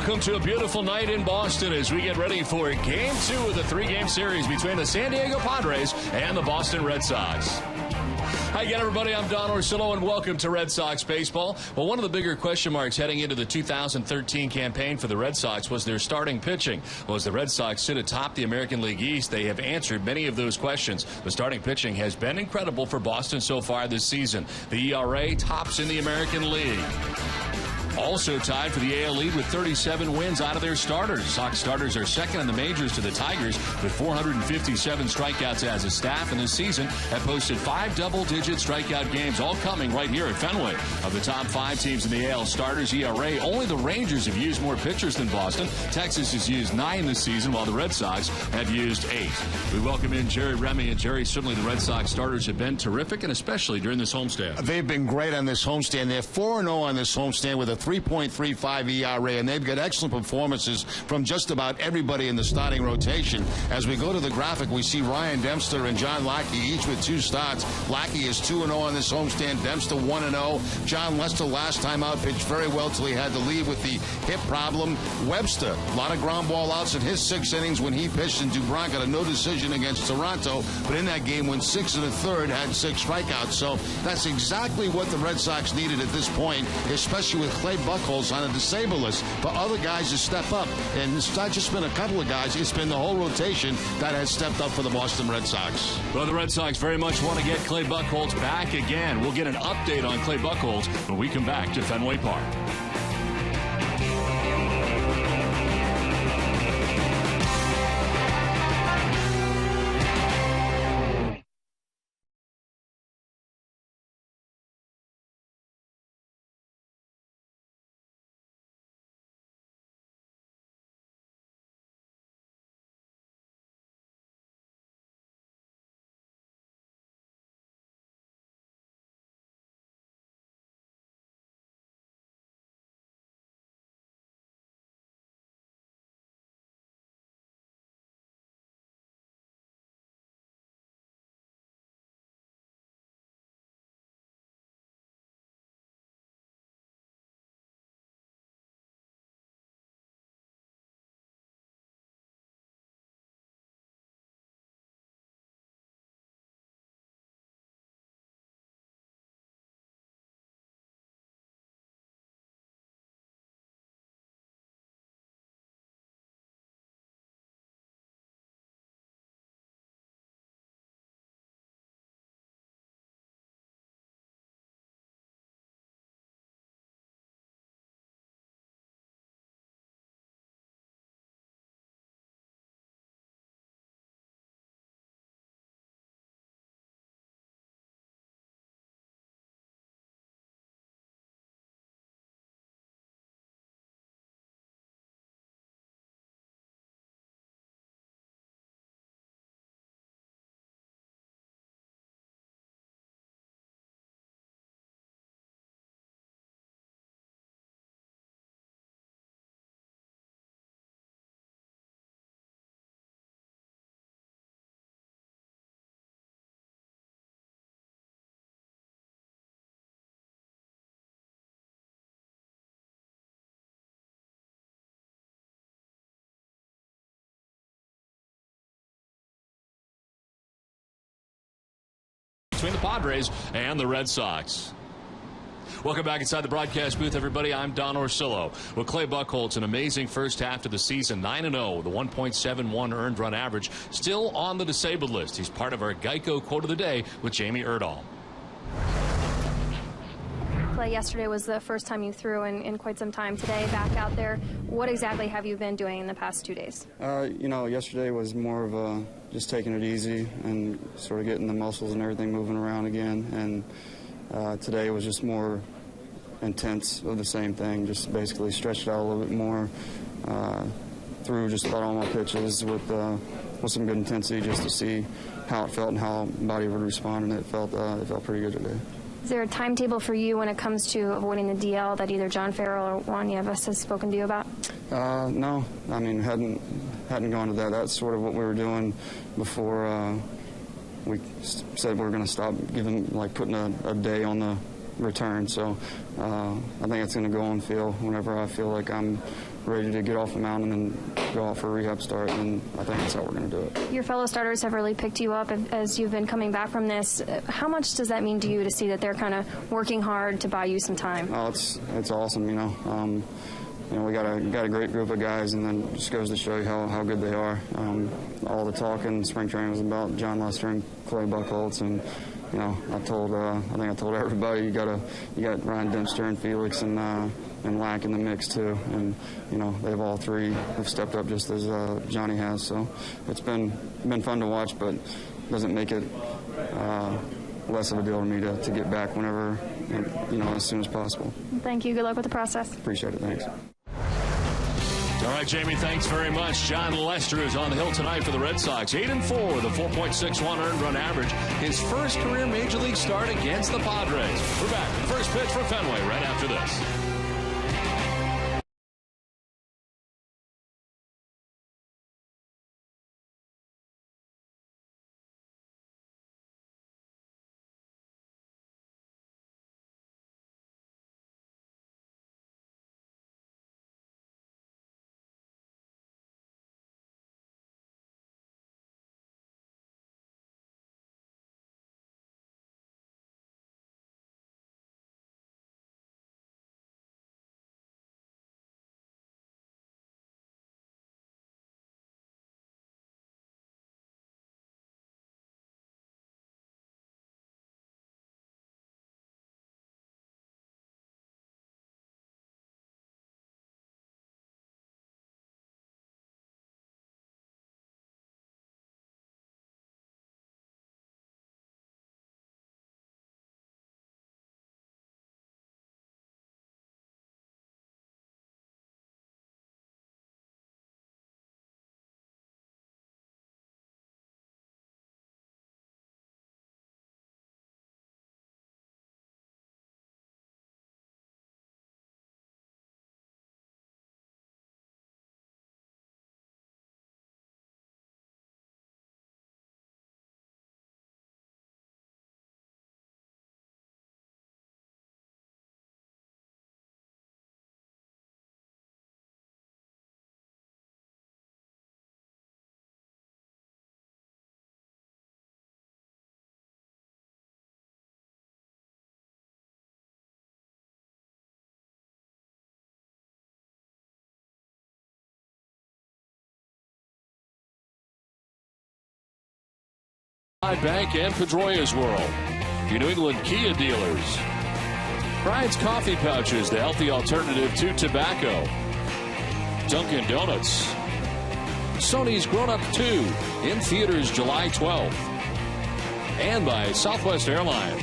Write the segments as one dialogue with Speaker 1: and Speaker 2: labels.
Speaker 1: Welcome to a beautiful night in Boston as we get ready for Game 2 of the 3-game series between the San Diego Padres and the Boston Red Sox. Hi again, everybody. I'm Don Orsillo, and welcome to Red Sox Baseball. Well, one of the bigger question marks heading into the 2013 campaign for the Red Sox was their starting pitching. Well, as the Red Sox sit atop the American League East, they have answered many of those questions. The starting pitching has been incredible for Boston so far this season. The ERA tops in the American League. Also tied for the AL lead with 37 wins out of their starters. Sox starters are second in the majors to the Tigers with 457 strikeouts as a staff, and this season have posted 5 double-digit strikeout games, all coming right here at Fenway. Of the top 5 teams in the AL starters ERA, only the Rangers have used more pitchers than Boston. Texas has used 9 this season, while the Red Sox have used 8. We welcome in Jerry Remy, and Jerry, certainly the Red Sox starters have been terrific, and especially during this homestand.
Speaker 2: They've been great on this homestand. They're 4-0 on this homestand with a 3.35 ERA, and they've got excellent performances from just about everybody in the starting rotation. As we go to the graphic, we see Ryan Dempster and John Lackey each with 2 starts. Lackey is 2-0 on this homestand. Dempster 1-0. John Lester last time out pitched very well till he had to leave with the hip problem. Webster, a lot of ground ball outs in his 6 innings when he pitched, and Dubron got a no decision against Toronto, but in that game went 6 1/3, had 6 strikeouts. So that's exactly what the Red Sox needed at this point, especially with Clay Buchholz on a disabled list, for other guys to step up. And it's not just been a couple of guys, it's been the whole rotation that has stepped up for the Boston Red Sox.
Speaker 1: Well, the Red Sox very much want to get Clay Buchholz back again. We'll get an update on Clay Buchholz when we come back to Fenway Park. Between the Padres and the Red Sox. Welcome back inside the broadcast booth, everybody. I'm Don Orsillo. Well, Clay Buchholz, an amazing first half to the season, 9-0 with a 1.71 earned run average, still on the disabled list. He's part of our Geico quote of the day with Jamie Erdahl.
Speaker 3: Clay, yesterday was the first time you threw in quite some time. Today, back out there, what exactly have you been doing in the past 2 days?
Speaker 4: Yesterday was more of just taking it easy and sort of getting the muscles and everything moving around again. And today was just more intense of the same thing, just basically stretched it out a little bit more, threw just about all my pitches with some good intensity just to see how it felt and how my body would respond, and it felt pretty good today.
Speaker 3: Is there a timetable for you when it comes to avoiding the DL that either John Farrell or Juan Nieves has spoken to you about?
Speaker 4: No. I mean, hadn't gone to that. That's sort of what we were doing before we said we were going to stop putting a day on the return. So I think it's going to go on field whenever I feel like I'm ready to get off the mound and then go out for a rehab start, and I think that's how we're going to do it.
Speaker 3: Your fellow starters have really picked you up as you've been coming back from this. How much does that mean to you to see that they're kind of working hard to buy you some time?
Speaker 4: Oh, it's awesome, you know. We got a great group of guys, and then it just goes to show you how good they are. All the talk in spring training was about John Lester and Clay Buchholz, and you know, I think I told everybody you got Ryan Dempster and Felix and Lack in the mix too, and you know they've all three have stepped up just as Johnny has. So it's been fun to watch, but doesn't make it less of a deal to me to get back whenever, you know, as soon as possible.
Speaker 3: Thank you. Good luck with the process.
Speaker 4: Appreciate it. Thanks.
Speaker 1: All right, Jamie, thanks very much. John Lester is on the hill tonight for the Red Sox. 8-4 with a 4.61 earned run average. His first career Major League start against the Padres. We're back. First pitch for Fenway right after this. Bank and Pedroia's World. Your New England Kia dealers. Brian's Coffee Pouches, the healthy alternative to tobacco. Dunkin' Donuts. Sony's Grown Up 2 in theaters July 12th. And by Southwest Airlines.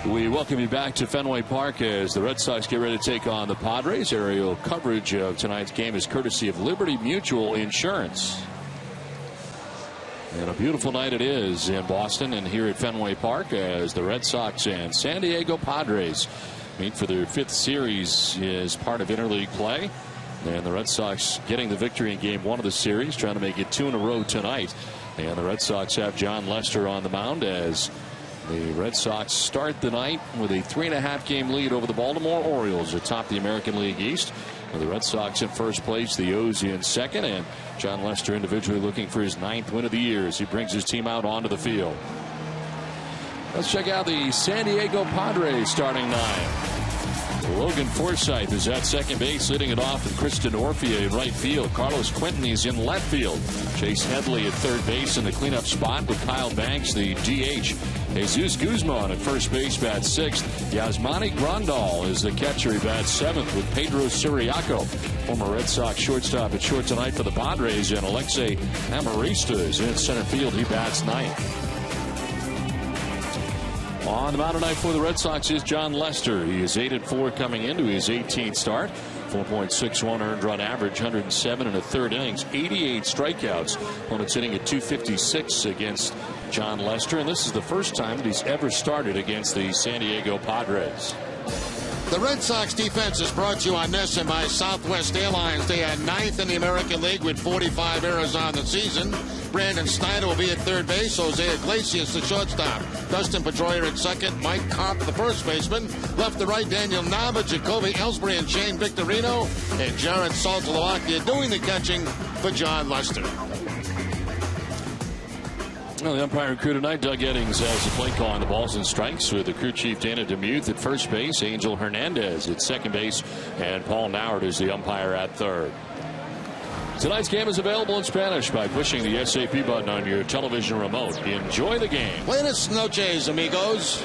Speaker 1: We welcome you back to Fenway Park as the Red Sox get ready to take on the Padres. Aerial coverage of tonight's game is courtesy of Liberty Mutual Insurance. And a beautiful night it is in Boston and here at Fenway Park as the Red Sox and San Diego Padres meet for their 5th series as part of interleague play. And the Red Sox getting the victory in game 1 of the series, trying to make it 2 in a row tonight. And the Red Sox have John Lester on the mound as the Red Sox start the night with a 3.5 game lead over the Baltimore Orioles atop the American League East. The Red Sox in first place, the O's in second, and John Lester individually looking for his 9th win of the year as he brings his team out onto the field. Let's check out the San Diego Padres starting 9. Logan Forsythe is at second base, leading it off with Kristen Orfia in right field. Carlos Quentin is in left field. Chase Headley at third base in the cleanup spot with Kyle Banks, the DH. Jesus Guzman at first base bats 6th. Yasmani Grandal is the catcher. He bats 7th with Pedro Siriaco, former Red Sox shortstop at short tonight for the Padres. And Alexei Amarista is in center field. He bats 9th. On the mound tonight for the Red Sox is John Lester. He is 8-4 coming into his 18th start. 4.61 earned run average, 107 1/3 innings, 88 strikeouts. Opponents hitting at 256 against John Lester, and this is the first time that he's ever started against the San Diego Padres.
Speaker 2: The Red Sox defense is brought to you on NESN by Southwest Airlines. They are 9th in the American League with 45 errors on the season. Brandon Snyder will be at third base. Jose Iglesias, the shortstop. Dustin Pedroia at second. Mike Karp, the first baseman. Left to right, Daniel Nava, Jacoby Ellsbury, and Shane Victorino. And Jared Saltalamacchia doing the catching for John Lester.
Speaker 1: Well, the umpire crew tonight, Doug Eddings has the play call on the balls and strikes with the crew chief Dana DeMuth at first base, Angel Hernandez at second base, and Paul Nauert is the umpire at third. Tonight's game is available in Spanish by pushing the SAP button on your television remote. Enjoy the game.
Speaker 2: Buenas noches, amigos.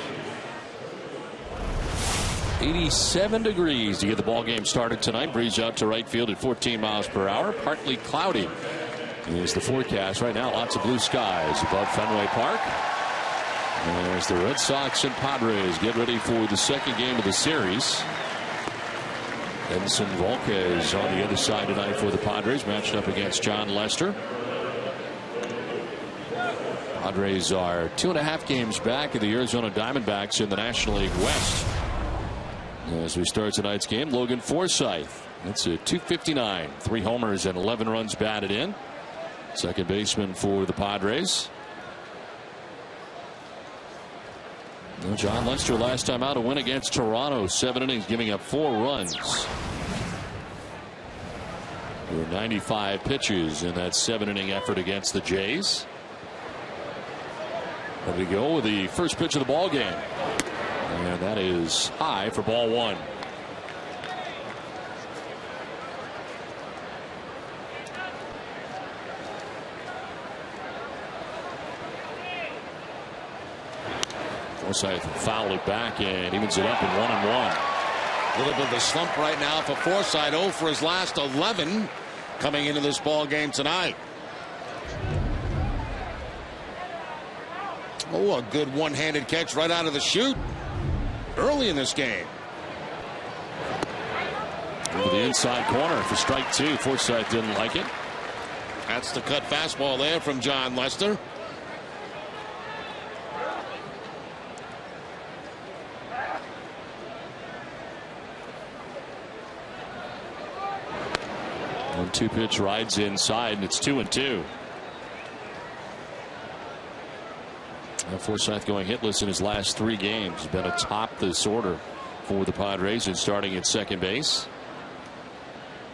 Speaker 1: 87 degrees to get the ball game started tonight. Breeze out to right field at 14 miles per hour. Partly cloudy is the forecast right now. Lots of blue skies above Fenway Park. And as the Red Sox and Padres get ready for the second game of the series. Edinson Volquez on the other side tonight for the Padres, matched up against John Lester. Padres are 2.5 games back of the Arizona Diamondbacks in the National League West. As we start tonight's game, Logan Forsythe. That's a .259, 3 homers and 11 runs batted in. Second baseman for the Padres. John Lester last time out, a win against Toronto, 7 innings, giving up 4 runs. There were 95 pitches in that 7-inning effort against the Jays. Ready to go with the first pitch of the ball game. And that is high for ball 1. Forsythe fouled it back and evens it up in 1-1.
Speaker 2: A little bit of a slump right now for Forsythe. 0 for his last 11 coming into this ball game tonight. Oh, a good one-handed catch right out of the chute early in this game.
Speaker 1: Over the inside corner for strike 2. Forsythe didn't like it.
Speaker 2: That's the cut fastball there from John Lester.
Speaker 1: And 2-pitch rides inside, and it's 2-2. Now Forsythe going hitless in his last 3 games. He's been atop this order for the Padres and starting at second base.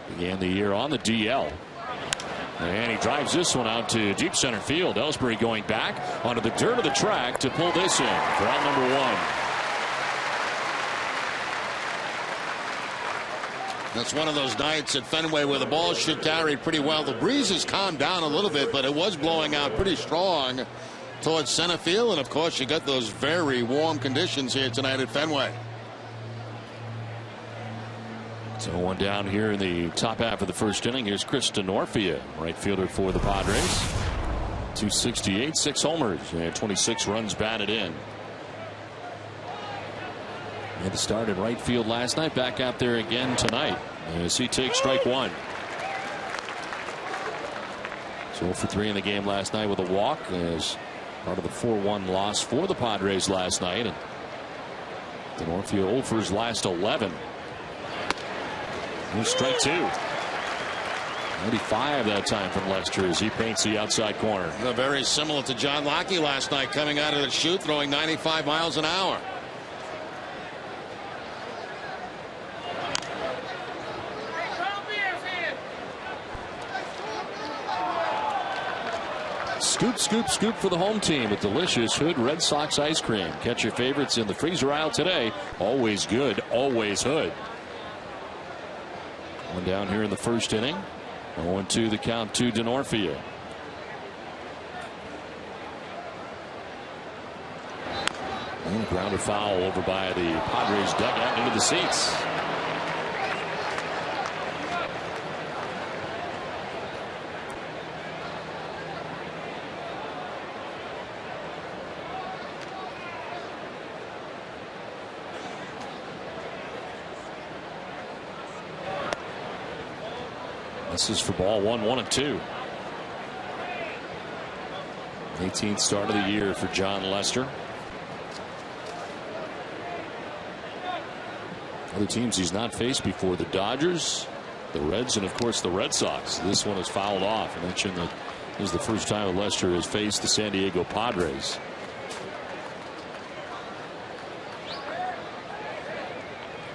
Speaker 1: Began the year on the DL. And he drives this one out to deep center field. Ellsbury going back onto the dirt of the track to pull this in for out number 1.
Speaker 2: That's one of those nights at Fenway where the ball should carry pretty well. The breeze has calmed down a little bit, but it was blowing out pretty strong towards center field. And of course, you got those very warm conditions here tonight at Fenway.
Speaker 1: So 1 down here in the top half of the first inning. Here's Chris Denorfia, right fielder for the Padres. .268, 6 homers, and 26 runs batted in. He had the start in right field last night, back out there again tonight as he takes strike 1. So 0 for 3 in the game last night with a walk as part of the 4-1 loss for the Padres last night. And Denorfia 0 for his last 11. Here's strike 2. 95 that time from Lester as he paints the outside corner.
Speaker 2: Very similar to John Locke last night, coming out of the chute throwing 95 miles an hour.
Speaker 1: Scoop, scoop, scoop for the home team with delicious Hood Red Sox ice cream. Catch your favorites in the freezer aisle today. Always good, always Hood. 1 down here in the first inning. 0-2 the count to Denorfia. And grounded foul over by the Padres dugout into the seats. This is for ball 1, 1-2. 18th start of the year for John Lester. Other teams he's not faced before: the Dodgers, the Reds, and of course the Red Sox. This one is fouled off. I mentioned that this is the first time Lester has faced the San Diego Padres.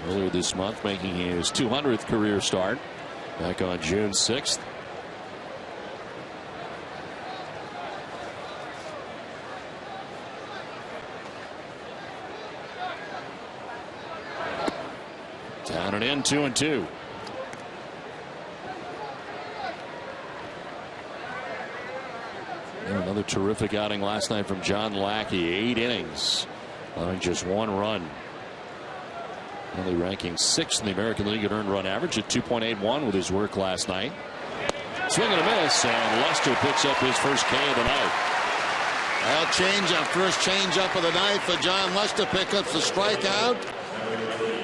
Speaker 1: Earlier this month, making his 200th career start back on June 6th. Down and in, 2-2. Another terrific outing last night from John Lackey. 8 innings, allowing just 1 run. Only ranking 6th in the American League at earned run average at 2.81 with his work last night. Swing and a miss, and Lester picks up his first K of the night.
Speaker 2: Well, changeup, first changeup of the night for John Lester. Pickups the strikeout.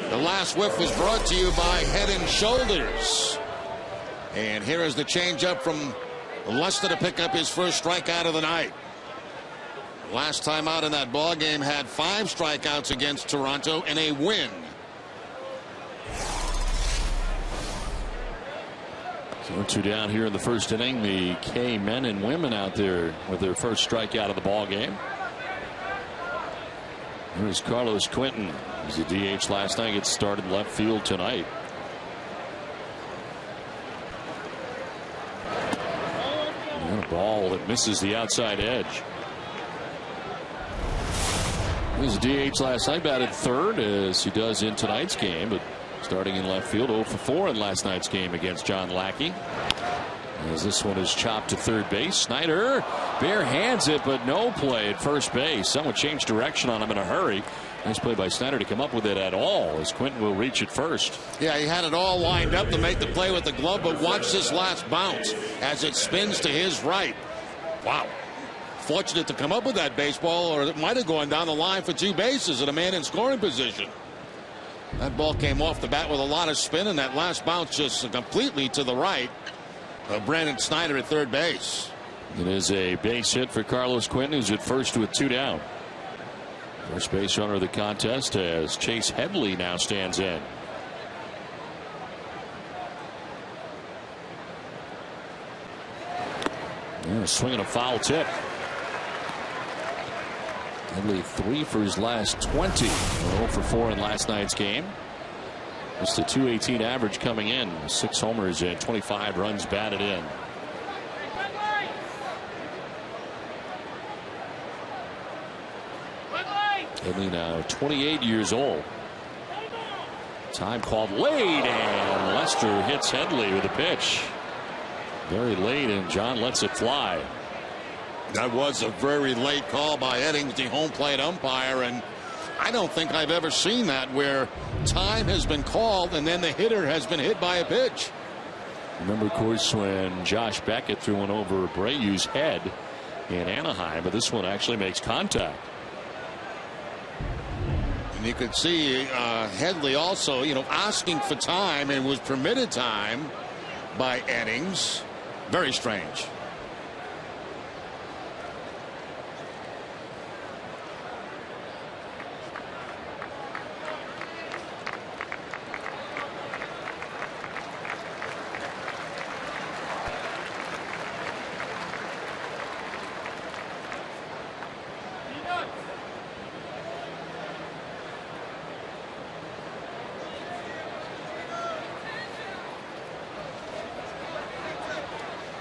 Speaker 2: The last whiff was brought to you by Head and Shoulders. And here is the changeup from Lester to pick up his first strikeout of the night. Last time out in that ball game had 5 strikeouts against Toronto in a win.
Speaker 1: So 2 down here in the first inning. The K men and women out there with their first strikeout of the ball game. Here's Carlos Quentin. He's a DH last night. Gets started left field tonight. And a ball that misses the outside edge. He was a DH last night. Batted third as he does in tonight's game, but starting in left field. 0 for 4 in last night's game against John Lackey. As this one is chopped to third base. Snyder bare hands it, but no play at first base. Someone changed direction on him in a hurry. Nice play by Snyder to come up with it at all, as Quentin will reach it first.
Speaker 2: Yeah, he had it all lined up to make the play with the glove, but watch this last bounce as it spins to his right. Wow. Fortunate to come up with that baseball, or it might have gone down the line for 2 bases and a man in scoring position. That ball came off the bat with a lot of spin, and that last bounce just completely to the right of Brandon Snyder at third base.
Speaker 1: It is a base hit for Carlos Quentin, who's at first with 2 down. First base runner of the contest as Chase Headley now stands in. Yeah, swinging a foul tip. Headley 3 for his last 20. 0 for 4 in last night's game. Just a .218 average coming in. 6 homers and 25 runs batted in. Headley now 28 years old. Time called late, and Lester hits Headley with a pitch. Very late, and John lets it fly.
Speaker 2: That was a very late call by Eddings, the home plate umpire, and I don't think I've ever seen that where time has been called and then the hitter has been hit by a pitch.
Speaker 1: Remember, of course, when Josh Beckett threw one over Abreu's head in Anaheim, but this one actually makes contact.
Speaker 2: And you could see Headley also, asking for time and was permitted time by Eddings. Very strange.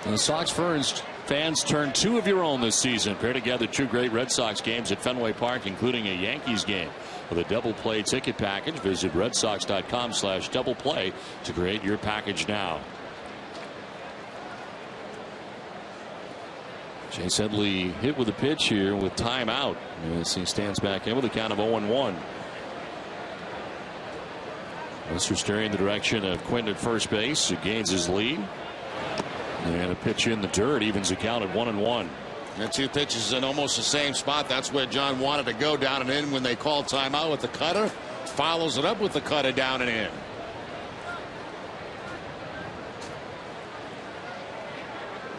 Speaker 1: The Sox fans turn 2 of your own this season. Pair together 2 great Red Sox games at Fenway Park, including a Yankees game. With a double play ticket package, visit redsox.com/double play to create your package now. Chase Headley hit with a pitch here with timeout as he stands back in with a count of 0-1. Lester staring in the direction of Quentin at first base, who gains his lead. And a pitch in the dirt evens the count at 1-1.
Speaker 2: And 2 pitches in almost the same spot. That's where John wanted to go, down and in, when they called timeout with the cutter. Follows it up with the cutter, down and in.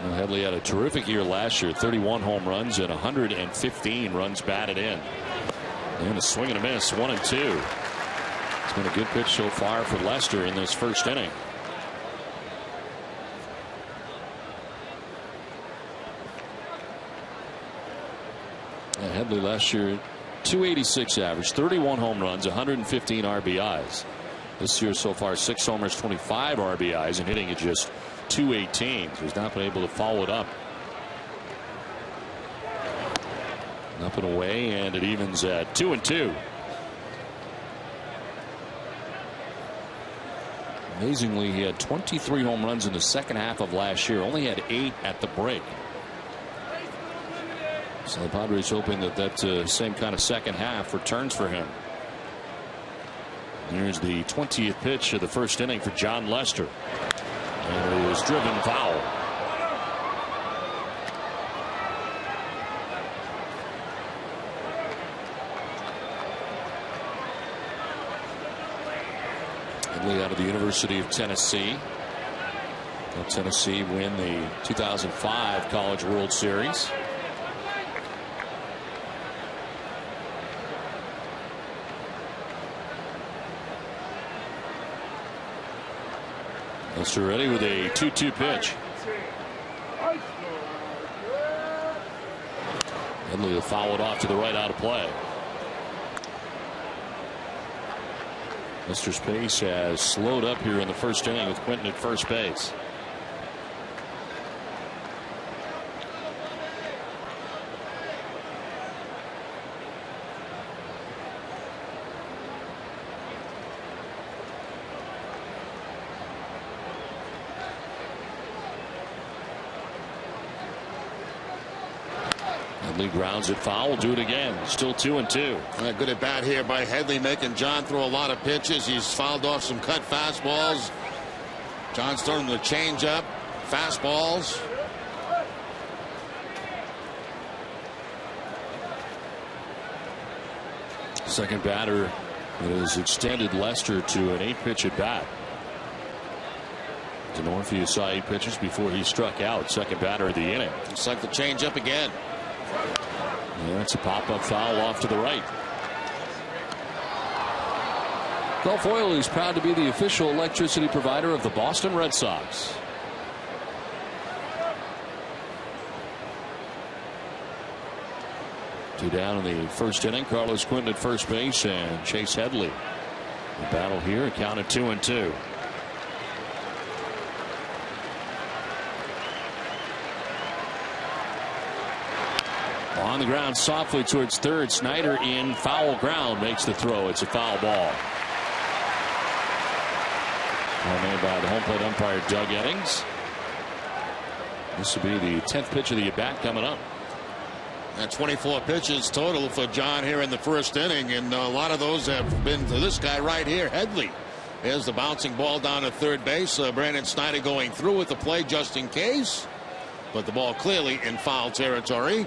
Speaker 1: Well, Headley had a terrific year last year. 31 home runs and 115 runs batted in. And a swing and a miss. 1-2. It's been a good pitch so far for Lester in this first inning. Headley last year, 286 average, 31 home runs, 115 RBIs. This year so far, 6 homers, 25 RBIs, and hitting at just 218. So he's not been able to follow it up. Up and away, and it evens at 2-2. Amazingly, he had 23 home runs in the second half of last year. Only had 8 at the break. So the Padres hoping that same kind of second half returns for him. Here's the 20th pitch of the first inning for John Lester. And it is driven foul. Out of the University of Tennessee. Will Tennessee win the 2005 College World Series? Lester ready with a 2-2 pitch. Headley will foul it off to the right, out of play. Lester's pace has slowed up here in the first inning with Quinton at first base. Headley grounds it foul. Will do it again. Still 2-2.
Speaker 2: Good at bat here by Headley, making John throw a lot of pitches. He's fouled off some cut fastballs. John's throwing the change up, fastballs.
Speaker 1: Second batter that has extended Lester to an 8-pitch at bat. DeNorfia saw 8 pitches before he struck out. Second batter of the inning.
Speaker 2: It's like the change up again.
Speaker 1: Yeah, it's a pop-up foul off to the right. Gulf Oil is proud to be the official electricity provider of the Boston Red Sox. Two down in the first inning. Carlos Quinton at first base and Chase Headley. The battle here, counted 2-2. On the ground softly towards third. Snyder in foul ground makes the throw. It's a foul ball. Made by the home plate umpire Doug Eddings. This will be the 10th pitch of the at-bat coming up.
Speaker 2: And 24 pitches total for John here in the first inning, and a lot of those have been to this guy right here, Headley. There's the bouncing ball down at third base. Brandon Snyder going through with the play just in case, but the ball clearly in foul territory.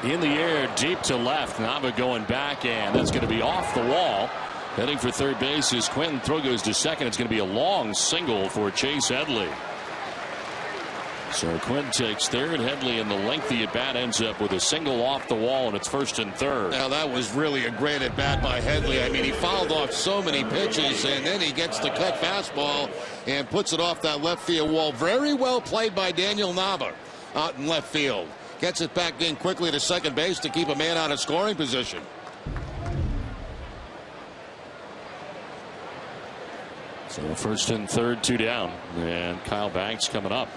Speaker 1: In the air, deep to left. Nava going back, and that's going to be off the wall. Heading for third base is Quinton. Throw goes to second. It's going to be a long single for Chase Headley. So Quinton takes third. Headley in the lengthy at bat ends up with a single off the wall, and it's first and third.
Speaker 2: Now that was really a great at bat by Headley. I mean, he fouled off so many pitches, and then he gets the cut fastball and puts it off that left field wall. Very well played by Daniel Nava out in left field. Gets it back in quickly to second base to keep a man out of scoring position.
Speaker 1: So first and third, 2 down, and Kyle Banks coming up.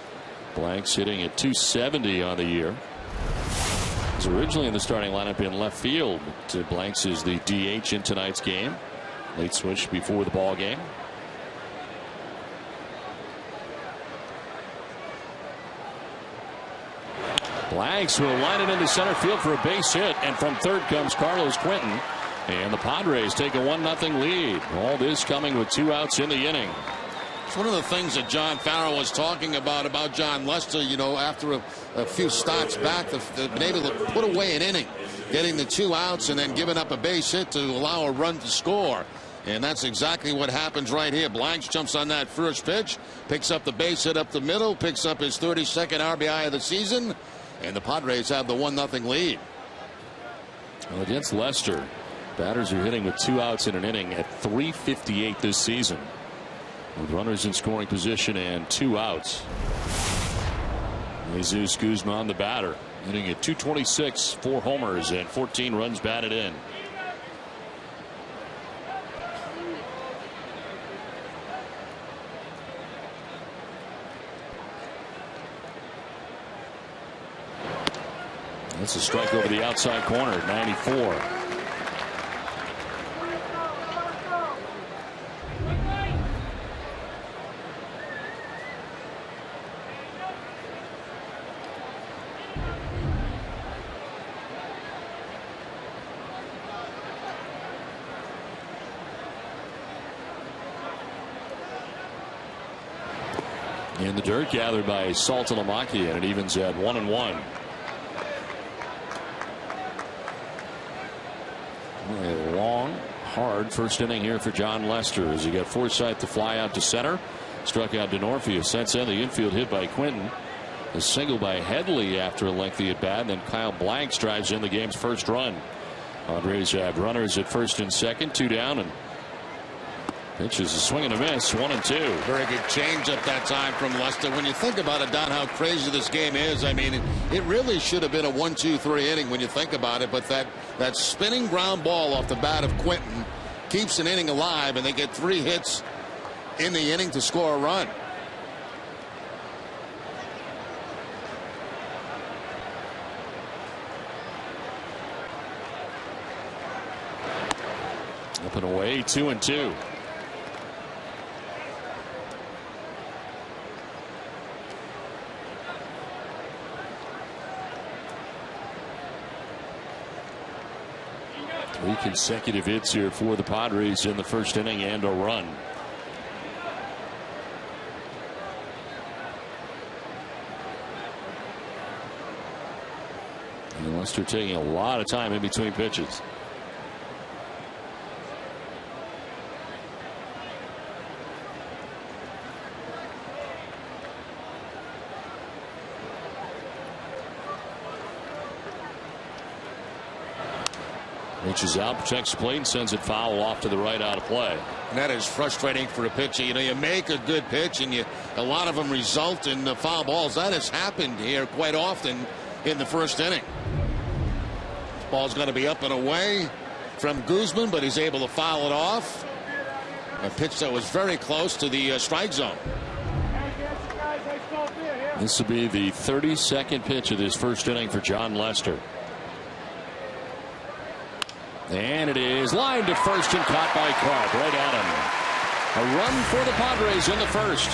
Speaker 1: Blanks hitting at .270 on the year. He was originally in the starting lineup in left field. Blanks is the DH in tonight's game. Late switch before the ball game. Blanks will line it into center field for a base hit, and from third comes Carlos Quinton, and the Padres take a 1-0 lead. All this coming with 2 outs in the inning.
Speaker 2: It's one of the things that John Farrell was talking about John Lester, you know, after a few starts back, been able to put away an inning. getting the 2 outs and then giving up a base hit to allow a run to score. And that's exactly what happens right here. Blanks jumps on that first pitch, picks up the base hit up the middle, picks up his 32nd RBI of the season, and the Padres have the 1-0 lead.
Speaker 1: Well, against Lester, batters are hitting with 2 outs in an inning at .358 this season, with runners in scoring position and 2 outs. Jesus Guzman, the batter, hitting at .226, 4 homers and 14 runs batted in. That's a strike over the outside corner, 94. In the dirt gathered by Saltalamacchia, and it evens at 1-1. A long, hard first inning here for John Lester as he got Forsythe to fly out to center. Struck out Denorfia. Sets in the infield hit by Quinton. A single by Headley after a lengthy at bat. And then Kyle Blanks drives in the game's first run. Padres have runners at first and second, 2 down, and pitches a swing and a miss, 1-2.
Speaker 2: Very good changeup that time from Lester. When you think about it, Don, how crazy this game is, I mean, it really should have been a 1-2-3 inning when you think about it. But that spinning ground ball off the bat of Quinton keeps an inning alive, and they get 3 hits in the inning to score a run.
Speaker 1: Up and away, 2-2. Three consecutive hits here for the Padres in the first inning and a run. And Lester taking a lot of time in between pitches. Reaches out, protects the plate, and sends it foul off to the right out of play.
Speaker 2: And that is frustrating for a pitcher. You know, you make a good pitch, and a lot of them result in foul balls. That has happened here quite often in the first inning. Ball's going to be up and away from Guzman, but he's able to foul it off. A pitch that was very close to the strike zone.
Speaker 1: This will be the 32nd pitch of this first inning for John Lester. And it is lined to first and caught by Clark right at him. A run for the Padres in the first.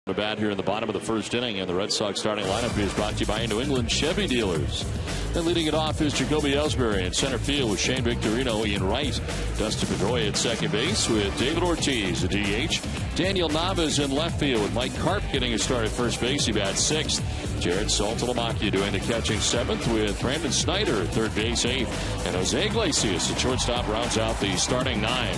Speaker 1: The bat here in the bottom of the first inning, and the Red Sox starting lineup is brought to you by New England Chevy Dealers. Then leading it off is Jacoby Ellsbury in center field with Shane Victorino in right. Dustin Pedroia at second base with David Ortiz at DH. Daniel Navas in left field with Mike Karp getting a start at first base. He bats sixth. Jared Saltalamacchia doing the catching seventh with Brandon Snyder at third base eighth. And Jose Iglesias at shortstop rounds out the starting nine.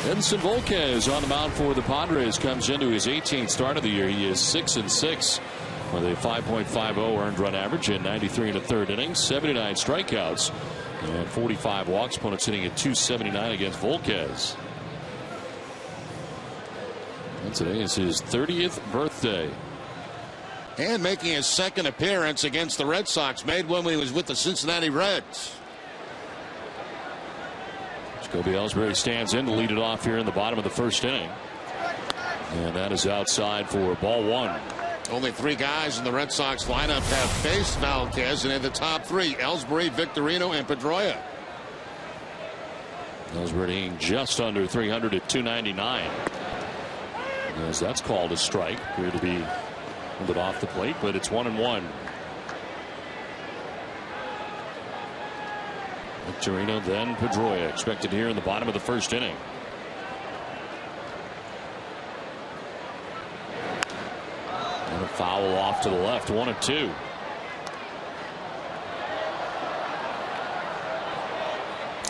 Speaker 1: Edinson Volquez on the mound for the Padres comes into his 18th start of the year. He is 6-6 with a 5.50 earned run average in 93 and a third innings, 79 strikeouts, and 45 walks. Opponents hitting at 279 against Volquez. And today is his 30th birthday.
Speaker 2: And making his second appearance against the Red Sox, made one when he was with the Cincinnati Reds.
Speaker 1: Jacoby Ellsbury stands in to lead it off here in the bottom of the first inning. And that is outside for ball one.
Speaker 2: Only three guys in the Red Sox lineup have faced Volquez, and in the top three, Ellsbury, Victorino, and Pedroia.
Speaker 1: Ellsbury hitting just under 300 at 299. As that's called a strike. Appeared to be a little bit off the plate, but it's 1-1. Victorino, then Pedroia, expected here in the bottom of the first inning. And a foul off to the left, 1-2.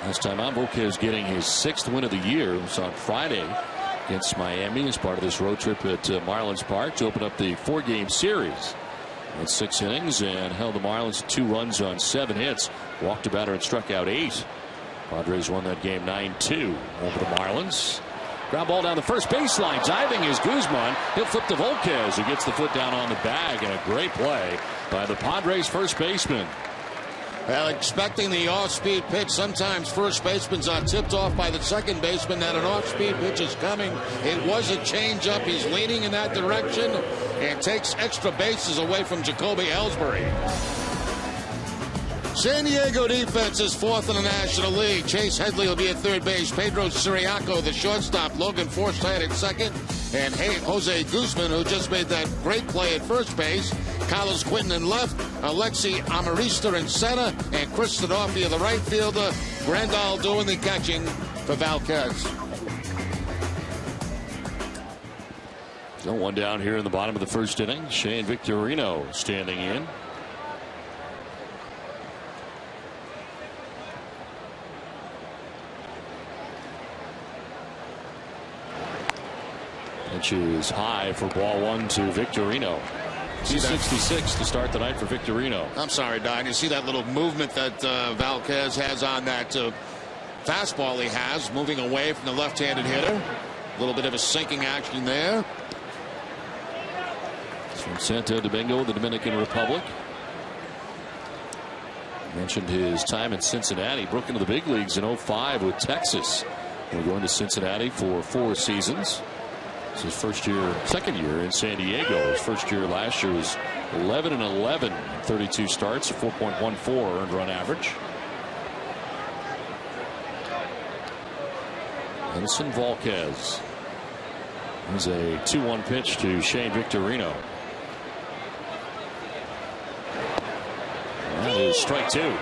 Speaker 1: Last time out, Volquez getting his sixth win of the year. It was on Friday against Miami as part of this road trip at Marlins Park to open up the four-game series. Went 6 innings and held the Marlins to 2 runs on 7 hits. Walked a batter and struck out 8. Padres won that game 9-2 over the Marlins. Ground ball down the first baseline. Diving is Guzman. He'll flip to Volquez, who gets the foot down on the bag, and a great play by the Padres first baseman.
Speaker 2: Well, expecting the off-speed pitch, sometimes first basemen are tipped off by the second baseman that an off-speed pitch is coming. It was a changeup. He's leaning in that direction and takes extra bases away from Jacoby Ellsbury. San Diego defense is fourth in the National League. Chase Headley will be at third base. Pedro Siriaco, the shortstop. Logan Forsythe at second. And Jose Guzman, who just made that great play at first base. Carlos Quinton in left. Alexi Amarista in center. And Chris Sadofia, the right fielder. Grandal doing the catching for Volquez.
Speaker 1: So one down here in the bottom of the first inning. Shane Victorino standing in. Pitch is high for ball one to Victorino. 266 to start the night for Victorino.
Speaker 2: I'm sorry, Don. You see that little movement that Volquez has on that fastball he has, moving away from the left-handed hitter. A little bit of a sinking action there.
Speaker 1: It's from Santo Domingo, the Dominican Republic. Mentioned his time in Cincinnati. Broke into the big leagues in 05 with Texas. We're going to Cincinnati for 4 seasons. It's his second year in San Diego. His first year last year was 11-11, 32 starts, a 4.14 earned run average. Edinson Volquez. Here's a 2-1 pitch to Shane Victorino. That is strike 2.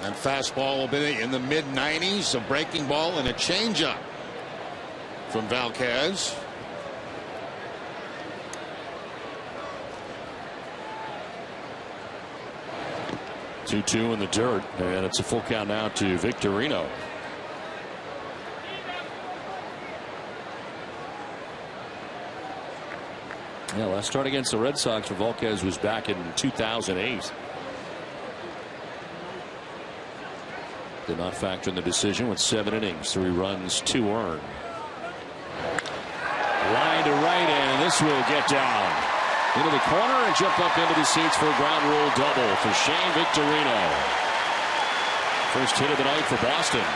Speaker 2: And fastball will be in the mid-90s, a breaking ball and a changeup from Volquez.
Speaker 1: Two in the dirt, and it's a full count now to Victorino. Yeah, last start against the Red Sox for Volquez was back in 2008. Did not factor in the decision with 7 innings, 3 runs, 2 earned. Line to right, and this will get down into the corner and jump up into the seats for a ground rule double for Shane Victorino. First hit of the night for Boston.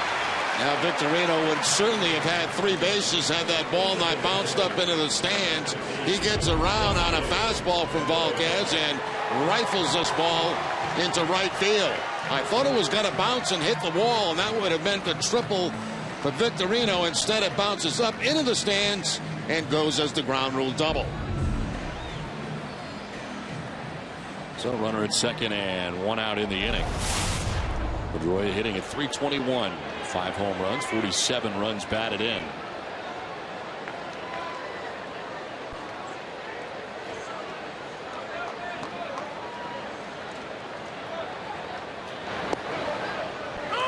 Speaker 2: Now Victorino would certainly have had 3 bases had that ball not bounced up into the stands. He gets around on a fastball from Volquez and rifles this ball into right field. I thought it was going to bounce and hit the wall, and that would have meant a triple for Victorino. Instead, it bounces up into the stands and goes as the ground rule double.
Speaker 1: So runner at second and one out in the inning. Pedroia hitting at .321, 5 home runs, 47 runs batted in.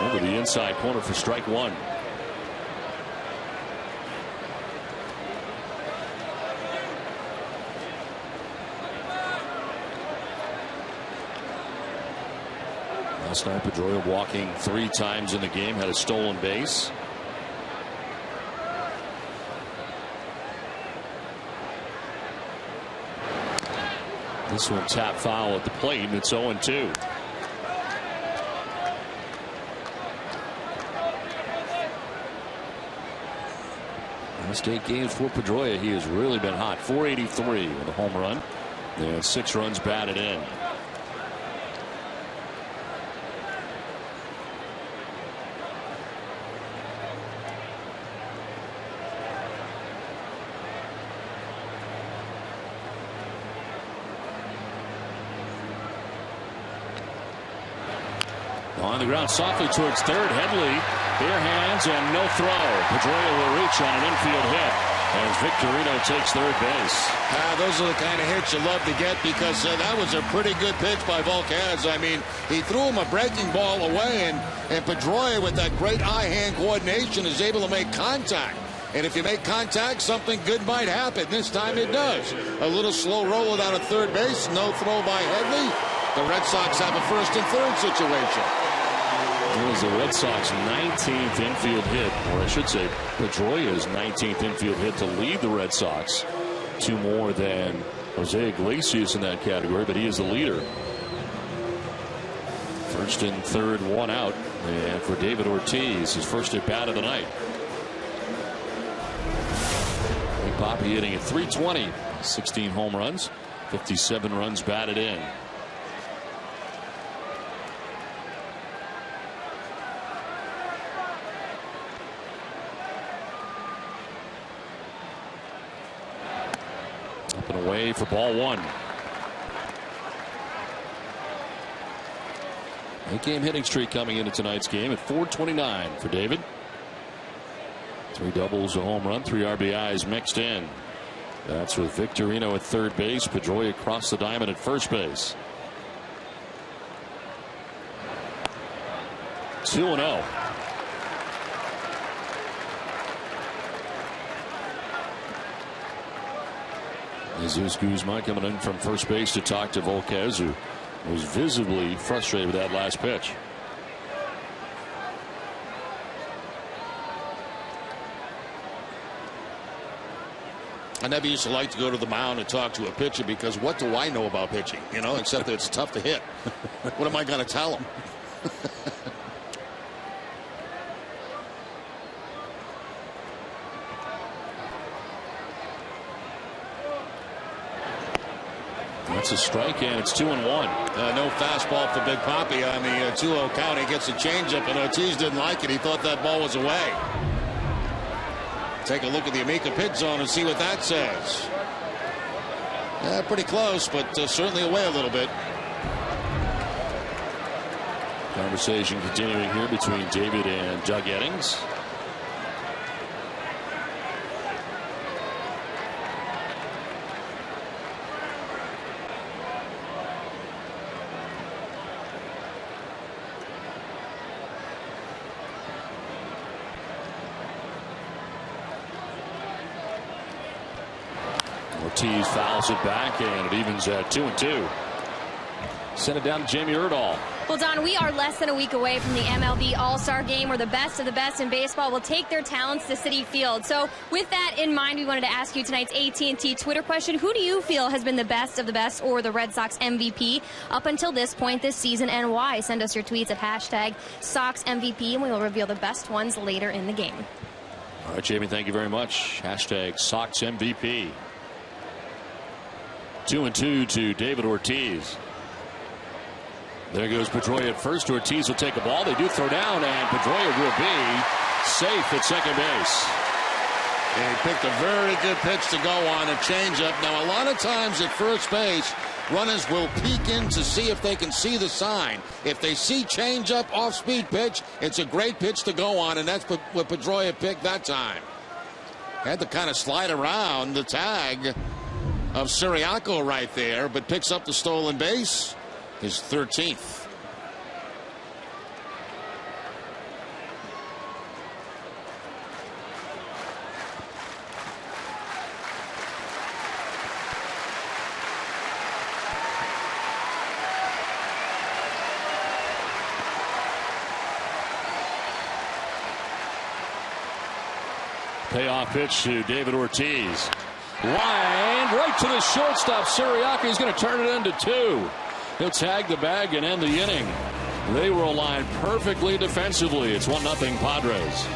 Speaker 1: Over the inside corner for strike one. Last night, Pedroia walking 3 times in the game, had a stolen base. This one tap foul at the plate, and it's 0-2. Last 8 games for Pedroia, he has really been hot. .483 with a home run and 6 runs batted in. On the ground softly towards third. Headley, bare hands and no throw. Pedroia will reach on an infield hit as Victorino takes third base.
Speaker 2: Those are the kind of hits you love to get, because that was a pretty good pitch by Buchholz. I mean, he threw him a breaking ball away, and Pedroia, with that great eye-hand coordination, is able to make contact. And if you make contact, something good might happen. This time it does. A little slow roll down at third base. No throw by Headley. The Red Sox have a first and third situation.
Speaker 1: It was the Red Sox 19th infield hit, or I should say Pedroia's 19th infield hit to lead the Red Sox. 2 more than Jose Iglesias in that category, but he is the leader. First and third, 1 out. And for David Ortiz, his first at bat of the night. Big Papi hitting at .320, 16 home runs, 57 runs batted in. Up and away for ball 1. 8-game hitting streak coming into tonight's game at .429 for David. 3 doubles, a home run, 3 RBIs mixed in. That's with Victorino at third base. Pedroia across the diamond at first base. 2-0. Jesus Guzman coming in from first base to talk to Buchholz, who was visibly frustrated with that last pitch.
Speaker 2: I never used to like to go to the mound and talk to a pitcher, because what do I know about pitching? You know, except that it's tough to hit. What am I going to tell him?
Speaker 1: That's a strike, and it's 2-1.
Speaker 2: No fastball for Big Papi on the 2-0 count. He gets a changeup, and Ortiz didn't like it. He thought that ball was away. Take a look at the Amica Pit Zone and see what that says. Pretty close, but certainly away a little bit.
Speaker 1: Conversation continuing here between David and Doug Eddings. Ortiz fouls it back, and it evens at 2-2. Send it down to Jamie Erdahl.
Speaker 5: Well, Don, we are less than a week away from the MLB All-Star Game, where the best of the best in baseball will take their talents to Citi Field. So with that in mind, we wanted to ask you tonight's AT&T Twitter question. Who do you feel has been the best of the best, or the Red Sox MVP up until this point this season, and why? Send us your tweets at #SoxMVP, and we will reveal the best ones later in the game.
Speaker 1: All right, Jamie, thank you very much. #SoxMVP. 2-2 to David Ortiz. There goes Pedroia at first. Ortiz will take a ball. They do throw down, and Pedroia will be safe at second base.
Speaker 2: And he picked a very good pitch to go on, a changeup. Now, a lot of times at first base, runners will peek in to see if they can see the sign. If they see changeup, off-speed pitch, it's a great pitch to go on, and that's what Pedroia picked that time. Had to kind of slide around the tag of Siriaco right there, but picks up the stolen base, his 13th.
Speaker 1: Payoff pitch to David Ortiz. Line right to the shortstop. Siriaco is going to turn it into 2. He'll tag the bag and end the inning. They were aligned perfectly defensively. It's 1-0 Padres.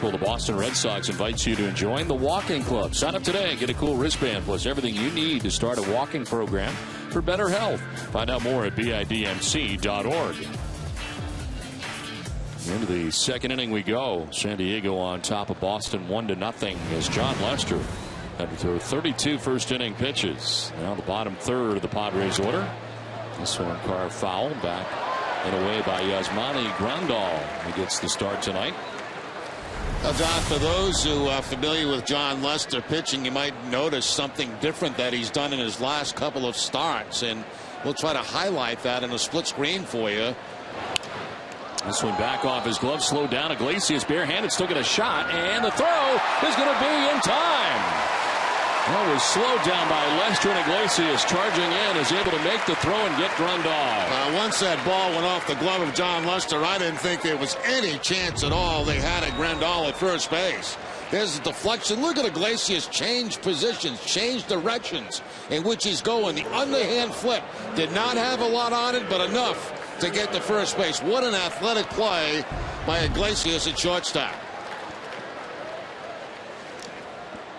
Speaker 1: Well, the Boston Red Sox invites you to join the walking club. Sign up today and get a cool wristband plus everything you need to start a walking program for better health. Find out more at bidmc.org. Into the second inning we go. San Diego on top of Boston 1-0 as John Lester had to throw 32 first inning pitches. Now the bottom third of the Padres order. This one carved foul back and away by Yasmani Grandal. He gets the start tonight.
Speaker 2: Now, Don, for those who are familiar with John Lester pitching, you might notice something different that he's done in his last couple of starts, and we'll try to highlight that in a split screen for you.
Speaker 1: This one back off his glove, slowed down. Iglesias barehanded, still get a shot, and the throw is going to be in time. Well, was slowed down by Lester, and Iglesias charging in is able to make the throw and get Grandal.
Speaker 2: Once that ball went off the glove of John Lester, I didn't think there was any chance at all they had at Grandal at first base. There's a deflection. Look at Iglesias change positions, change directions in which he's going. The underhand flip did not have a lot on it, but enough to get to first base. What an athletic play by Iglesias at shortstop.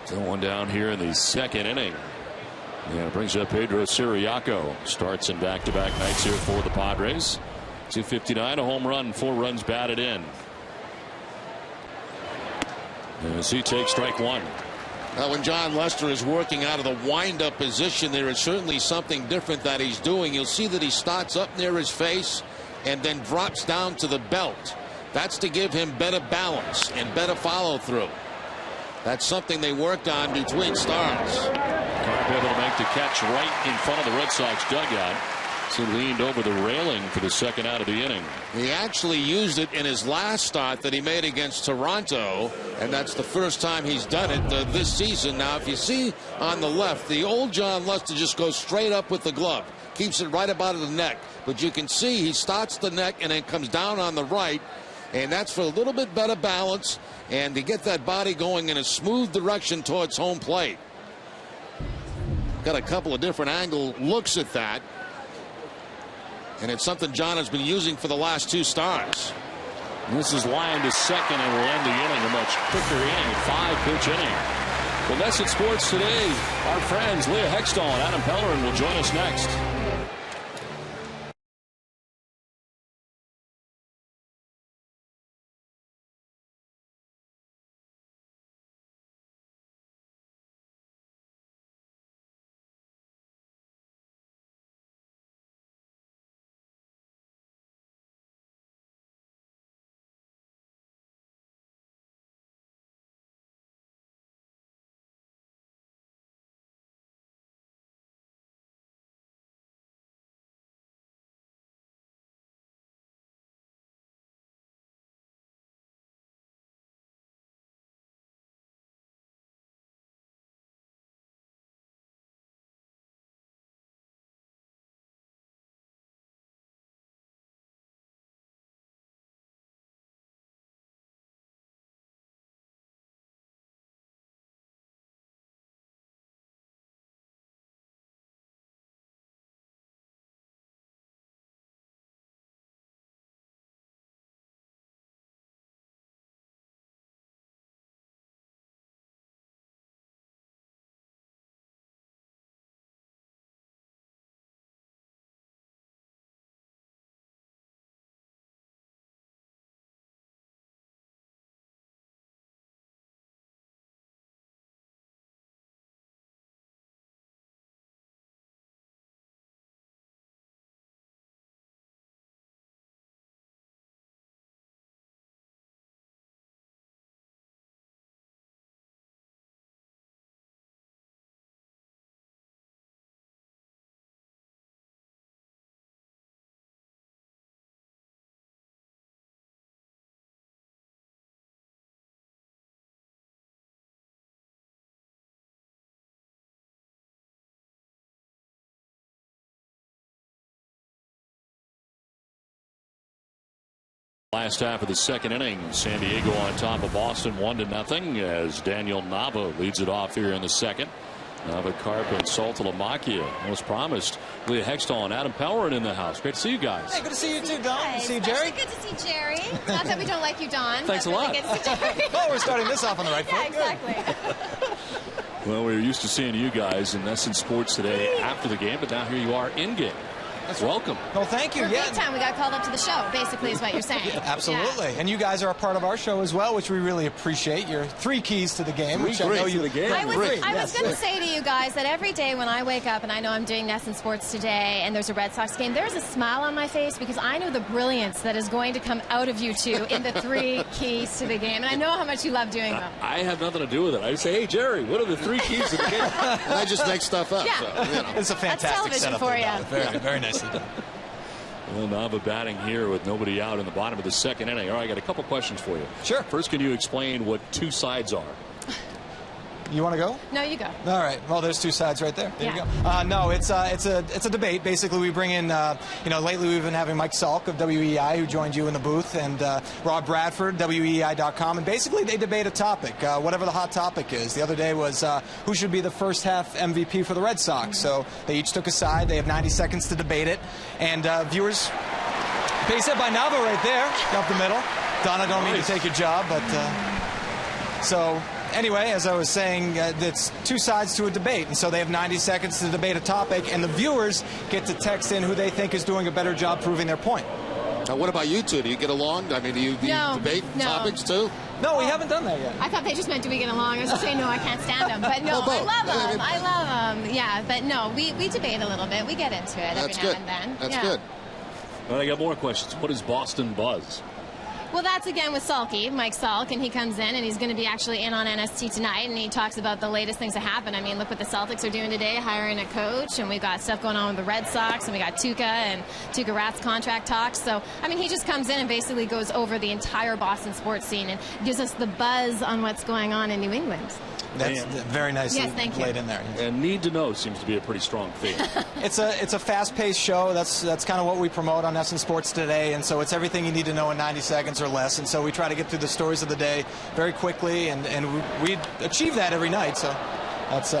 Speaker 1: So one down here in the second inning. Yeah, brings up Pedro Siriaco. Starts in back-to-back nights here for the Padres. 259, a home run, 4 runs batted in. As he takes strike one.
Speaker 2: Now, when John Lester is working out of the wind-up position, there is certainly something different that he's doing. You'll see that he starts up near his face and then drops down to the belt. That's to give him better balance and better follow-through. That's something they worked on between starts.
Speaker 1: Carp able to make the catch right in front of the Red Sox dugout. So he leaned over the railing for the second out of the inning.
Speaker 2: He actually used it in his last start that he made against Toronto, and that's the first time he's done it this season. Now, if you see on the left, the old John Lester just goes straight up with the glove, keeps it right about the neck. But you can see he starts the neck and then comes down on the right, and that's for a little bit better balance and to get that body going in a smooth direction towards home plate. Got a couple of different angle looks at that. And it's something John has been using for the last 2 starts.
Speaker 1: This is lined to second and will end the inning. A much quicker inning, 5-pitch inning. Well, that's it Sports Today. Our friends Leah Hextall and Adam Pellerin will join us next. Last half of the second inning, San Diego on top of Boston 1-0 as Daniel Nava leads it off here in the second. Nava, Carp, and Saltalamacchia was promised. Leah Hextall and Adam Pellerin in the house. Great to see you guys.
Speaker 6: Hey, good to see you too, Don. Good to see you, Jerry.
Speaker 5: Good to see Jerry. Not that we don't like you, Don.
Speaker 1: Thanks a lot.
Speaker 5: Really good to see Jerry.
Speaker 6: Oh, we're starting this off on the right foot.
Speaker 5: Yeah, exactly.
Speaker 1: Well, we're used to seeing you guys in NESN Sports Today after the game, but now here you are in game.
Speaker 6: That's
Speaker 1: welcome.
Speaker 6: Well, thank you.
Speaker 5: For big time, we got called up to the show, basically, is what you're saying.
Speaker 6: Absolutely.
Speaker 5: Yeah.
Speaker 6: And you guys are a part of our show as well, which we really appreciate. Your 3 keys to the game, which I know you
Speaker 1: the game.
Speaker 5: I was going to say to you guys that every day when I wake up and I know I'm doing NESN Sports Today and there's a Red Sox game, there's a smile on my face because I know the brilliance that is going to come out of you two in the 3 keys to the game. And I know how much you love doing them.
Speaker 1: I have nothing to do with it. I say, hey, Jerry, what are the 3 keys to the game?
Speaker 2: And I just make stuff up.
Speaker 5: Yeah.
Speaker 2: So, you know.
Speaker 6: It's a fantastic setup
Speaker 5: for you.
Speaker 6: Very, very nicely done.
Speaker 1: Well, Nava batting here with nobody out in the bottom of the second inning. All right, I got a couple questions for you.
Speaker 6: Sure.
Speaker 1: First, can you explain what 2 sides are?
Speaker 6: You want to go?
Speaker 5: No, you go.
Speaker 6: All right. Well, there's 2 sides right there. There you go. No, it's a debate. Basically, we bring in, lately we've been having Mike Salk of WEI, who joined you in the booth, and Rob Bradford, WEI.com, and basically they debate a topic, whatever the hot topic is. The other day was who should be the first half MVP for the Red Sox. So they each took a side. They have 90 seconds to debate it, and viewers. Base hit by Nava right there, up the middle. Donna, don't mean to take your job, but so. Anyway, as I was saying, it's 2 sides to a debate, and so they have 90 seconds to debate a topic, and the viewers get to text in who they think is doing a better job proving their point.
Speaker 2: Now, what about you two? Do you get along? I mean, do you debate topics too?
Speaker 6: No, we haven't done that yet.
Speaker 5: I thought they just meant do we get along. I was saying, no, I can't stand them. But no,
Speaker 2: well,
Speaker 5: I love them. Yeah, but no, we debate a little bit. We get into it every now and then.
Speaker 2: That's good.
Speaker 1: Well, I got more questions. What is Boston Buzz?
Speaker 7: Well, that's again with Salky, Mike Salk, and he comes in and he's going to be actually in on NST tonight, and he talks about the latest things that happen. I mean, look what the Celtics are doing today, hiring a coach, and we've got stuff going on with the Red Sox, and we got Tuukka Rath's contract talks. So, I mean, he just comes in and basically goes over the entire Boston sports scene and gives us the buzz on what's going on in New England.
Speaker 6: That's very nicely laid in there.
Speaker 1: And need to know seems to be a pretty strong theme.
Speaker 6: It's a fast-paced show. That's kind of what we promote on NESN Sports Today, and so it's everything you need to know in 90 seconds or less. And so we try to get through the stories of the day very quickly, and we achieve that every night. So that's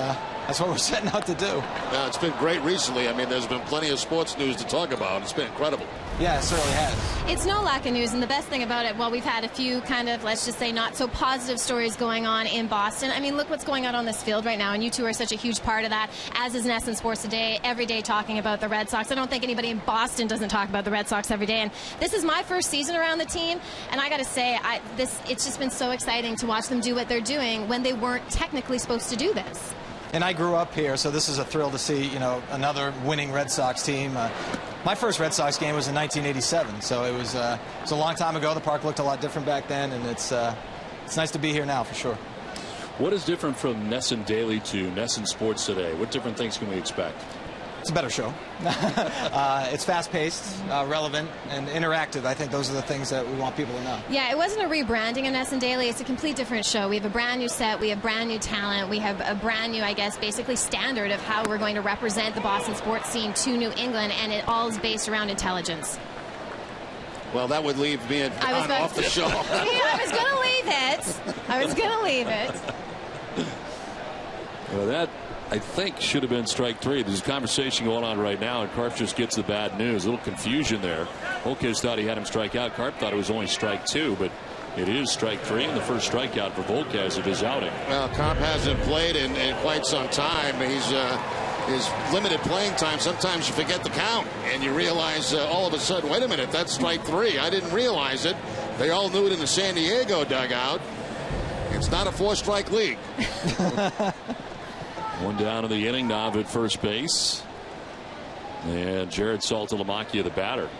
Speaker 6: what we're setting out to do.
Speaker 2: It's been great recently. I mean, there's been plenty of sports news to talk about. It's been incredible.
Speaker 6: Yeah, it certainly has.
Speaker 7: It's no lack of news, and the best thing about it, well, we've had a few kind of, let's just say, not so positive stories going on in Boston. I mean, look what's going on this field right now, and you two are such a huge part of that, as is NESN Sports Today, every day talking about the Red Sox. I don't think anybody in Boston doesn't talk about the Red Sox every day, and this is my first season around the team, and I got to say, it's just been so exciting to watch them do what they're doing when they weren't technically supposed to do this.
Speaker 6: And I grew up here, so this is a thrill to see, another winning Red Sox team. My first Red Sox game was in 1987, so it was a long time ago. The park looked a lot different back then, and it's nice to be here now for sure.
Speaker 1: What is different from NESN Daily to NESN Sports Today? What different things can we expect?
Speaker 6: It's a better show. It's fast-paced, relevant, and interactive. I think those are the things that we want people to know.
Speaker 7: Yeah, it wasn't a rebranding of NESN Daily. It's a complete different show. We have a brand new set. We have brand new talent. We have a brand new, I guess, basically standard of how we're going to represent the Boston sports scene to New England, and it all is based around intelligence.
Speaker 2: Well, that would leave me off the show.
Speaker 7: I was going to leave it.
Speaker 1: Well, that, I think, should have been strike three. There's a conversation going on right now, and Karp just gets the bad news. A little confusion there. Volquez thought he had him strike out. Karp thought it was only strike two, but it is strike three, and the first strikeout for Volquez of his outing.
Speaker 2: Well, Karp hasn't played in quite some time. His limited playing time, sometimes you forget the count, and you realize all of a sudden, wait a minute, that's strike three. I didn't realize it. They all knew it in the San Diego dugout. It's not a four-strike league.
Speaker 1: One down in the inning, Nav at first base. And Jared Saltalamacchia, the batter.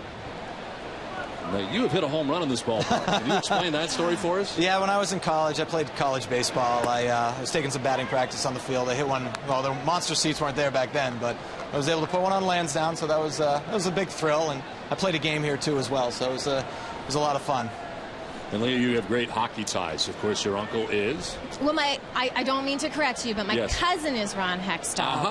Speaker 1: Now, you have hit a home run in this ballpark. Can you explain that story for us?
Speaker 6: Yeah, when I was in college, I played college baseball. I was taking some batting practice on the field. I hit one. Well, the monster seats weren't there back then, but I was able to put one on Lansdowne, so that was a big thrill. And I played a game here too as well, so it was a lot of fun.
Speaker 1: And Leah, you have great hockey ties. Of course, your uncle is?
Speaker 7: Well, I don't mean to correct you, but my cousin is Ron Hextall.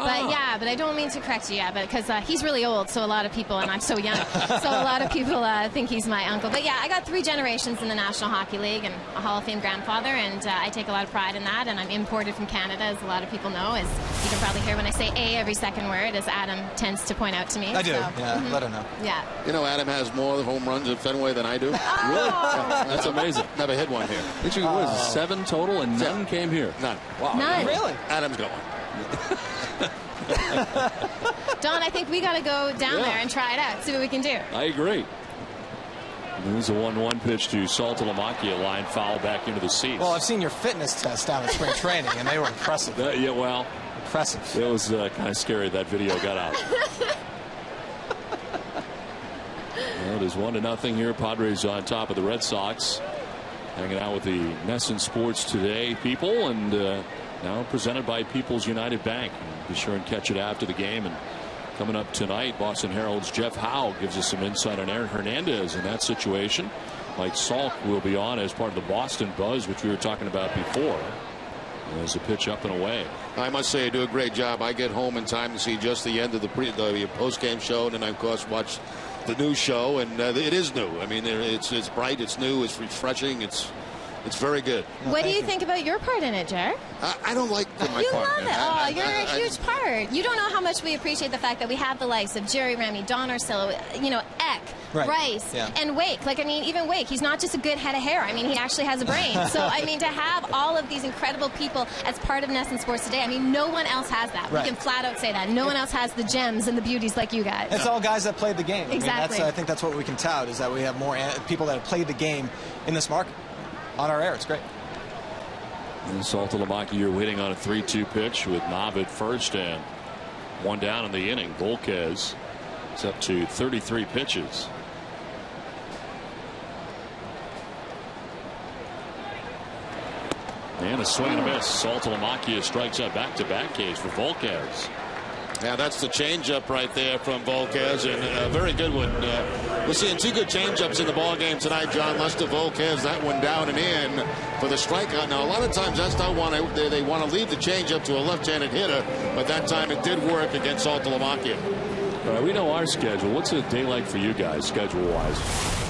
Speaker 7: But I don't mean to correct you, because he's really old, so a lot of people, and I'm so young, so a lot of people think he's my uncle. But yeah, I got 3 generations in the National Hockey League and a Hall of Fame grandfather, and I take a lot of pride in that, and I'm imported from Canada, as a lot of people know. As you can probably hear when I say A every second word, as Adam tends to point out to me.
Speaker 6: I do, let her know.
Speaker 7: Yeah.
Speaker 2: You know, Adam has more home runs at Fenway than I do.
Speaker 7: Oh.
Speaker 1: Really? Yeah, that's amazing.
Speaker 2: Never hit one here.
Speaker 1: Did you, what is it, 7 total, and none came here?
Speaker 2: None.
Speaker 1: Wow.
Speaker 7: None.
Speaker 6: Really?
Speaker 2: Adam's got one.
Speaker 7: Don, I think we got to go down there and try it out, see what we can do.
Speaker 1: I agree. There's a 1-1 pitch to Saltalamacchia, line foul back into the seats.
Speaker 6: Well, I've seen your fitness tests down at spring training, and they were impressive.
Speaker 1: Yeah, well,
Speaker 6: impressive.
Speaker 1: It was kind of scary that video got out. Well, it is 1-0 here. Padres on top of the Red Sox. Hanging out with the NESN Sports Today people, and now presented by People's United Bank. Be sure and catch it after the game. And coming up tonight, Boston Herald's Jeff Howe gives us some insight on Aaron Hernandez in that situation. Mike Salk will be on as part of the Boston Buzz, which we were talking about before. There's a pitch up and away.
Speaker 2: I must say, I do a great job. I get home in time to see just the end of the post-game show, and then I, of course, watch the new show, and it is new. I mean, it's bright, it's new, it's refreshing, it's very good.
Speaker 7: What do you think about your part in it, Jer?
Speaker 2: I don't like my
Speaker 7: you
Speaker 2: part.
Speaker 7: You love it. You're a huge part. You don't know how much we appreciate the fact that we have the likes of Jerry Remy, Don Orsillo, Eck, Rice, and Wake. Like, I mean, even Wake, he's not just a good head of hair. I mean, he actually has a brain. So, I mean, to have all of these incredible people as part of NESN Sports Today, I mean, no one else has that. We can flat out say that. No one else has the gems and the beauties like you guys.
Speaker 6: It's all guys that played the game.
Speaker 7: Exactly.
Speaker 6: I think that's what we can tout, is that we have more people that have played the game in this market on our air. It's great.
Speaker 1: Saltalamacchia, you're waiting on a 3-2 pitch with Nav at first, and 1 down in the inning. Volquez is up to 33 pitches. And a swing and a miss. Saltalamacchia strikes out back-to-back case for Volquez.
Speaker 2: Yeah, that's the changeup right there from Volquez, and a very good one. We're seeing two good changeups in the ball game tonight. John Lester, Volquez, that one down and in for the strikeout. Now, a lot of times that's not they want to leave the changeup to a left-handed hitter, but that time it did work against Saltalamacchia.
Speaker 1: All right, we know our schedule. What's a day like for you guys, schedule-wise?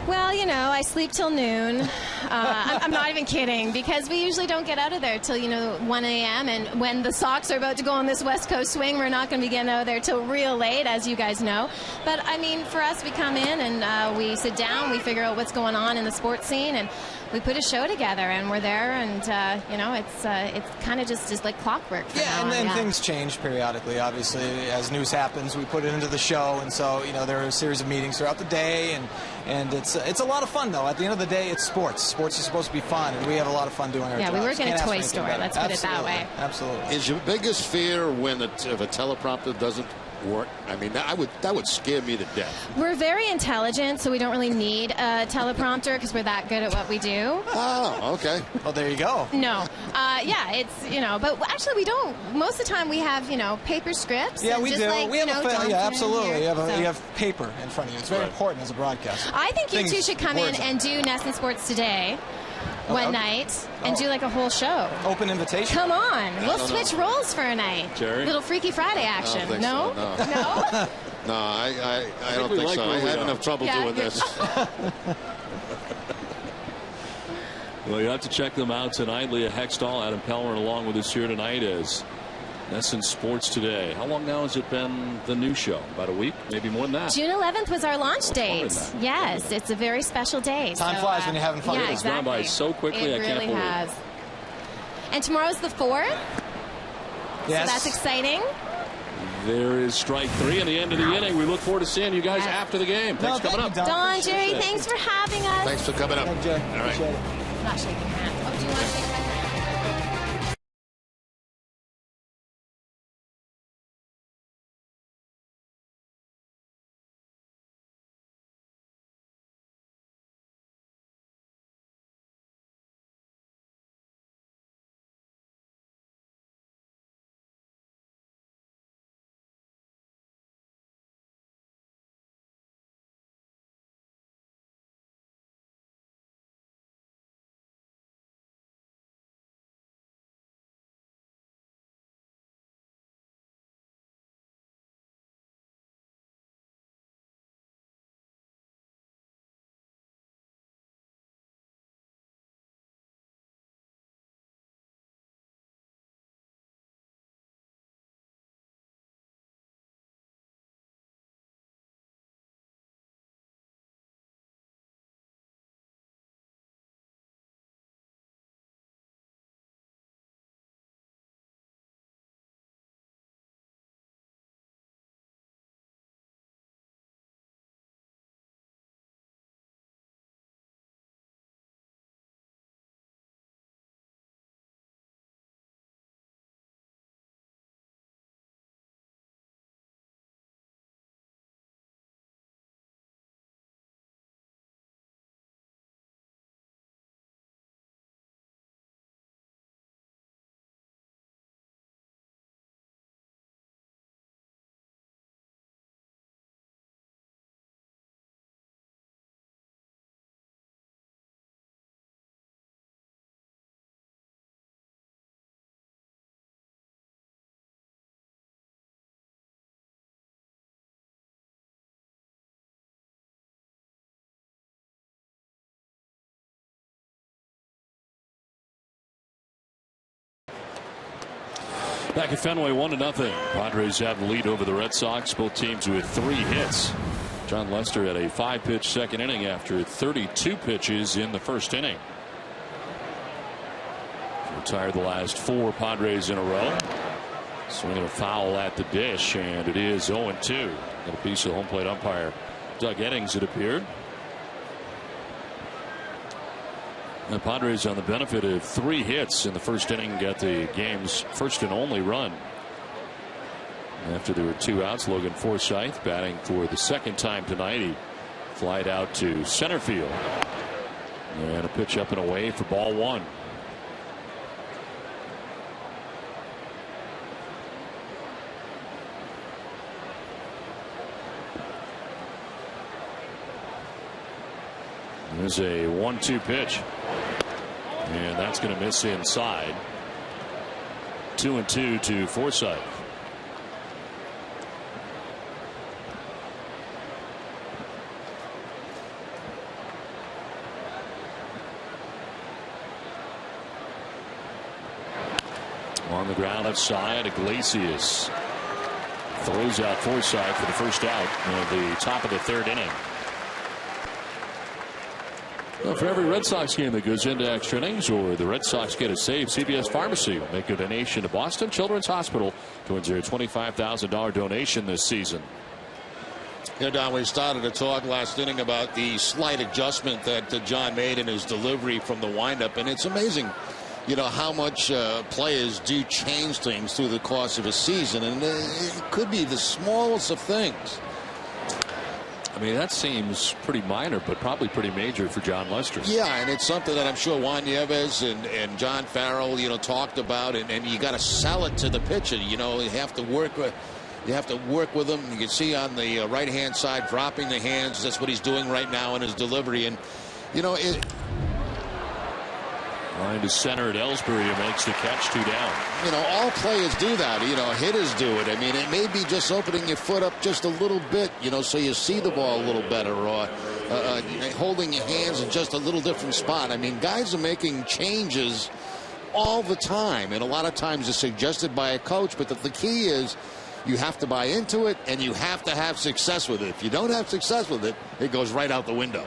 Speaker 7: Well, you know, I sleep till noon. I'm not even kidding, because we usually don't get out of there till, 1 a.m. And when the Sox are about to go on this West Coast swing, we're not going to be getting out of there till real late, as you guys know. But, I mean, for us, we come in and we sit down, we figure out what's going on in the sports scene, and we put a show together, and we're there, and, it's kind of just like clockwork.
Speaker 6: And things change periodically, obviously. As news happens, we put it into the show, and so, there are a series of meetings throughout the day, and it's a lot of fun, though. At the end of the day, it's sports. Sports is supposed to be fun, and we have a lot of fun doing our jobs.
Speaker 7: Yeah, we work in a toy store. Let's put it that way.
Speaker 2: Absolutely. Is your biggest fear if a teleprompter doesn't work? I mean, that would scare me to death.
Speaker 7: We're very intelligent, so we don't really need a teleprompter because we're that good at what we do.
Speaker 2: Oh, okay.
Speaker 6: Well, there you go.
Speaker 7: No. But actually we don't. Most of the time we have, paper scripts.
Speaker 6: Yeah, we
Speaker 7: just
Speaker 6: do.
Speaker 7: Like,
Speaker 6: we have absolutely. You have paper in front of you. It's very
Speaker 2: right.
Speaker 6: important as a broadcaster.
Speaker 7: I think you two should come in and do NESN Sports Today one night and do like a whole show.
Speaker 6: Open invitation.
Speaker 7: Come on. We'll switch roles for a night.
Speaker 1: Jerry?
Speaker 7: Little Freaky Friday action.
Speaker 2: I don't think
Speaker 7: No?
Speaker 2: so,
Speaker 7: No?
Speaker 2: No, I don't think so. I have enough trouble doing this.
Speaker 1: Well, you have to check them out tonight. Leah Hextall, Adam Pellmer along with us here tonight as NESN Sports Today. How long now has it been the new show? About a week? Maybe more than that.
Speaker 7: June 11th was our launch date. Yes,
Speaker 1: Yeah.
Speaker 7: it's a very special day.
Speaker 6: Time flies when you're having fun.
Speaker 7: Yeah,
Speaker 1: It's gone by so quickly,
Speaker 7: it
Speaker 1: I can't
Speaker 7: really
Speaker 1: believe
Speaker 7: has. And tomorrow's the 4th.
Speaker 6: Yes.
Speaker 7: So that's exciting.
Speaker 1: There is strike 3 in the end of the inning. We look forward to seeing you guys after the game. Thanks for coming up.
Speaker 7: Don, Jerry, thanks for having us.
Speaker 2: Thanks for coming up.
Speaker 6: Thank you.
Speaker 2: All right.
Speaker 6: Appreciate it.
Speaker 7: I'm not shaking hands. Oh, do you want to shake my hand?
Speaker 1: Back at Fenway, 1-0. Padres have the lead over the Red Sox. Both teams with 3 hits. John Lester had a 5-pitch second inning after 32 pitches in the first inning. Retired the last 4 Padres in a row. Swinging a foul at the dish, and it is 0-2. Got a piece of home plate umpire Doug Eddings, it appeared. The Padres on the benefit of 3 hits in the first inning, got the game's first and only run. After there were 2 outs, Logan Forsythe batting for the second time tonight. He flied out to center field. And a pitch up and away for ball 1. There's a 1-2 pitch. And that's going to miss inside. 2-2 to Forsythe. On the ground left side, Iglesias throws out Forsythe for the first out at the top of the third inning. Well, for every Red Sox game that goes into extra innings or the Red Sox get a save, CVS Pharmacy will make a donation to Boston Children's Hospital towards their $25,000 donation this season.
Speaker 2: You know, Don, we started to talk last inning about the slight adjustment that John made in his delivery from the windup, and it's amazing, you know, how much players do change things through the course of a season, and it could be the smallest of things.
Speaker 1: I mean, that seems pretty minor, but probably pretty major for John Lester.
Speaker 2: Yeah, and it's something that I'm sure Juan Nieves and John Farrell, you know, talked about, and you got to sell it to the pitcher. You know, you have to work with them. You can see on the right-hand side dropping the hands. That's what he's doing right now in his delivery, and you know it.
Speaker 1: Line to center at Ellsbury, who makes the catch, 2 down.
Speaker 2: You know, all players do that. You know, hitters do it. I mean, it may be just opening your foot up just a little bit, you know, so you see the ball a little better, or holding your hands in just a little different spot. I mean, guys are making changes all the time, and a lot of times it's suggested by a coach, but the key is you have to buy into it, and you have to have success with it. If you don't have success with it, it goes right out the window.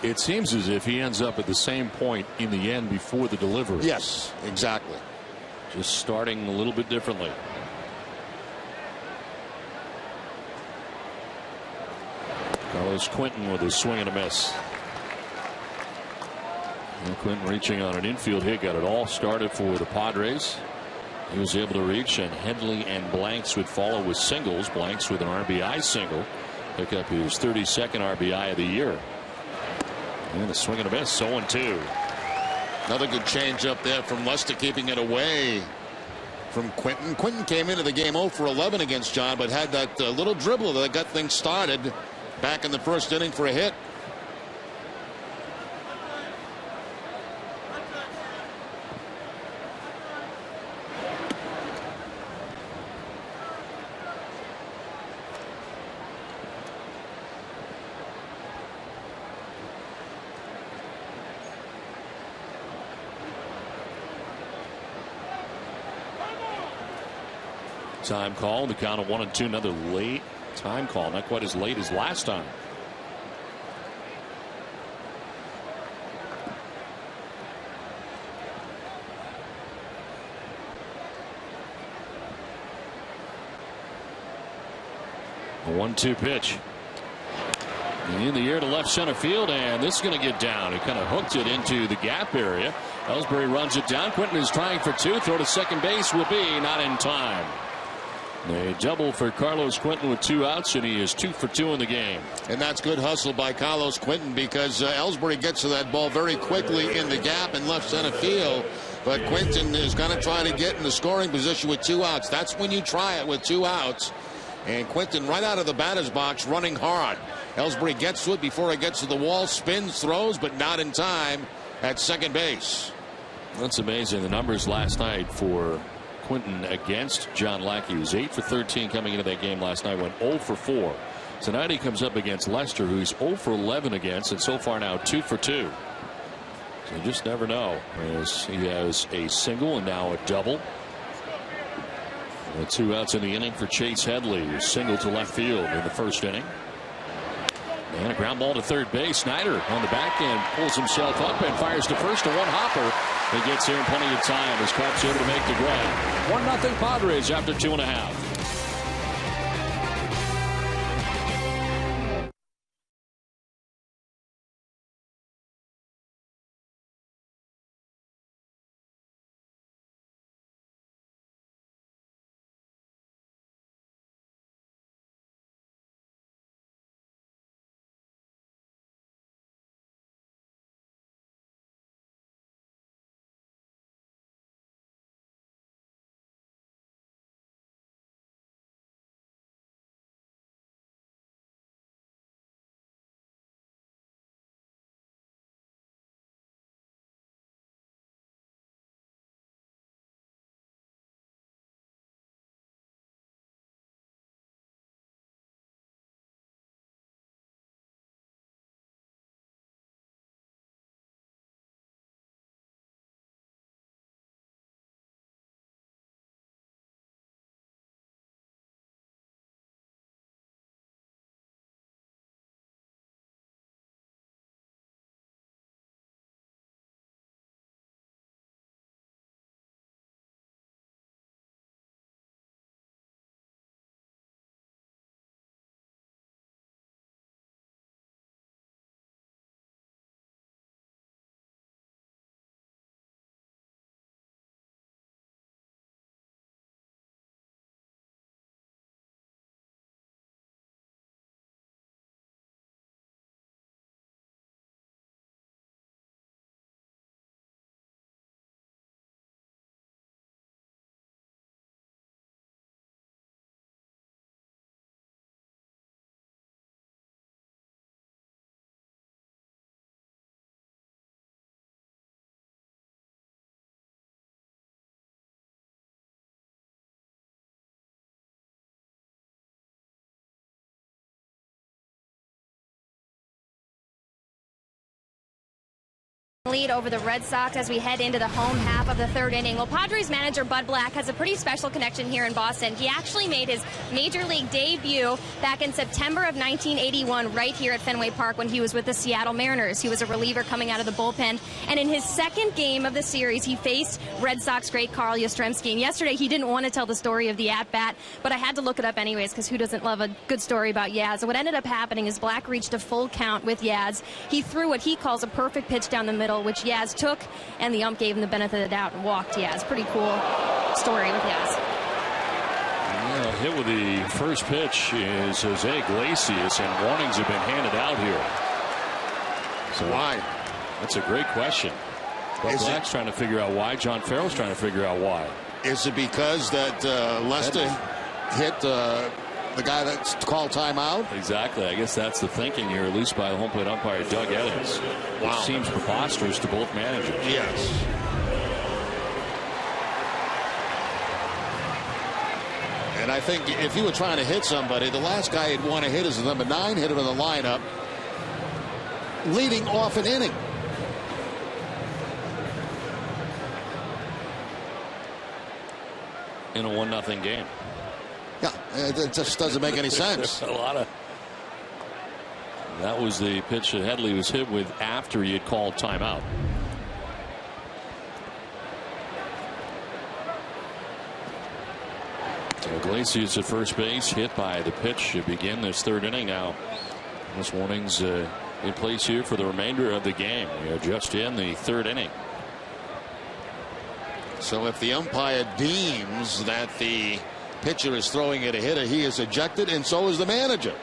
Speaker 1: It seems as if he ends up at the same point in the end before the delivery.
Speaker 2: Yes, exactly.
Speaker 1: Just starting a little bit differently. Carlos Quentin with a swing and a miss. And Quentin reaching on an infield hit, got it all started for the Padres. He was able to reach, and Headley and Blanks would follow with singles. Blanks with an RBI single, pick up his 32nd RBI of the year. And a swing and a miss, 0-2.
Speaker 2: Another good change up there from Lester, keeping it away from Quentin. Quentin came into the game 0 for 11 against John, but had that little dribbler that got things started back in the first inning for a hit.
Speaker 1: Time call, the count of 1-2. Another late time call, not quite as late as last time. A 1-2 pitch. In the air to left center field, and this is going to get down. He kind of hooked it into the gap area. Ellsbury runs it down. Quentin is trying for 2. Throw to second base will be not in time. A double for Carlos Quentin with 2 outs, and he is 2 for 2 in the game.
Speaker 2: And that's good hustle by Carlos Quentin, because Ellsbury gets to that ball very quickly in the gap in left center field. But Quentin is going to try to get in the scoring position with 2 outs. That's when you try it, with 2 outs. And Quentin right out of the batter's box running hard. Ellsbury gets to it before it gets to the wall, spins, throws, but not in time at second base.
Speaker 1: That's amazing. The numbers last night for Quentin against John Lackey. He was 8 for 13 coming into that game last night, went 0 for 4. Tonight he comes up against Lester, who's 0 for 11 against, and so far now 2 for 2. So you just never know, as he has a single and now a double. And 2 outs in the inning for Chase Headley, single to left field in the first inning. And a ground ball to third base. Snyder on the back end pulls himself up and fires to first, to one hopper. He gets here in plenty of time as Carp's able to make the grab. 1-0 Padres after 2.5.
Speaker 5: lead over the Red Sox as we head into the home half of the third inning. Well, Padres manager Bud Black has a pretty special connection here in Boston. He actually made his Major League debut back in September of 1981 right here at Fenway Park when he was with the Seattle Mariners. He was a reliever coming out of the bullpen. And in his second game of the series, he faced Red Sox great Carl Yastrzemski. And yesterday, he didn't want to tell the story of the at-bat, but I had to look it up anyways because who doesn't love a good story about Yaz? So what ended up happening is Black reached a full count with Yaz. He threw what he calls a perfect pitch down the middle, which Yaz took, and the ump gave him the benefit of the doubt and walked Yaz. Pretty cool story with Yaz.
Speaker 1: Yeah, hit with the first pitch is Jose Iglesias, and warnings have been handed out here. So
Speaker 2: why?
Speaker 1: That's a great question. But Black's trying to figure out why. John Farrell's trying to figure out why.
Speaker 2: Is it because that Lester hit the guy that's called timeout?
Speaker 1: Exactly. I guess that's the thinking here, at least by the home plate umpire Doug Evans.
Speaker 2: Wow.
Speaker 1: Which seems preposterous to both managers.
Speaker 2: Yes. And I think if you were trying to hit somebody, the last guy you'd want to hit is the number 9 hitter in the lineup, leading off an inning.
Speaker 1: In a 1-0 game.
Speaker 2: Yeah, it just doesn't make any sense.
Speaker 1: A lot of. That was the pitch that Headley was hit with after he had called timeout. Iglesias at first base, hit by the pitch to begin this third inning. Now, this warning's in place here for the remainder of the game. We are just in the third inning.
Speaker 2: So if the umpire deems that the pitcher is throwing at a hitter, he is ejected, and so is the manager.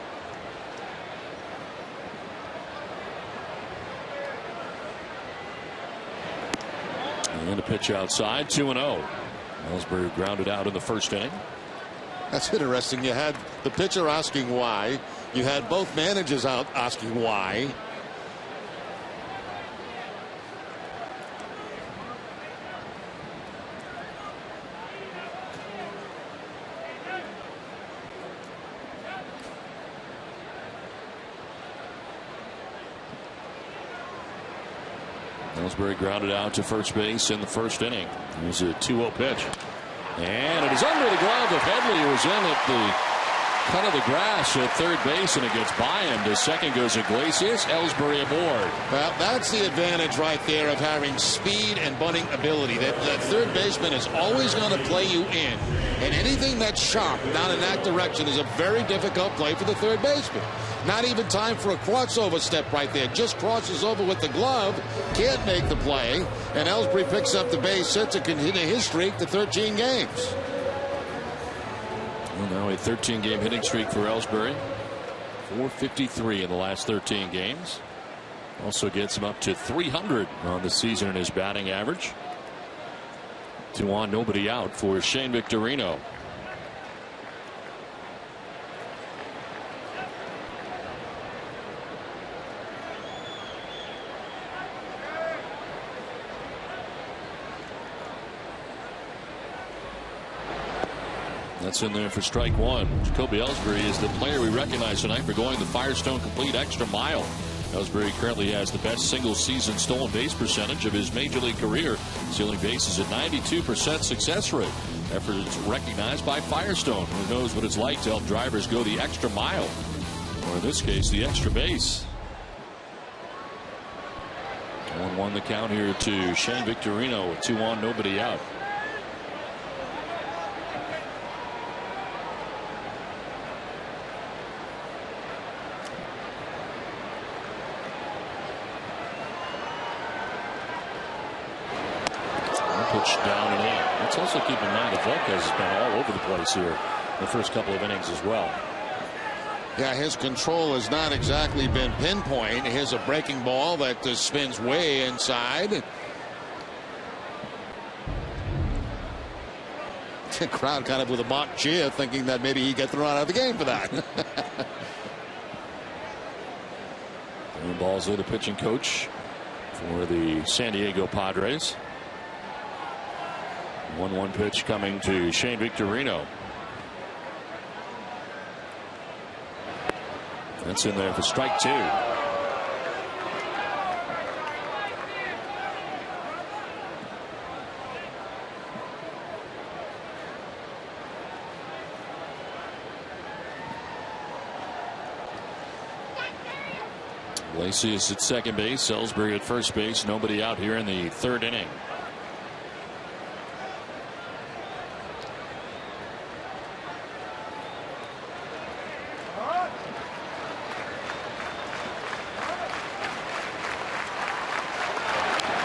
Speaker 1: And a pitch outside, 2-0. Ellsbury grounded out in the first inning.
Speaker 2: That's interesting. You had the pitcher asking why. You had both managers out asking why.
Speaker 1: Ellsbury grounded out to first base in the first inning. It was a 2-0 pitch. And it is under the glove of Headley, who was in at the cut of the grass at third base, and it gets by him. To second goes Iglesias. Ellsbury aboard.
Speaker 2: Well, that's the advantage right there of having speed and bunting ability. That third baseman is always going to play you in. And anything that's sharp down in that direction is a very difficult play for the third baseman. Not even time for a crossover step right there. Just crosses over with the glove. Can't make the play. And Ellsbury picks up the base hit to continue his streak to 13 games.
Speaker 1: Well, now a 13-game hitting streak for Ellsbury. 453 in the last 13 games. Also gets him up to 300 on the season in his batting average. 2 on, nobody out for Shane Victorino. That's in there for strike one. Jacoby Ellsbury is the player we recognize tonight for going the Firestone complete extra mile. Ellsbury currently has the best single season stolen base percentage of his major league career, stealing bases at 92% success rate. Effort is recognized by Firestone, who knows what it's like to help drivers go the extra mile, or in this case, the extra base. 1-1 the count here to Shane Victorino with 2 on, nobody out. Pitch down and in. Let's also keep in mind that Volquez has been all over the place here the first couple of innings as well.
Speaker 2: Yeah, his control has not exactly been pinpoint. Here's a breaking ball that spins way inside. The crowd kind of with a mock cheer, thinking that maybe he'd get thrown out of the game for that.
Speaker 1: And Balzo, the pitching coach for the San Diego Padres. 1-1 pitch coming to Shane Victorino. That's in there for strike 2. Lacey is at second base. Ellsbury at first base. Nobody out here in the third inning.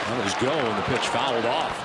Speaker 1: That was go, and the pitch fouled off.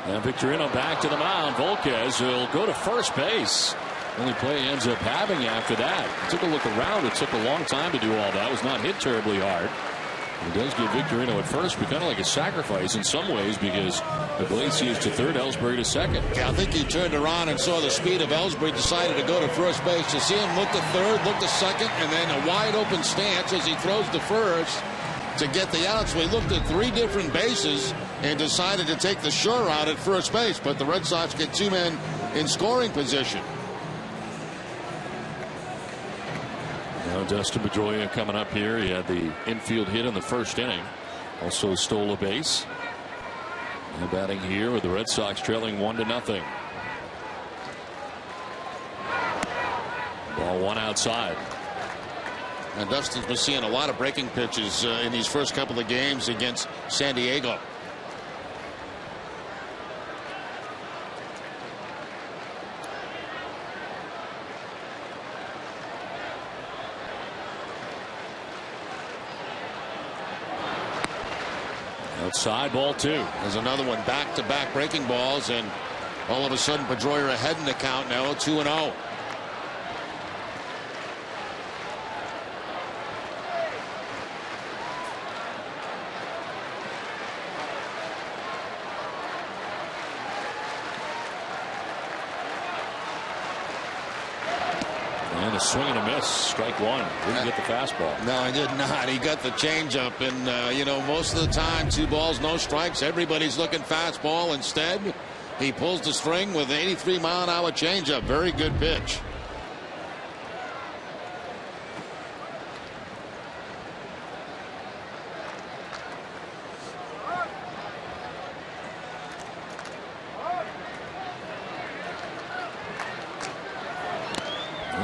Speaker 1: And Victorino back to the mound. Volquez will go to first base. Only play he ends up having after that. Took a look around. It took a long time to do all that. Was not hit terribly hard. It does give Victorino at first, but kind of like a sacrifice in some ways, because Iglesias is to third, Ellsbury to second.
Speaker 2: Yeah, I think he turned around and saw the speed of Ellsbury, decided to go to first base. To see him look to third, look to second, and then a wide open stance as he throws to first to get the out. So he looked at three different bases and decided to take the sure route at first base. But the Red Sox get two men in scoring position.
Speaker 1: Now Dustin Pedroia coming up here. He had the infield hit in the first inning. Also stole a base. And batting here with the Red Sox trailing 1-0. Ball one outside.
Speaker 2: And Dustin's been seeing a lot of breaking pitches in these first couple of games against San Diego.
Speaker 1: Outside, ball two.
Speaker 2: There's another one, back-to-back breaking balls, and all of a sudden Pedroia ahead in the count now, 2-0.
Speaker 1: And a swing and a miss. Strike one. Didn't get the fastball.
Speaker 2: No, he did not. He got the changeup. And, you know, most of the time, 2 balls, no strikes. Everybody's looking fastball. Instead, he pulls the string with an 83-mile-an-hour changeup. Very good pitch.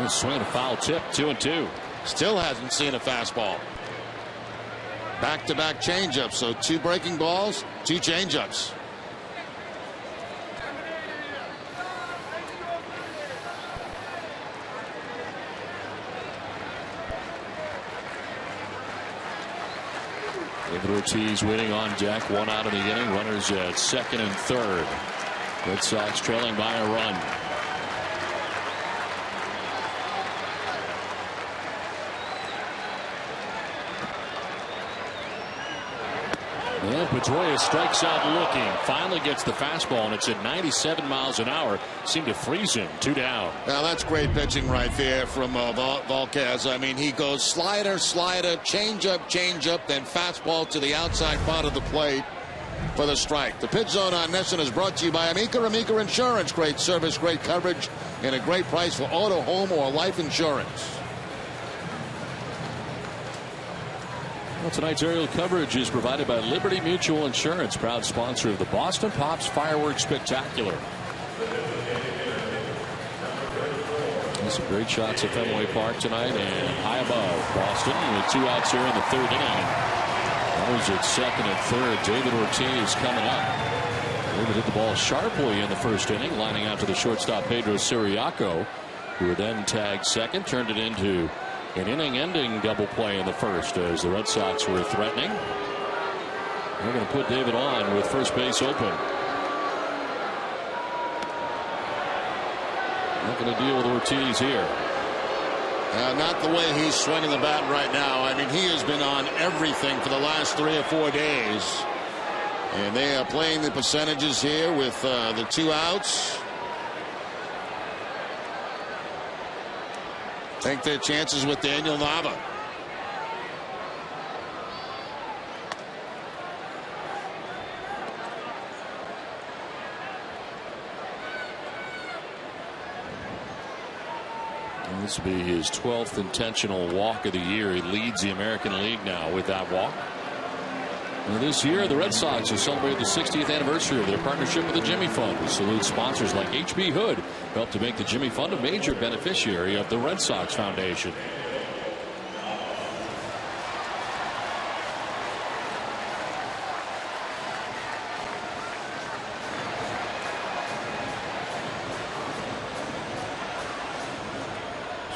Speaker 1: Swing and a foul tip, 2-2.
Speaker 2: Still hasn't seen a fastball. Back-to-back changeups, so 2 breaking balls, 2 changeups.
Speaker 1: David Ortiz waiting on deck. 1 out of the inning. Runners at second and third. Red Sox trailing by a run. And Pedroia strikes out looking. Finally gets the fastball, and it's at 97 miles an hour. Seemed to freeze him. 2 down.
Speaker 2: Now that's great pitching right there from Volquez. I mean, he goes slider, changeup, then fastball to the outside part of the plate for the strike. The Pitch Zone on NESN is brought to you by Amica Insurance. Great service, great coverage, and a great price for auto, home, or life insurance.
Speaker 1: Well, tonight's aerial coverage is provided by Liberty Mutual Insurance, proud sponsor of the Boston Pops Fireworks Spectacular. And some great shots at Fenway Park tonight, and high above Boston with 2 outs here in the third inning. Runners at second and third. David Ortiz coming up. David hit the ball sharply in the first inning, lining out to the shortstop Pedro Siriaco, who would then tag second, turned it into an inning-ending double play in the first as the Red Sox were threatening. They're going to put David on with first base open. Not going to deal with Ortiz here.
Speaker 2: Not the way he's swinging the bat right now. I mean, he has been on everything for the last 3 or 4 days. And they are playing the percentages here with the 2 outs. take their chances with Daniel Nava.
Speaker 1: This will be his 12th intentional walk of the year. He leads the American League now with that walk. And this year, the Red Sox have celebrated the 60th anniversary of their partnership with the Jimmy Fund. We salute sponsors like H.B. Hood, who helped to make the Jimmy Fund a major beneficiary of the Red Sox Foundation.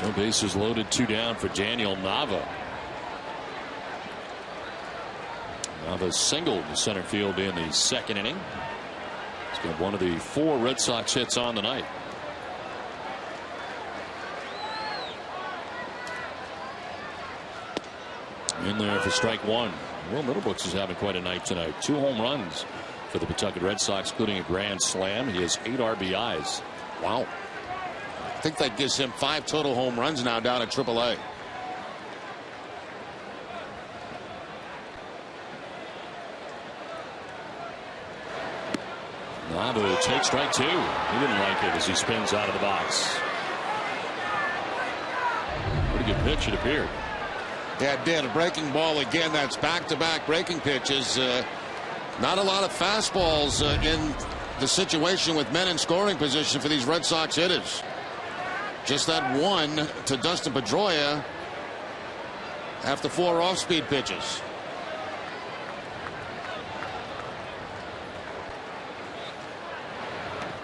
Speaker 1: So bases loaded, 2 down for Daniel Nava. Nava singled to center field in the second inning. He's got one of the 4 Red Sox hits on the night. In there for strike 1. Will Middlebrooks is having quite a night tonight. 2 home runs for the Pawtucket Red Sox, including a grand slam. He has 8 RBIs.
Speaker 2: Wow. I think that gives him 5 total home runs now down at AAA.
Speaker 1: Nava takes strike 2. He didn't like it as he spins out of the box. Pretty good pitch, it appeared.
Speaker 2: Yeah, it did. A breaking ball again. That's back-to-back breaking pitches. Not a lot of fastballs in the situation with men in scoring position for these Red Sox hitters. Just that one to Dustin Pedroia after 4 off-speed pitches.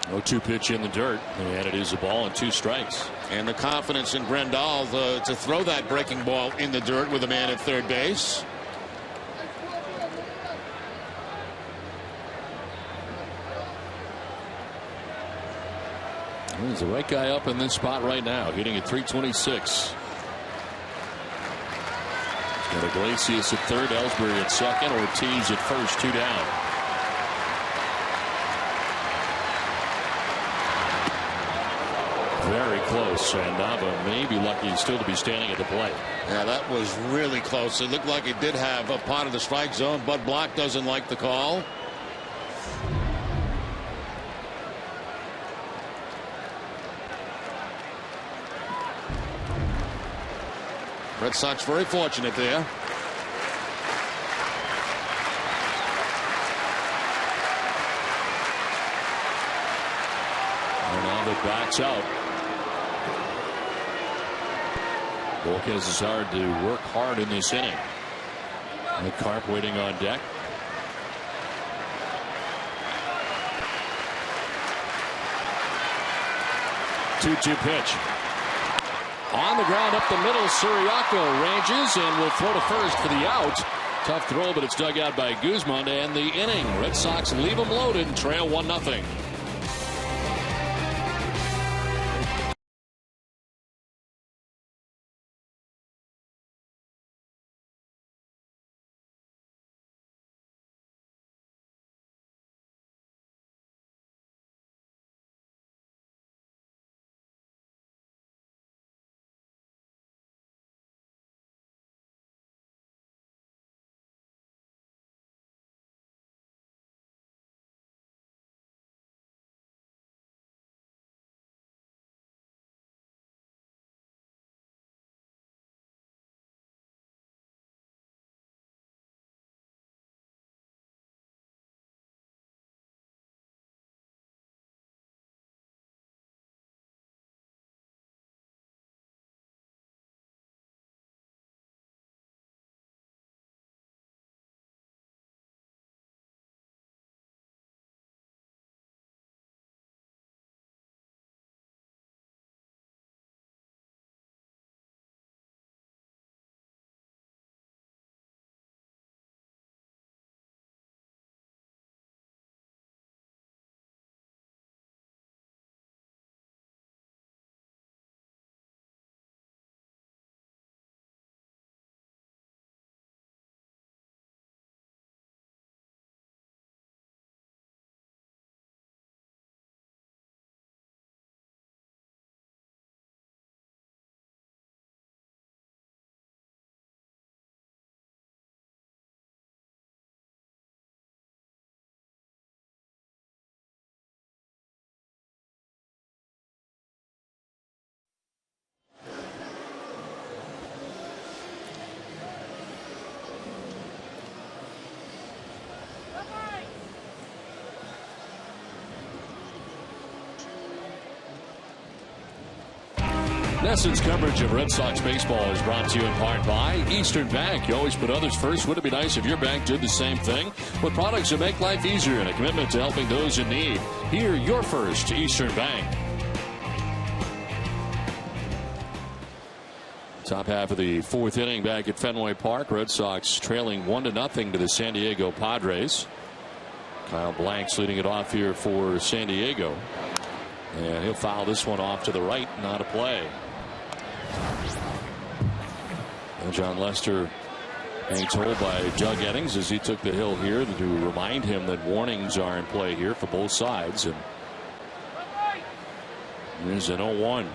Speaker 1: No 2 pitch in the dirt, and it is a ball and 2 strikes.
Speaker 2: And the confidence in Grandal to throw that breaking ball in the dirt with a man at third base.
Speaker 1: There's the right guy up in this spot right now, hitting at 326. He's got Iglesias at third, Ellsbury at second, Ortiz at first, 2 down. Very close, and Nava may be lucky still to be standing at the plate.
Speaker 2: Yeah, that was really close. It looked like it did have a part of the strike zone. Bud Block doesn't like the call. Red Sox very fortunate there.
Speaker 1: And Nava backs out. Buchholz is hard to work hard in this inning. And Carp waiting on deck. Two-two pitch. On the ground up the middle, Suriaco ranges and will throw to first for the out. Tough throw, but it's dug out by Guzman, and the inning. Red Sox leave them loaded and trail 1-0. NESN's coverage of Red Sox baseball is brought to you in part by Eastern Bank. You always put others first. Wouldn't it be nice if your bank did the same thing? With products that make life easier and a commitment to helping those in need. Here, your first Eastern Bank. Top half of the fourth inning back at Fenway Park. Red Sox trailing 1-0 to the San Diego Padres. Kyle Blanks leading it off here for San Diego. And he'll foul this one off to the right, not a play. And John Lester being told by Doug Eddings as he took the hill here to remind him that warnings are in play here for both sides. And there's an 0-1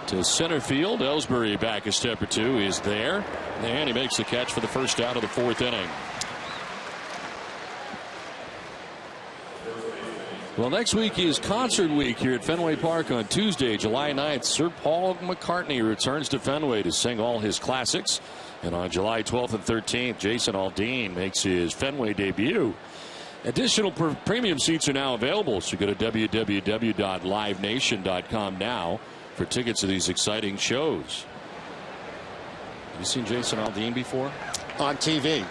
Speaker 1: to center field. Ellsbury back a step or two is there, and he makes the catch for the first out of the fourth inning. Well, next week is concert week here at Fenway Park on Tuesday, July 9th. Sir Paul McCartney returns to Fenway to sing all his classics. And on July 12th and 13th, Jason Aldean makes his Fenway debut. Additional premium seats are now available, so go to www.livenation.com now for tickets to these exciting shows. Have you seen Jason Aldean before?
Speaker 2: On TV.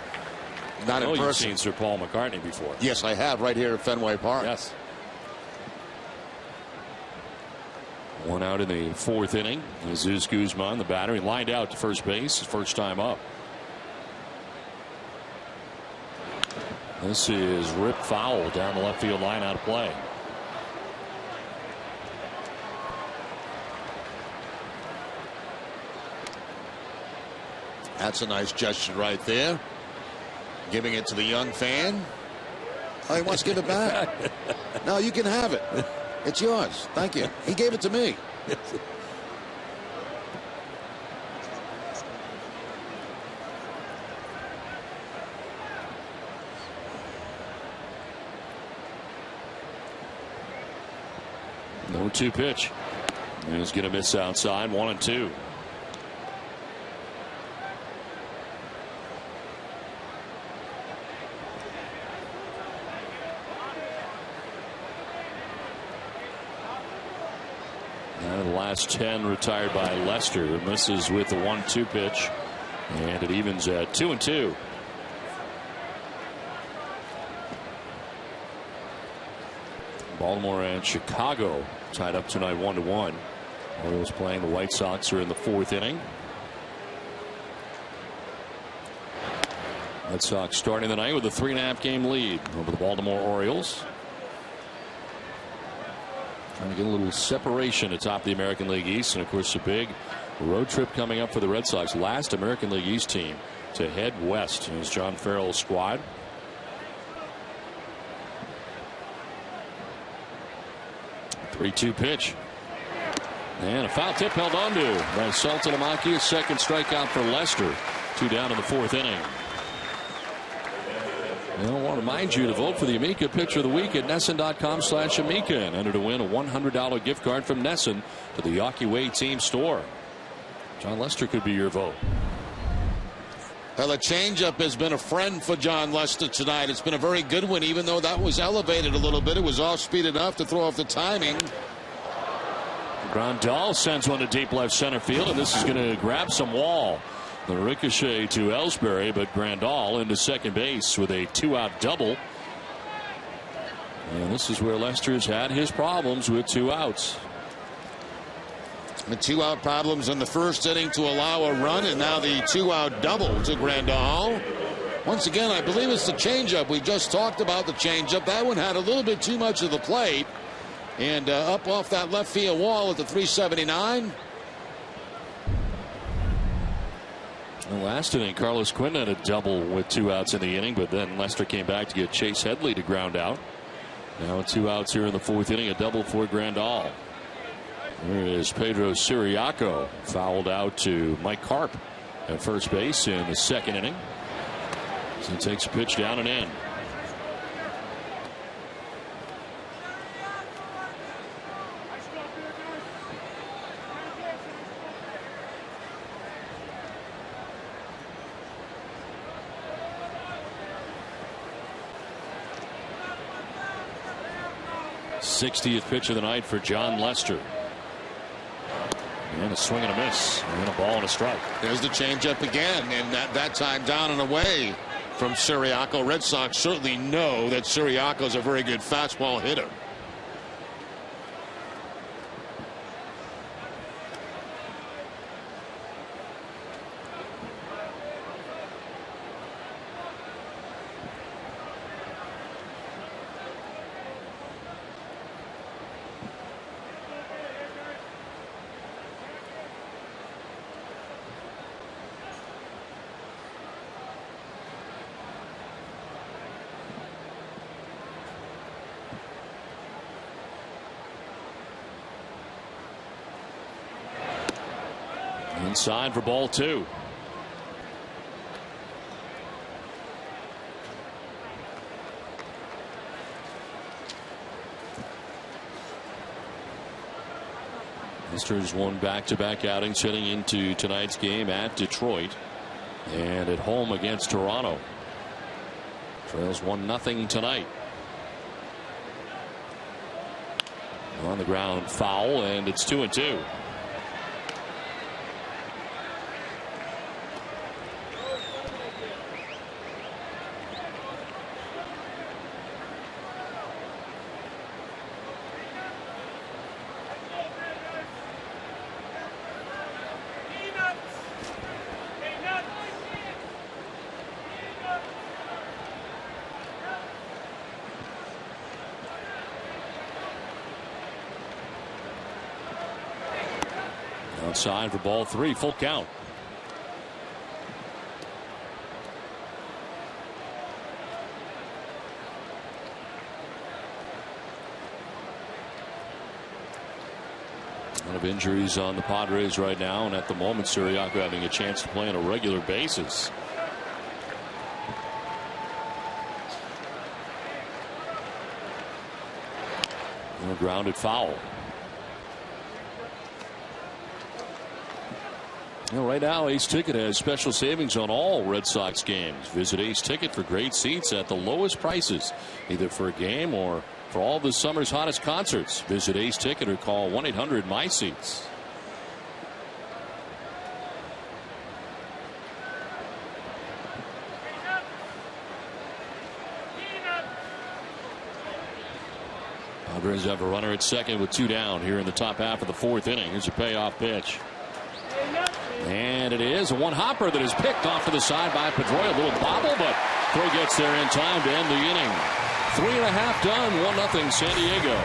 Speaker 2: Not in person.
Speaker 1: You've seen Sir Paul McCartney before.
Speaker 2: Yes, I have, right here at Fenway Park.
Speaker 1: Yes. One out in the fourth inning. Jesus Guzman, the batter, he lined out to first base his first time up. This is ripped foul down the left field line, out of play.
Speaker 2: That's a nice gesture right there. Giving it to the young fan. Oh, he wants to give it back. No, you can have it. It's yours. Thank you. He gave it to me.
Speaker 1: No 2 pitch. He's going to miss outside. 1-2. The last 10 retired by Lester. Misses with the 1-2 pitch, and it evens at 2-2. Baltimore and Chicago tied up tonight 1-1. Orioles playing the White Sox are in the fourth inning. Red Sox starting the night with a 3.5 game lead over the Baltimore Orioles. Trying to get a little separation atop the American League East, and of course a big road trip coming up for the Red Sox. Last American League East team to head west is John Farrell's squad. Three-two pitch. And a foul tip held onto by Sultan Amaki. A second strikeout for Lester. 2 down in the fourth inning. I want to remind you to vote for the Amica Pitcher of the Week at NESN.com/Amica and enter to win a $100 gift card from NESN to the Yawkey Way team store. John Lester could be your vote.
Speaker 2: Well, the changeup has been a friend for John Lester tonight. It's been a very good one, even though that was elevated a little bit. It was off speed enough to throw off the timing.
Speaker 1: Grandal sends one to deep left center field, and this is going to grab some wall. The ricochet to Ellsbury, but Grandal into second base with a 2-out double. And this is where Lester's had his problems with 2 outs.
Speaker 2: The 2-out problems in the first inning to allow a run, and now the 2-out double to Grandal. Once again, I believe it's the changeup. We just talked about the changeup. That one had a little bit too much of the plate, and up off that left field wall at the 379.
Speaker 1: Last inning, Carlos Quinn had a double with 2 outs in the inning, but then Lester came back to get Chase Headley to ground out. Now 2 outs here in the fourth inning, a double for Grandal. There is Pedro Siriaco, fouled out to Mike Karp at first base in the second inning. So he takes a pitch down and in. _60th pitch of the night for John Lester. a swing and a miss. And a ball and a strike.
Speaker 2: There's the changeup again, and that time down and away from Siriaco. Red Sox certainly know that Siriaco's a very good fastball hitter.
Speaker 1: Inside for ball 2. Masters won back-to-back outings heading into tonight's game at Detroit and at home against Toronto. Trails 1-0 tonight. On the ground, foul, and it's 2-2. Outside for ball 3, full count. A lot of injuries on the Padres right now, and at the moment Siriaco having a chance to play on a regular basis. And a grounded foul. Right now, Ace Ticket has special savings on all Red Sox games. Visit Ace Ticket for great seats at the lowest prices, either for a game or for all the summer's hottest concerts. Visit Ace Ticket or call 1-800-MY-SEATS. Padres have a runner at second with 2 down here in the top half of the 4th inning. Here's a payoff pitch. And it is a one-hopper that is picked off to the side by Pedroia. A little bobble, but throw gets there in time to end the inning. 3.5 done, 1-0 San Diego.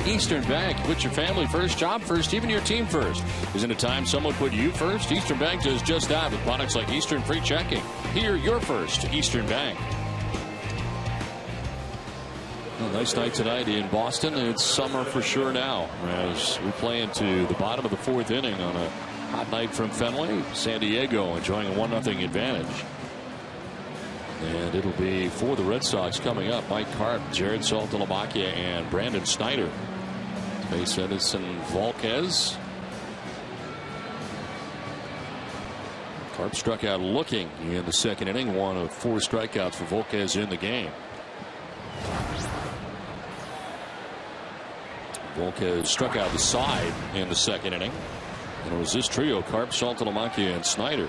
Speaker 1: Eastern Bank. Put your family first, job first, even your team first. Isn't it time someone put you first? Eastern Bank does just that with products like Eastern Free Checking. Here, you're first, Eastern Bank. Well, nice night tonight in Boston. It's summer for sure now as we play into the bottom of the fourth inning on a hot night from Fenway. San Diego enjoying a 1-0 advantage. And it'll be for the Red Sox coming up. Mike Karp, Jared Saltalamacchia, and Brandon Snyder. Face Edison Volquez. Karp struck out looking in the second inning. One of 4 strikeouts for Volquez in the game. Volquez struck out the side in the second inning. And it was this trio, Karp, Saltalamacchia, and Snyder.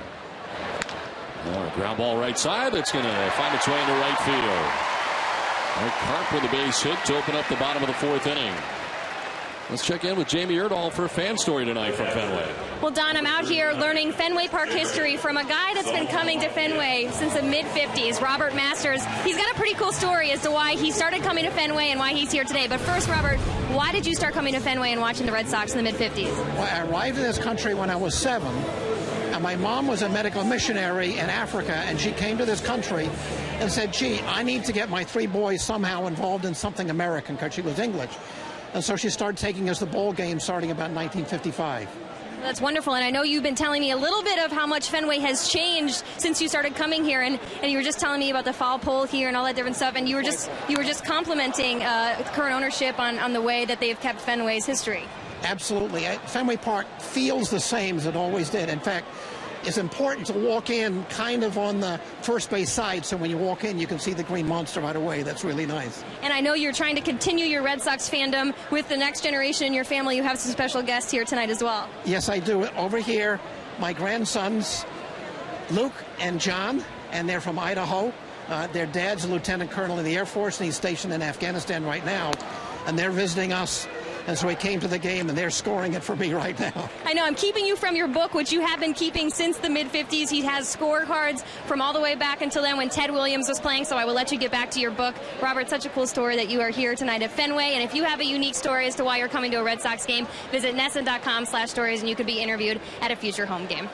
Speaker 1: Ground ball right side. That's going to find its way into right field. Karp with a base hit to open up the bottom of the fourth inning. Let's check in with Jamie Erdahl for a fan story tonight from Fenway.
Speaker 5: Well, Don, I'm out here learning Fenway Park history from a guy that's been coming to Fenway since the mid-50s, Robert Masters. He's got a pretty cool story as to why he started coming to Fenway and why he's here today. But first, Robert, why did you start coming to Fenway and watching the Red Sox in the mid-50s?
Speaker 8: Well, I arrived in this country when I was 7. And my mom was a medical missionary in Africa, and she came to this country and said, gee, I need to get my 3 boys somehow involved in something American, because she was English. And so she started taking us to ball games starting about 1955.
Speaker 5: That's wonderful, and I know you've been telling me a little bit of how much Fenway has changed since you started coming here, and you were just telling me about the foul pole here and all that different stuff, and you were just complimenting current ownership on the way that they've kept Fenway's history.
Speaker 8: Absolutely. Fenway Park feels the same as it always did. In fact, it's important to walk in kind of on the first base side, so when you walk in you can see the green monster right away. That's really nice.
Speaker 5: And I know you're trying to continue your Red Sox fandom with the next generation in your family. You have some special guests here tonight as well.
Speaker 8: Yes, I do. Over here, my grandsons, Luke and John, and they're from Idaho. Their dad's a lieutenant colonel in the Air Force, and he's stationed in Afghanistan right now, and they're visiting us. And so he came to the game, and they're scoring it for me right now.
Speaker 5: I know. I'm keeping you from your book, which you have been keeping since the mid-50s. He has scorecards from all the way back until then when Ted Williams was playing, so I will let you get back to your book. Robert, such a cool story that you are here tonight at Fenway. And if you have a unique story as to why you're coming to a Red Sox game, visit NESN.com/stories, and you could be interviewed at a future home game.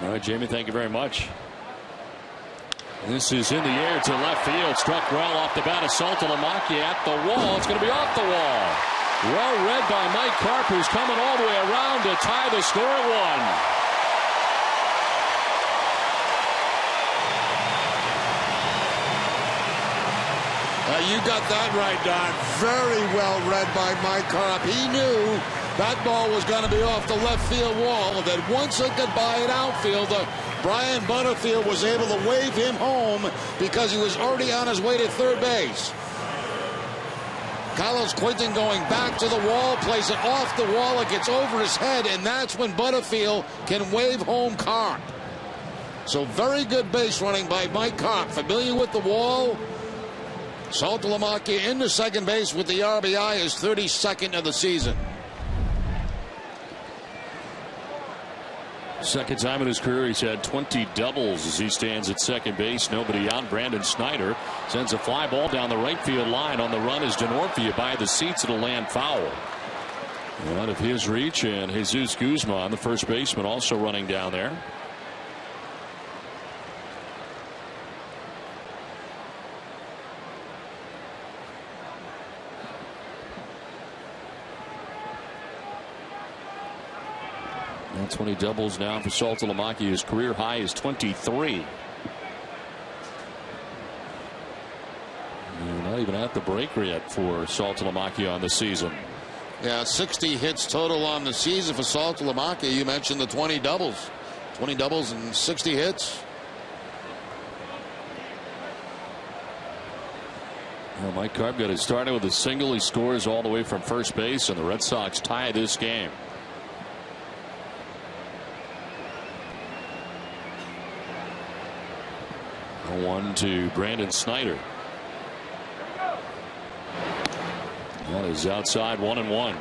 Speaker 1: All right, Jamie, thank you very much. This is in the air to left field. Struck well off the bat of Saltalamacchia at the wall. It's going to be off the wall. Well read by Mike Karp, who's coming all the way around to tie the score at
Speaker 2: 1. You got that right, Don. Very well read by Mike Karp. He knew that ball was going to be off the left field wall, and that once it got by an outfielder, Brian Butterfield was able to wave him home because he was already on his way to third base. Carlos Quinton going back to the wall, plays it off the wall, it gets over his head, and that's when Butterfield can wave home Karp. So very good base running by Mike Karp. Familiar with the wall. Saltalamacchia into second base with the RBI, his 32nd of the season.
Speaker 1: Second time in his career he's had 20 doubles as he stands at second base. Nobody out. Brandon Snyder sends a fly ball down the right field line. On the run is Denorfia by the seats. It'll land foul. Out of his reach, and Jesus Guzman, the first baseman, also running down there. Now 20 doubles now for Saltalamacchia. His career high is 23. Not even at the break yet for Saltalamacchia on the season.
Speaker 2: Yeah, 60 hits total on the season for Saltalamacchia. You mentioned the 20 doubles. 20 doubles and 60 hits.
Speaker 1: Well, Mike Karp got it started with a single. He scores all the way from first base, and the Red Sox tie this game. One to Brandon Snyder. That is outside, 1-1.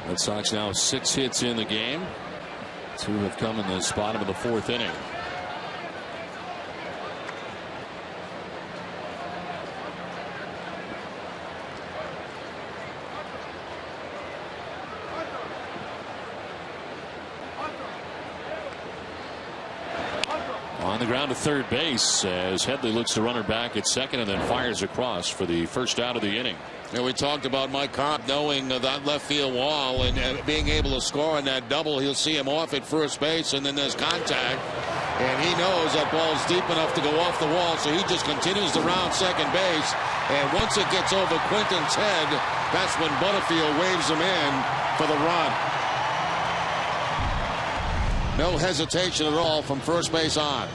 Speaker 1: Red Sox now 6 hits in the game. Two have come in the bottom of the fourth inning. On the ground to third base as Headley looks to run her back at second and then fires across for the first out of the inning.
Speaker 2: And we talked about Mike Cobb knowing that left field wall and being able to score on that double. He'll see him off at first base, and then there's contact. And he knows that ball's deep enough to go off the wall, so he just continues to round second base. And once it gets over Quinton's head, that's when Butterfield waves him in for the run. No hesitation at all from first base on.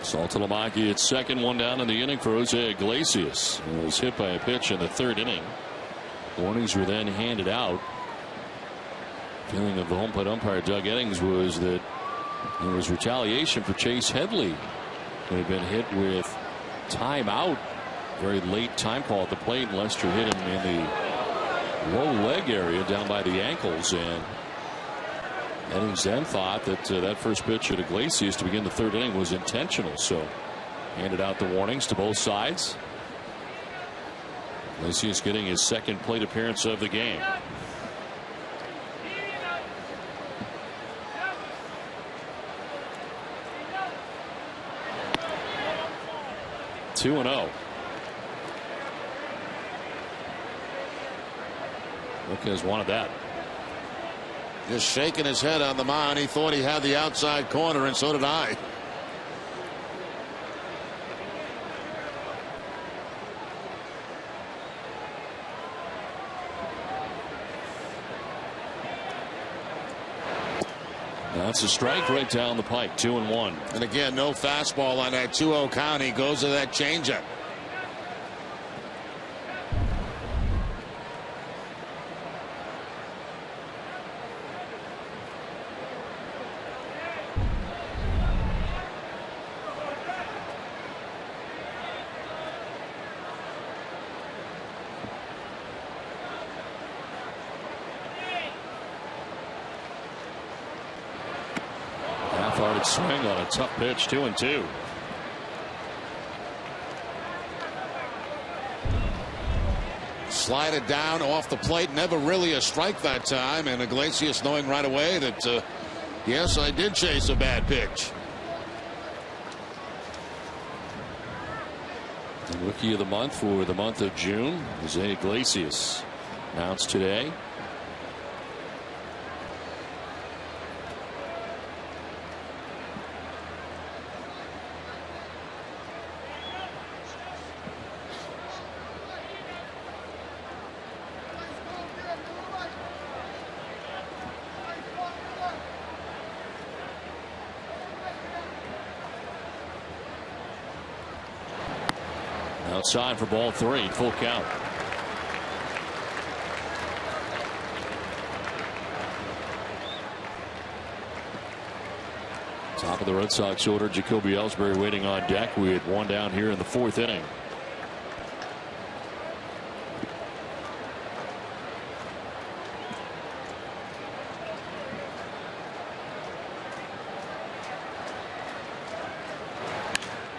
Speaker 1: Saltalamacchia at second, one down in the inning for Jose Iglesias. He was hit by a pitch in the third inning. Warnings were then handed out. Feeling of the home plate umpire Doug Eddings was that there was retaliation for Chase Headley, who had been hit with timeout. Very late time call at the plate. Lester hit him in the low leg area down by the ankles, and Eddings then thought that that first pitch at Iglesias to begin the third inning was intentional, so handed out the warnings to both sides. Iglesias getting his second plate appearance of the game. Two and 0. Lopez wanted that.
Speaker 2: Just shaking his head on the mound. He thought he had the outside corner, and so did I.
Speaker 1: That's a strike right down the pike. 2-1.
Speaker 2: And again, no fastball on that 2-0 count. He goes to that changeup.
Speaker 1: Half-hearted swing on a tough pitch. 2-2.
Speaker 2: Slide it down off the plate. Never really a strike that time. And Iglesias knowing right away that, yes, I did chase a bad pitch.
Speaker 1: The rookie of the month for the month of June, Jose Iglesias, announced today. Outside for ball 3, full count. Top of the Red Sox order, Jacoby Ellsbury waiting on deck. We had one down here in the fourth inning.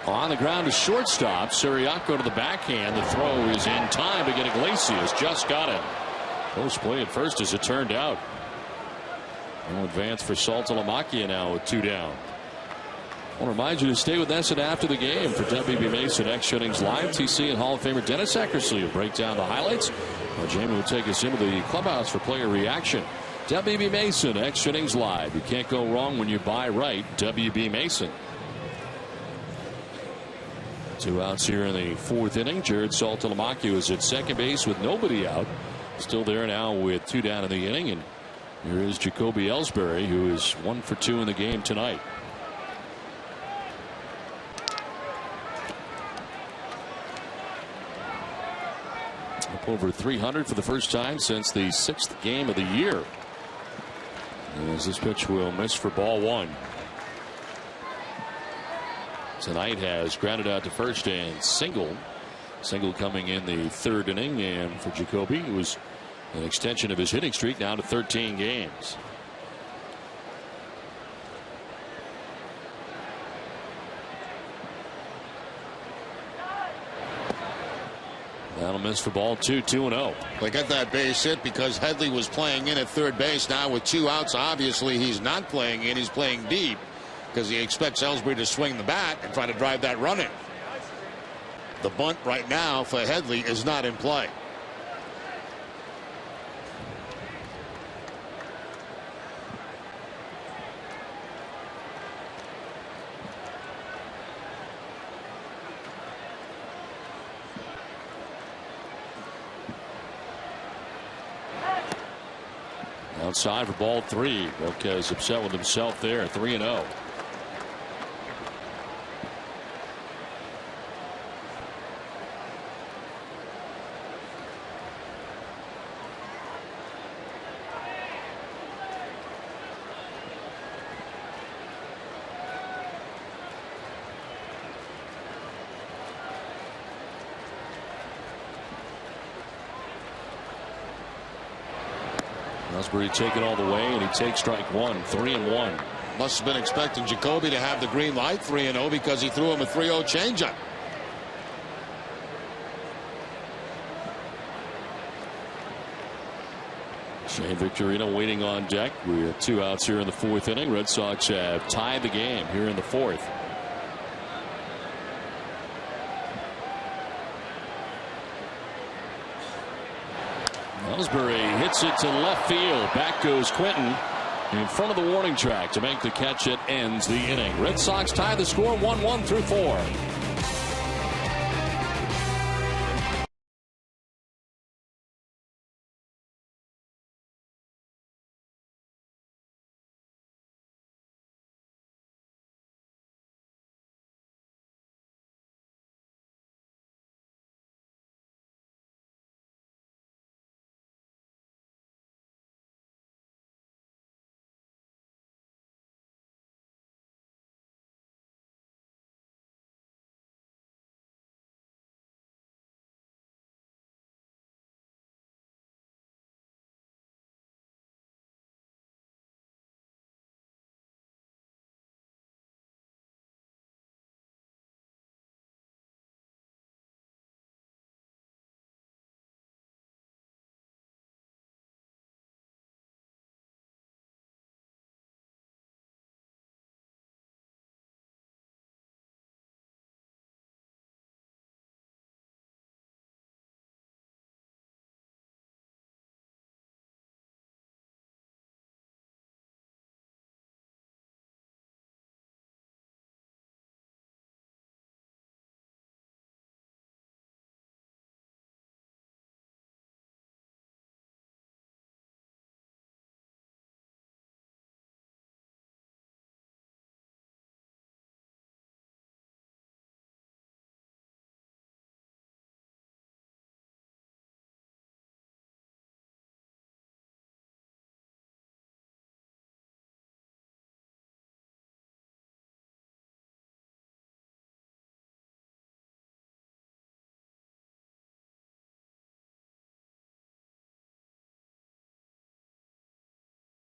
Speaker 1: On the ground to shortstop. Siriaco to the backhand. The throw is in time to get Iglesias. Just got it. Close play at first as it turned out. No advance for Saltalamacchia now with 2 down. I want to remind you to stay with NESN after the game for WB Mason Extra Innings Live. TC and Hall of Famer Dennis Eckersley will break down the highlights. Jamie will take us into the clubhouse for player reaction. WB Mason Extra Innings Live. You can't go wrong when you buy right. WB Mason. 2 outs here in the fourth inning. Jared Saltalamacchia is at second base with nobody out. Still there now with 2 down in the inning. And here is Jacoby Ellsbury, who is 1 for 2 in the game tonight. Up over 300 for the first time since the 6th game of the year. As this pitch will miss for ball 1. Tonight has grounded out to first and single coming in the third inning. And for Jacoby, he was An extension of his hitting streak now to 13 games. That'll miss for ball 2, 2-0.
Speaker 2: They got that base hit because Headley was playing in at third base. Now with 2 outs, obviously he's not playing in. He's playing deep because he expects Ellsbury to swing the bat and try to drive that run in. The bunt right now for Headley is not in play.
Speaker 1: Outside for ball 3. Roque is upset with himself there. 3-0. Ellsbury taken all the way, and he takes strike 1. 3-1.
Speaker 2: Must have been expecting Jacoby to have the green light. 3-0 because he threw him a 3-0 changeup.
Speaker 1: Shane Victorino waiting on deck. We have 2 outs here in the 4th inning. Red Sox have tied the game here in the 4th. Ellsbury hits it to left field. Back goes Quinton in front of the warning track to make the catch. It ends the inning. Red Sox tie the score 1-1 through 4.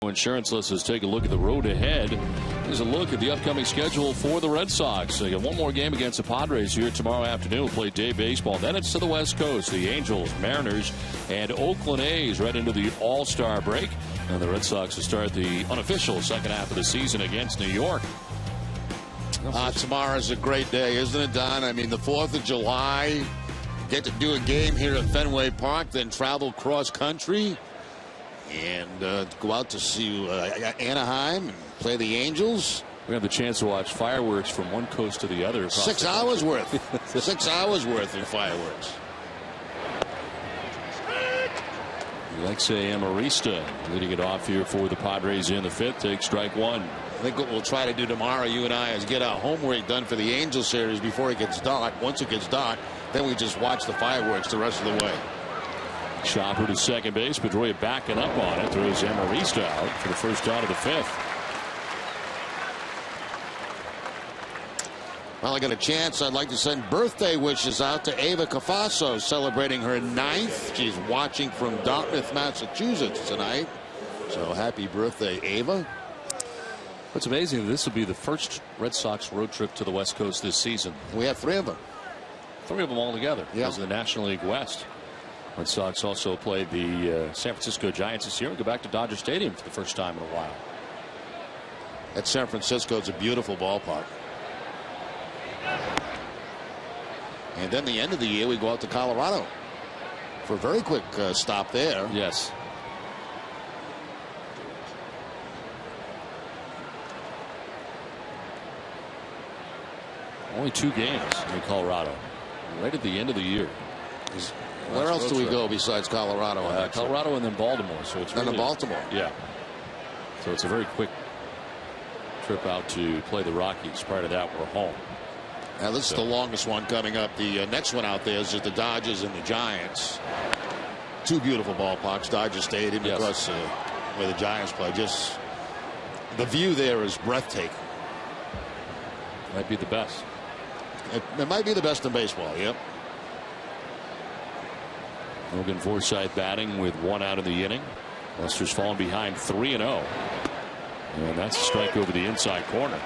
Speaker 1: Insurance, let's take a look at the road ahead. Here's a look at the upcoming schedule for the Red Sox. They got one more game against the Padres here tomorrow afternoon. We'll play day baseball. Then it's to the West Coast. The Angels, Mariners, and Oakland A's right into the All-Star break. And the Red Sox will start the unofficial second half of the season against New York.
Speaker 2: Tomorrow's a great day, isn't it, Don? I mean, the 4th of July, get to do a game here at Fenway Park, then travel cross-country. And go out to see Anaheim and play the Angels.
Speaker 1: We have the chance to watch fireworks from one coast to the other.
Speaker 2: 6 hours worth. 6 hours worth of fireworks.
Speaker 1: Alexei Amarista leading it off here for the Padres in the 5th. Takes strike 1.
Speaker 2: I think what we'll try to do tomorrow, you and I, is get our homework done for the Angels series before it gets dark. Once it gets dark, then we just watch the fireworks the rest of the way.
Speaker 1: Chopper to second base. Pedroia backing up on it. Throws Amarista out for the first out of the 5th.
Speaker 2: Well, I got a chance. I'd like to send birthday wishes out to Ava Cafasso, celebrating her 9th. She's watching from Dartmouth, Massachusetts tonight. So happy birthday, Ava.
Speaker 1: What's amazing, this will be the first Red Sox road trip to the West Coast this season.
Speaker 2: We have 3 of them.
Speaker 1: 3 of them all together.
Speaker 2: Yeah.
Speaker 1: Because of the National League West. Red Sox also played the San Francisco Giants this year and go back to Dodger Stadium for the first time in a while.
Speaker 2: At San Francisco, it's a beautiful ballpark. And then the end of the year, we go out to Colorado for a very quick stop there.
Speaker 1: Yes. Only 2 games in Colorado, right at the end of the year.
Speaker 2: Where else do we go besides Colorado?
Speaker 1: Colorado and then Baltimore. So it's really,
Speaker 2: Baltimore.
Speaker 1: Yeah. So it's a very quick trip out to play the Rockies. Prior to that, we're home.
Speaker 2: Now this is the longest one coming up. The next one out there is just the Dodgers and the Giants. 2 beautiful ballparks, Dodger Stadium,
Speaker 1: yes.
Speaker 2: Across where the Giants play. Just the view there is breathtaking.
Speaker 1: Might be the best.
Speaker 2: It might be the best in baseball. Yep.
Speaker 1: Logan Forsythe batting with 1 out of the inning. Lester's fallen behind 3-0. And that's a strike over the inside corner.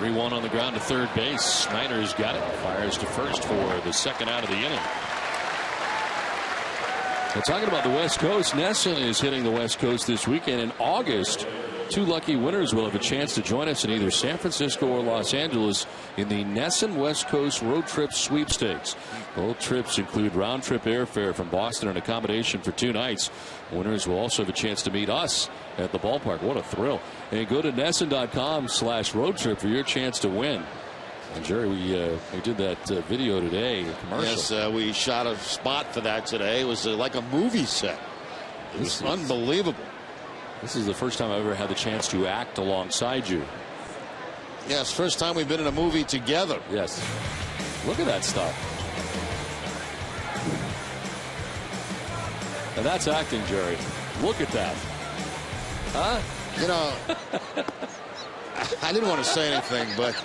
Speaker 1: One on the ground to third base. Snyder's got it. Fires to first for the 2nd out of the inning. Well, talking about the West Coast, NESN is hitting the West Coast this weekend. In August, 2 lucky winners will have a chance to join us in either San Francisco or Los Angeles in the NESN West Coast Road Trip Sweepstakes. Both trips include round-trip airfare from Boston and accommodation for 2 nights. Winners will also have a chance to meet us at the ballpark. What a thrill. And go to NESN.com/road trip for your chance to win. And Jerry, we did that video today, commercial.
Speaker 2: Yes, we shot a spot for that today. It was like a movie set. It was unbelievable.
Speaker 1: This is the first time I've ever had the chance to act alongside you.
Speaker 2: Yes, first time we've been in a movie together.
Speaker 1: Yes. Look at that stuff. Now that's acting, Jerry. Look at that. Huh?
Speaker 2: You know, I didn't want to say anything, but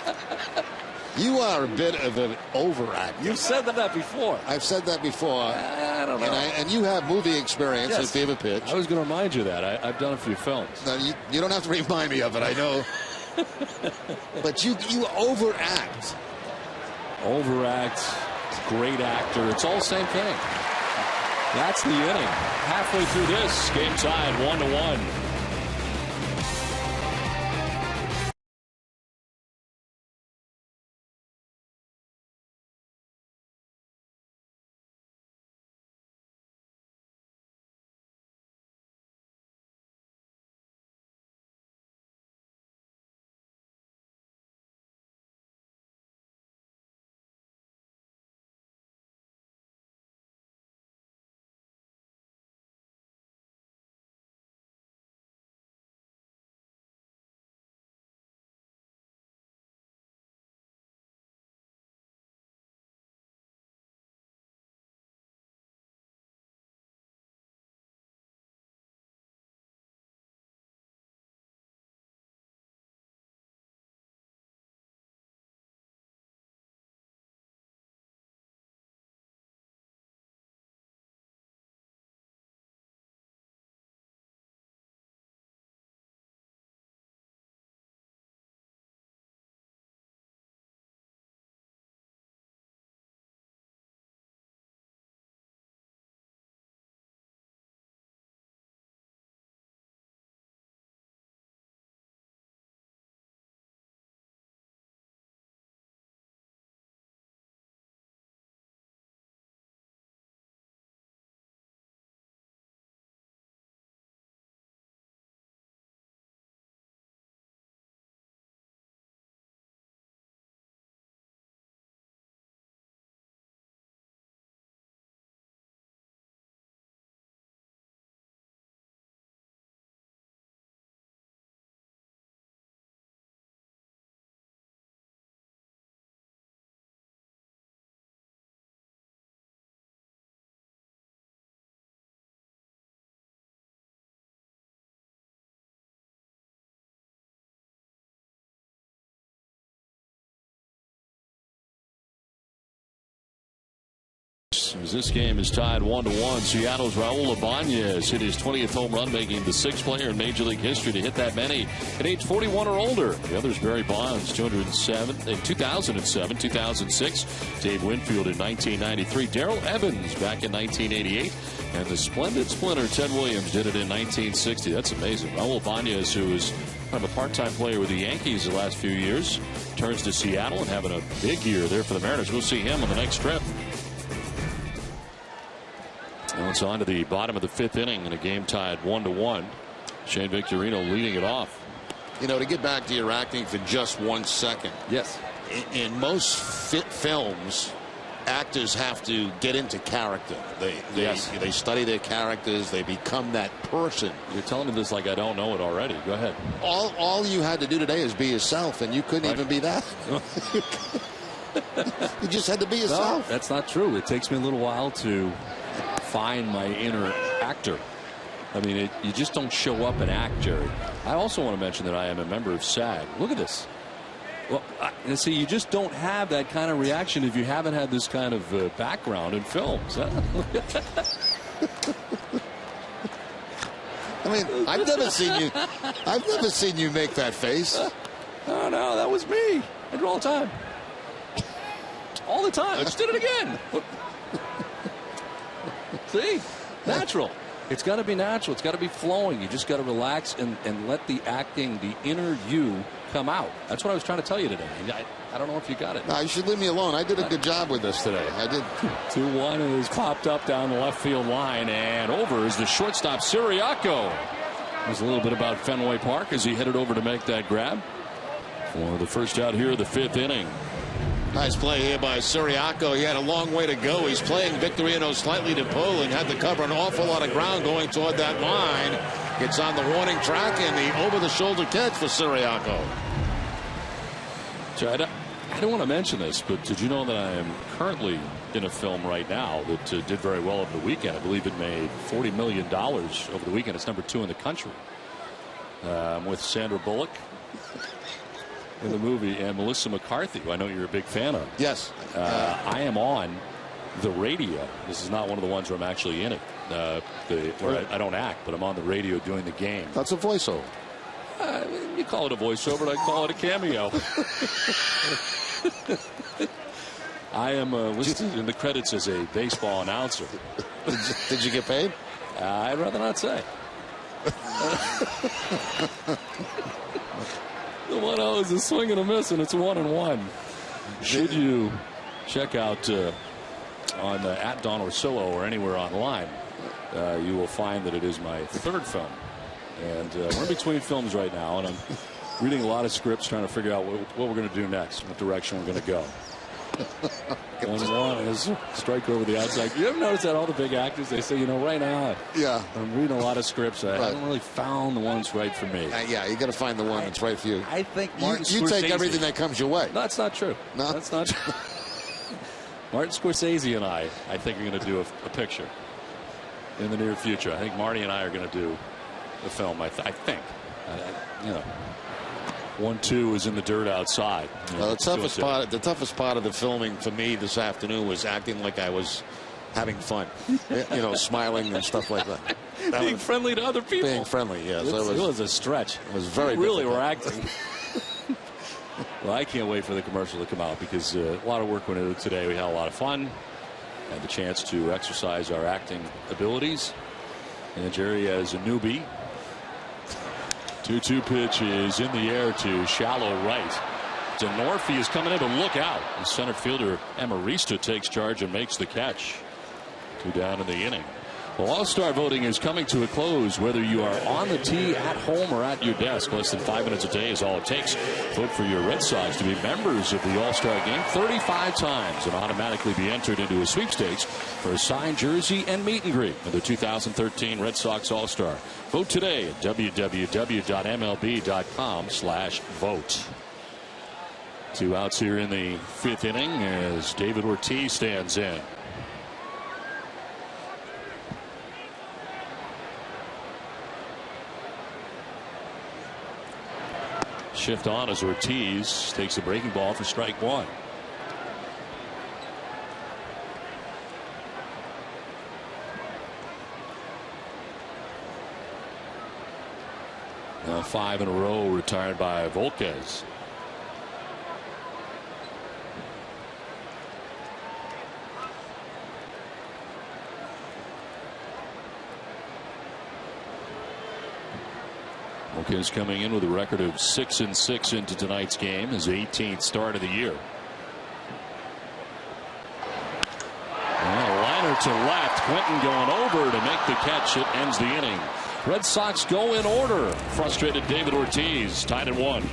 Speaker 2: you are a bit of an overactor.
Speaker 1: You've said that before.
Speaker 2: I've said that before.
Speaker 1: I don't know.
Speaker 2: And you have movie experience at Fever Pitch.
Speaker 1: I was going to remind you that. I've done a few films.
Speaker 2: No, you don't have to remind me of it. I know. But you overact.
Speaker 1: Overact. Great actor. It's all the same thing. That's the inning. Halfway through this, game tied 1-1. as this game is tied 1-1. Seattle's Raul Ibanez hit his 20th home run, making him the 6th player in Major League history to hit that many at age 41 or older. The other's Barry Bonds, 2007, 2006. Dave Winfield in 1993. Darrell Evans back in 1988. And the splendid splinter Ted Williams did it in 1960. That's amazing. Raul Ibanez, who was kind of a part-time player with the Yankees the last few years, turns to Seattle and having a big year there for the Mariners. We'll see him on the next trip. And it's on to the bottom of the 5th inning in a game tied 1-1. Shane Victorino leading it off.
Speaker 2: You know, to get back to your acting for just 1 second.
Speaker 1: Yes.
Speaker 2: In most films, actors have to get into character. They study their characters. They become that person.
Speaker 1: You're telling me this like I don't know it already. Go ahead.
Speaker 2: All you had to do today is be yourself, and you couldn't even be that. You just had to be yourself.
Speaker 1: No, that's not true. It takes me a little while to find my inner actor. I mean, you just don't show up and act, Jerry. I also want to mention that I am a member of SAG. Look at this. Well, see, you just don't have that kind of reaction if you haven't had this kind of background in films. Huh?
Speaker 2: I mean, I've never seen you make that face.
Speaker 1: Oh no, that was me. I do all the time. All the time. I just did it again. See, natural. It's got to be natural. It's got to be flowing. You just got to relax and let the acting, the inner you, come out. That's what I was trying to tell you today. I don't know if you got it.
Speaker 2: No, you should leave me alone. I did a good job with this today. I did.
Speaker 1: 2-1 is popped up down the left field line, and over is the shortstop Siriaco. There's a little bit about Fenway Park as he headed over to make that grab for the first out here of the 5th inning.
Speaker 2: Nice play here by Siriaco. He had a long way to go. He's playing Victorino slightly to pull and had to cover an awful lot of ground going toward that line. Gets on the warning track and the over-the-shoulder catch for Siriaco.
Speaker 1: I don't want to mention this, but did you know that I am currently in a film right now that did very well over the weekend? I believe it made $40 million over the weekend. It's number 2 in the country. With Sandra Bullock in the movie and Melissa McCarthy, who I know you're a big fan of.
Speaker 2: Yes.
Speaker 1: I am on the radio. This is not one of the ones where I'm actually in it. Where I don't act, but I'm on the radio doing the game.
Speaker 2: That's a voiceover.
Speaker 1: You call it a voiceover, but I call it a cameo. I am listed in the credits as a baseball announcer.
Speaker 2: Did you get paid?
Speaker 1: I'd rather not say. The 1-0 is a swing and a miss, and it's 1-1. Should you check out on at Don Orsillo or anywhere online, you will find that it is my 3rd film. And we're in between films right now, and I'm reading a lot of scripts trying to figure out what we're going to do next, what direction we're going to go. 1-1 is strike over the outside. You ever notice that all the big actors, they say, right now,
Speaker 2: yeah,
Speaker 1: I'm reading a lot of scripts. I haven't really found the ones right for me.
Speaker 2: Yeah, you got to find the one that's right for you.
Speaker 1: I think Martin
Speaker 2: you take everything that comes your way.
Speaker 1: No, that's not true.
Speaker 2: No,
Speaker 1: that's not true. Martin Scorsese and I think are going to do a picture in the near future. I think Marty and I are going to do a film. I think. 1-2 is in the dirt outside.
Speaker 2: Well, the toughest part of the filming for me this afternoon was acting like I was having fun, smiling and stuff like that.
Speaker 1: Being friendly to other people.
Speaker 2: Being friendly, yes.
Speaker 1: It was a stretch.
Speaker 2: It was very
Speaker 1: really
Speaker 2: difficult.
Speaker 1: were acting. Well, I can't wait for the commercial to come out because a lot of work went into it today. We had a lot of fun. Had the chance to exercise our acting abilities. And Jerry, as a newbie, 2-2 pitch is in the air to shallow right. DeNorfie is coming in, but look out. The center fielder Amarista takes charge and makes the catch. 2 down in the inning. Well, All-Star voting is coming to a close. Whether you are on the tee, at home, or at your desk, less than 5 minutes a day is all it takes. Vote for your Red Sox to be members of the All-Star Game 35 times and automatically be entered into a sweepstakes for a signed jersey and meet and greet with the 2013 Red Sox All-Star. Vote today at www.mlb.com/vote. 2 outs here in the 5th inning as David Ortiz stands in. Shift on as Ortiz takes the breaking ball for strike 1. Now 5 in a row retired by Buchholz. Buchholz coming in with a record of 6-6 into tonight's game, his 18th start of the year. And a liner to left. Quentin going over to make the catch. It ends the inning. Red Sox go in order. Frustrated David Ortiz tied at 1.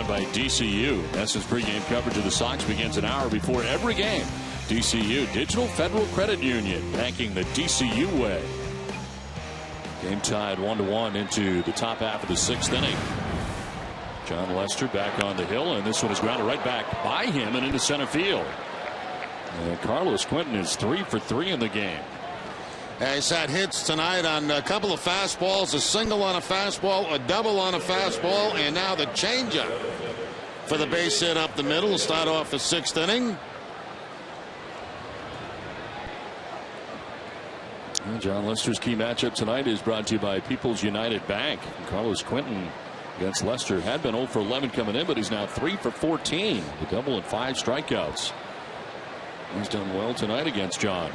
Speaker 1: By DCU. NESN's pregame coverage of the Sox begins an hour before every game. DCU, Digital Federal Credit Union, banking the DCU way. Game tied 1-1 into the top half of the 6th inning. John Lester back on the hill, and this one is grounded right back by him and into center field. And Carlos Quentin is 3 for 3 in the game.
Speaker 2: He's had hits tonight on a couple of fastballs, a single on a fastball, a double on a fastball, and now the changeup for the base hit up the middle to start off the 6th inning.
Speaker 1: And John Lester's key matchup tonight is brought to you by People's United Bank. Carlos Quentin against Lester had been 0 for 11 coming in, but he's now 3 for 14. The double and 5 strikeouts. He's done well tonight against John.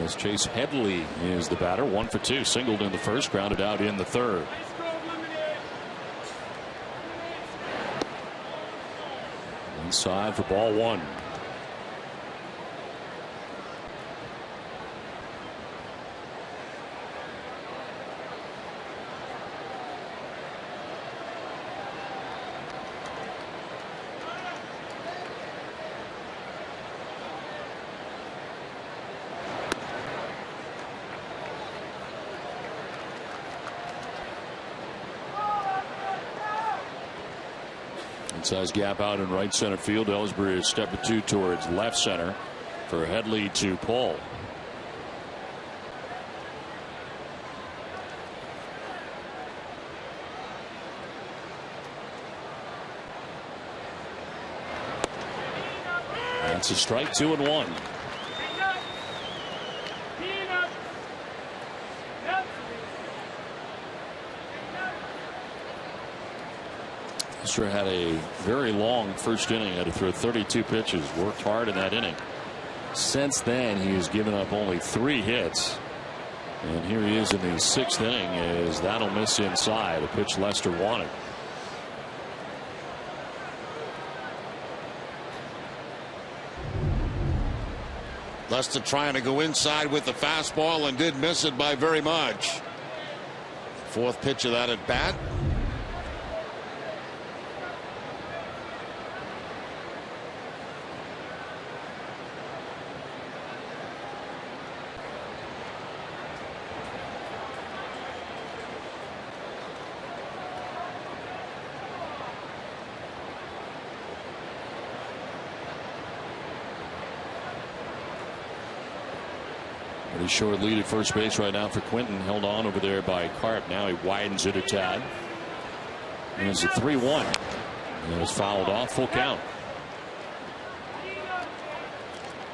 Speaker 1: As Chase Headley is the batter, 1 for 2, singled in the first, grounded out in the third. Inside for ball 1. Size gap out in right center field. Ellsbury is step or 2 towards left center for Headley to Paul. That's a strike, 2-1. Lester had a very long first inning, had to throw 32 pitches, worked hard in that inning. Since then, he has given up only 3 hits. And here he is in the 6th inning as that'll miss inside, a pitch Lester wanted.
Speaker 2: Lester trying to go inside with the fastball and did miss it by very much. Fourth pitch of that at bat.
Speaker 1: Pretty short lead at first base right now for Quinton. Held on over there by Carp. Now he widens it a tad. And it's a 3-1. And it's fouled off. Full count.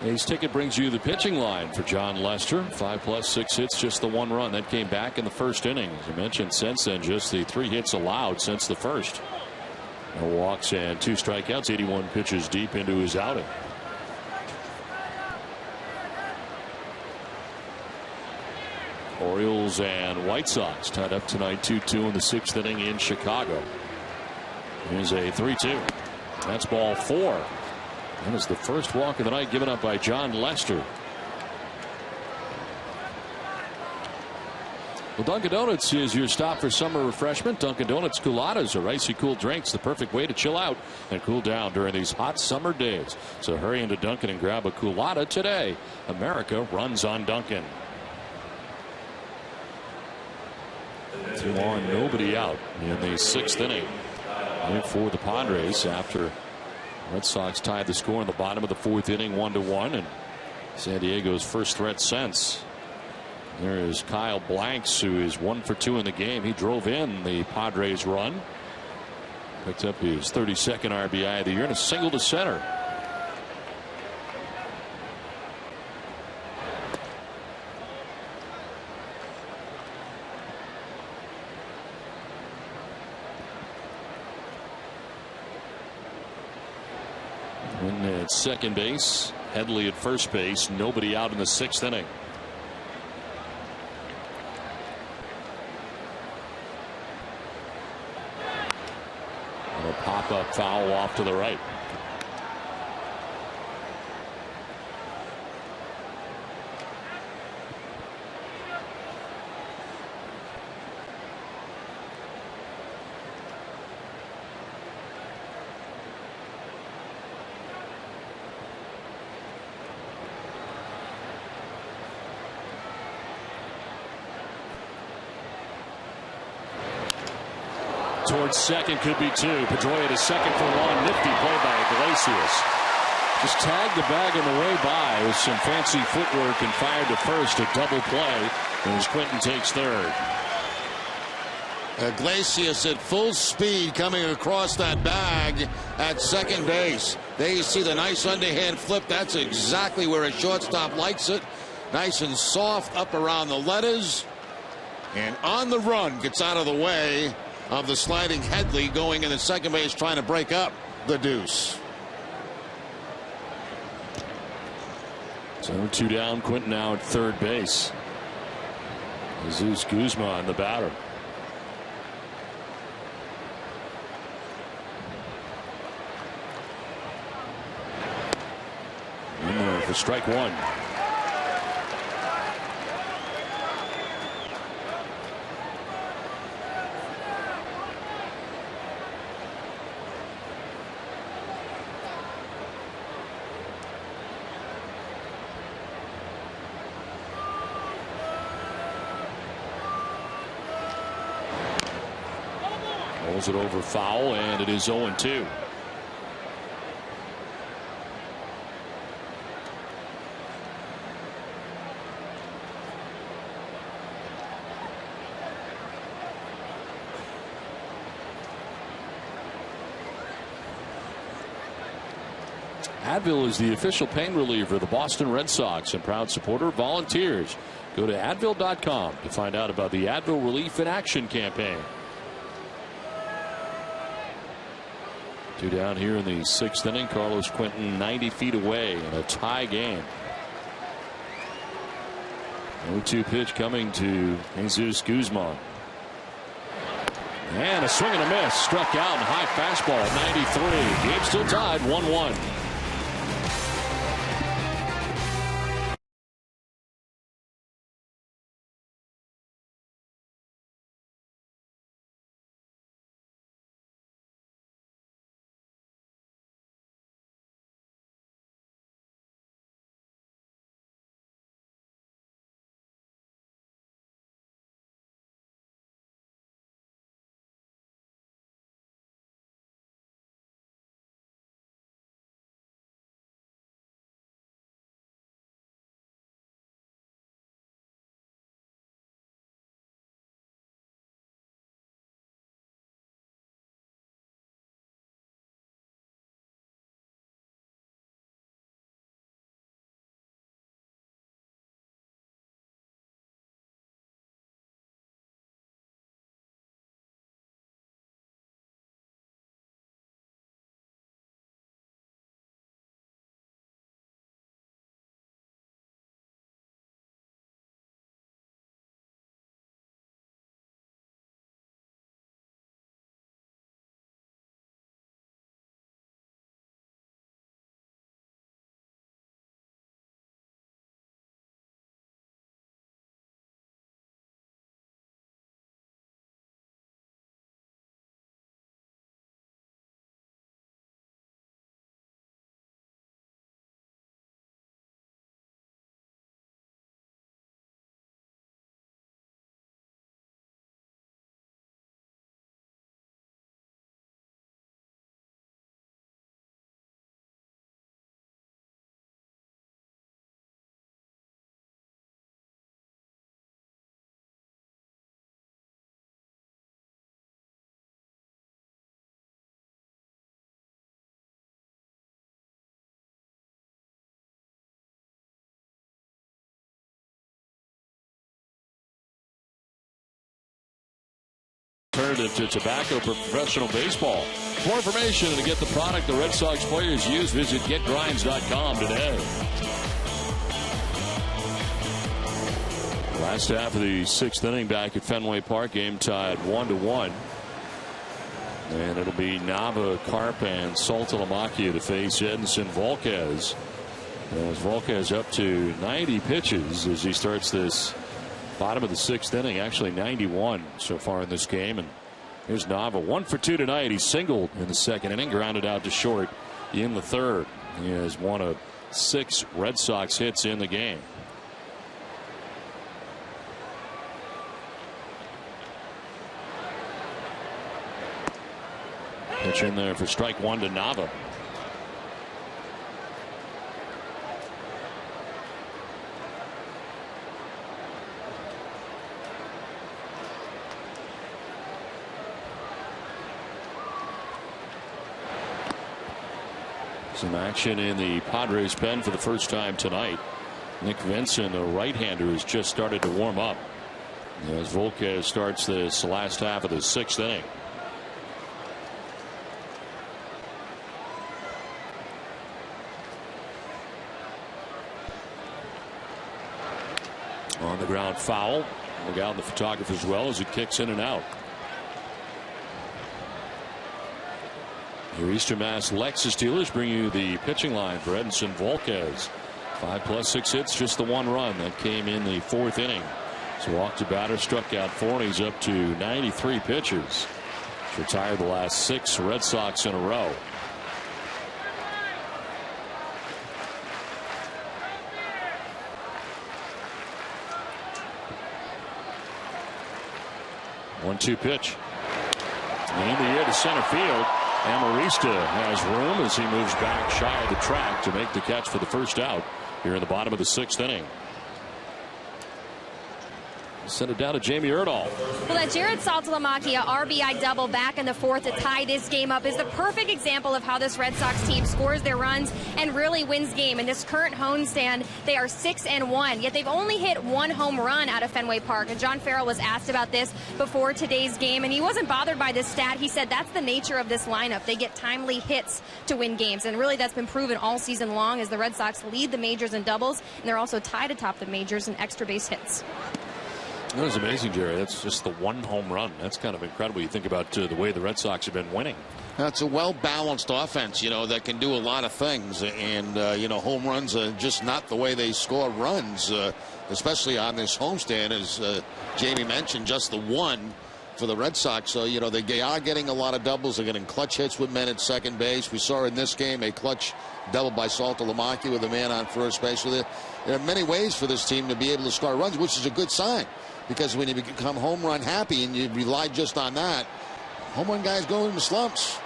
Speaker 1: A's ticket brings you the pitching line for John Lester. 5+, 6 hits, just the 1 run. That came back in the first inning. As I mentioned, since then, just the 3 hits allowed since the first. No walks and 2 strikeouts. 81 pitches deep into his outing. Orioles and White Sox tied up tonight 2-2 in the 6th inning in Chicago. Here's a 3-2. That's ball 4. That is the first walk of the night given up by John Lester. Well, Dunkin' Donuts is your stop for summer refreshment. Dunkin' Donuts Cooladas are icy cool drinks, the perfect way to chill out and cool down during these hot summer days. So hurry into Dunkin' and grab a Coolada today. America runs on Dunkin'. 2 on, nobody out in the 6th inning. And for the Padres after Red Sox tied the score in the bottom of the 4th inning 1-1, and San Diego's first threat since. There is Kyle Blanks, who is 1 for 2 in the game. He drove in the Padres run. Picked up his 32nd RBI of the year and a single to center. At second base, Headley at first base, nobody out in the 6th inning. A pop-up foul off to the right. Towards second, could be 2. Pedroia to second for 1. Nifty play by Iglesias. Just tagged the bag on the way by with some fancy footwork and fired to first. A double play as Quinton takes third.
Speaker 2: Iglesias at full speed coming across that bag at second base. There you see the nice underhand flip. That's exactly where a shortstop likes it. Nice and soft up around the letters. And on the run, gets out of the way of the sliding Headley going in the second base, trying to break up the deuce.
Speaker 1: So 2 down. Quinton now at third base. Jesus Guzman, the batter. In there for strike 1. Rolls it over foul, and it is 0-2. Advil is the official pain reliever of the Boston Red Sox and proud supporter of Volunteers. Go to Advil.com to find out about the Advil Relief in Action campaign. 2 down here in the 6th inning. Carlos Quinton 90 feet away in a tie game. 0-2 pitch coming to Jesus Guzman. And a swing and a miss. Struck out in high fastball at 93. Game still tied 1-1. alternative to tobacco for professional baseball. For more information and to get the product the Red Sox players use, visit getgrinds.com today. Last half of the 6th inning back at Fenway Park, game tied 1-1. And it'll be Nava, Karp, and Saltalamacchia to face Edinson Volquez. As Volquez up to 90 pitches as he starts this bottom of the 6th inning. Actually 91 so far in this game. And here's Nava, 1 for 2 tonight. He singled in the 2nd inning, grounded out to short in the 3rd. He has one of 6 Red Sox hits in the game. Pitch in there for strike 1 to Nava. Some action in the Padres pen for the first time tonight. Nick Vincent, a right-hander, has just started to warm up as Volquez starts this last half of the 6th inning. On the ground foul. Look out the photographer as well as it kicks in and out. Your Eastern Mass Lexus dealers bring you the pitching line for Edinson Volquez. 5+6 hits, just the 1 run that came in the 4th inning. So walked to batter, struck out 4, and he's up to 93 pitches. He's retired the last 6 Red Sox in a row. One-two pitch. In the air to center field. Amarista has room as he moves back shy of the track to make the catch for the first out here in the bottom of the 6th inning. Send it down to Jamie Erdahl.
Speaker 5: Well, that Jared Saltalamacchia RBI double back in the 4th to tie this game up is the perfect example of how this Red Sox team scores their runs and really wins game. In this current homestand, they are 6-1, yet they've only hit 1 home run out of Fenway Park. And John Farrell was asked about this before today's game, and he wasn't bothered by this stat. He said that's the nature of this lineup. They get timely hits to win games, and really that's been proven all season long as the Red Sox lead the majors in doubles, and they're also tied atop the majors in extra base hits.
Speaker 1: That was amazing, Jerry. That's just the 1 home run. That's kind of incredible. You think about the way the Red Sox have been winning.
Speaker 2: That's a well-balanced offense, that can do a lot of things. And, home runs are just not the way they score runs, especially on this homestand, as Jamie mentioned, just the 1 for the Red Sox. So, they are getting a lot of doubles. They're getting clutch hits with men at second base. We saw in this game a clutch double by Saltalamacchia with a man on first base. So there are many ways for this team to be able to score runs, which is a good sign. Because when you become home run happy and you rely just on that, home run guys go into slumps.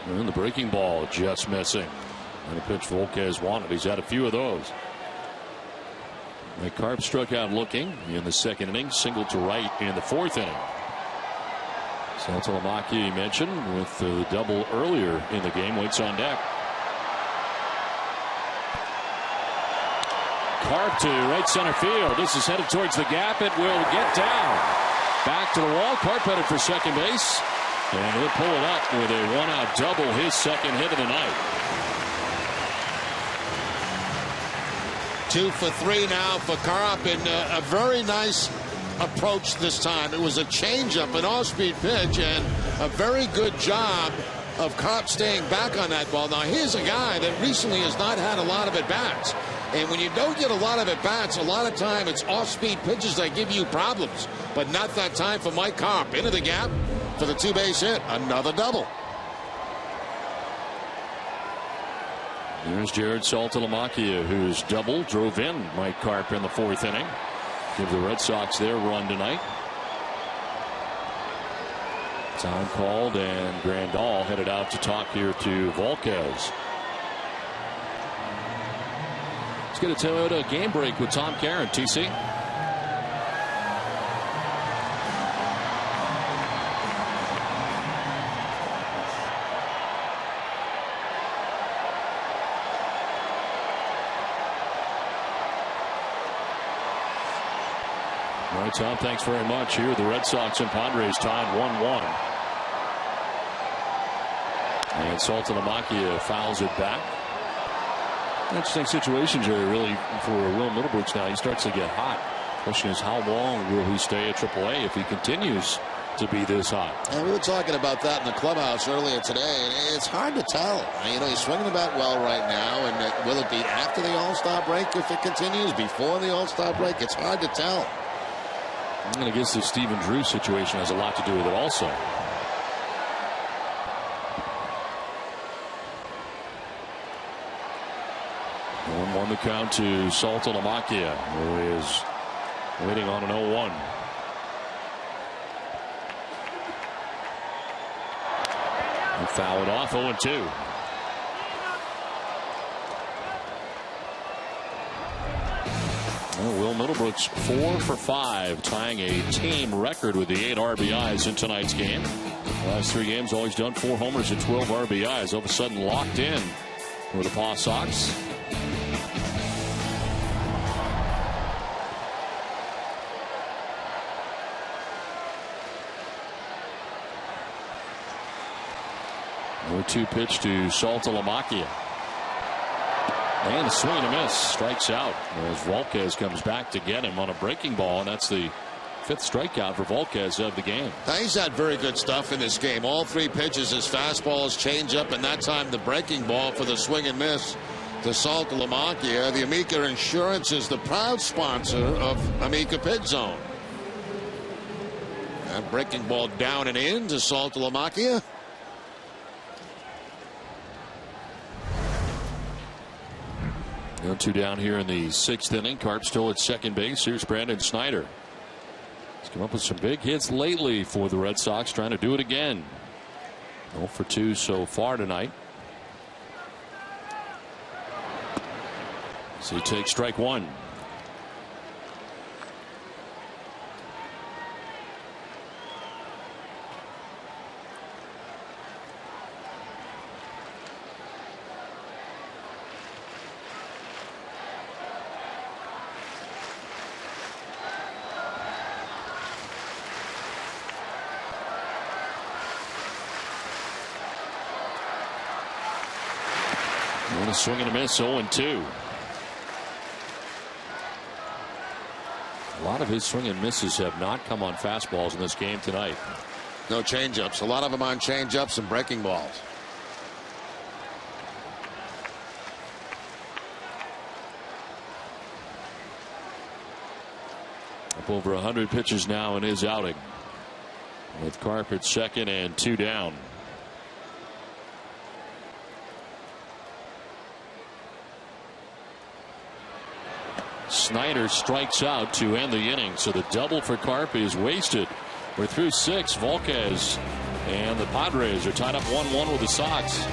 Speaker 1: And the breaking ball just missing. And a pitch Volquez wanted. He's had a few of those. Karp struck out looking in the 2nd inning, singled to right in the 4th inning. Saltalamacchia, you mentioned, with the double earlier in the game, waits on deck. Karp to right center field. This is headed towards the gap. It will get down. Back to the wall. Karp headed for second base. And he'll pull it up with a 1-out double, his 2nd hit of the night.
Speaker 2: 2 for 3 now for Karp, and a very nice approach this time. It was a changeup, an off-speed pitch, and a very good job of Karp staying back on that ball. Now, here's a guy that recently has not had a lot of at-bats. And when you don't get a lot of at-bats, a lot of time it's off-speed pitches that give you problems. But not that time for Mike Karp. Into the gap for the 2-base hit. Another double.
Speaker 1: Here's Jared Saltalamacchia, whose double drove in Mike Karp in the 4th inning. Give the Red Sox their run tonight. Time called, and Grandal headed out to talk here to Volquez. Let's get a Toyota game break with Tom Caron, TC. All right, Tom, thanks very much. Here, the Red Sox and Padres tied 1-1. And Saltalamacchia fouls it back. Interesting situation, Jerry, really, for Will Middlebrooks now. He starts to get hot. Question is, how long will he stay at AAA if he continues to be this hot?
Speaker 2: And we were talking about that in the clubhouse earlier today, and it's hard to tell. You know, he's swinging the bat well right now, and will it be after the All-Star break if it continues, before the All-Star break? It's hard to tell.
Speaker 1: I'm going to guess the Stephen Drew situation has a lot to do with it also. 1-1 the count to Saltalamacchia, who is waiting on an 0-1. And foul it off, 0-2. Well, Will Middlebrooks 4 for 5, tying a team record with the 8 RBIs in tonight's game. The last 3 games, always done 4 homers and 12 RBIs. All of a sudden locked in for the Paw Sox. The 2 pitch to Saltalamacchia. And a swing and a miss. Strikes out as Volquez comes back to get him on a breaking ball. And that's the 5th strikeout for Volquez of the game.
Speaker 2: Now, he's had very good stuff in this game. All 3 pitches, his fastball, his changeup, and that time the breaking ball for the swing and miss to Saltalamacchia. The Amica Insurance is the proud sponsor of Amica Pit Zone. That breaking ball down and in to Saltalamacchia.
Speaker 1: Now 2 down here in the 6th inning. Carp still at second base. Here's Brandon Snyder. He's come up with some big hits lately for the Red Sox, trying to do it again. 0 for 2 so far tonight. So he takes strike 1. And a swing and a miss, 0-2. A lot of his swing and misses have not come on fastballs in this game tonight.
Speaker 2: No changeups. A lot of them on changeups and breaking balls.
Speaker 1: Up over 100 pitches now in his outing, with Carp at second and 2 down. Snyder strikes out to end the inning, so the double for Carp is wasted. We're through 6. Volquez and the Padres are tied up 1-1 with the Sox.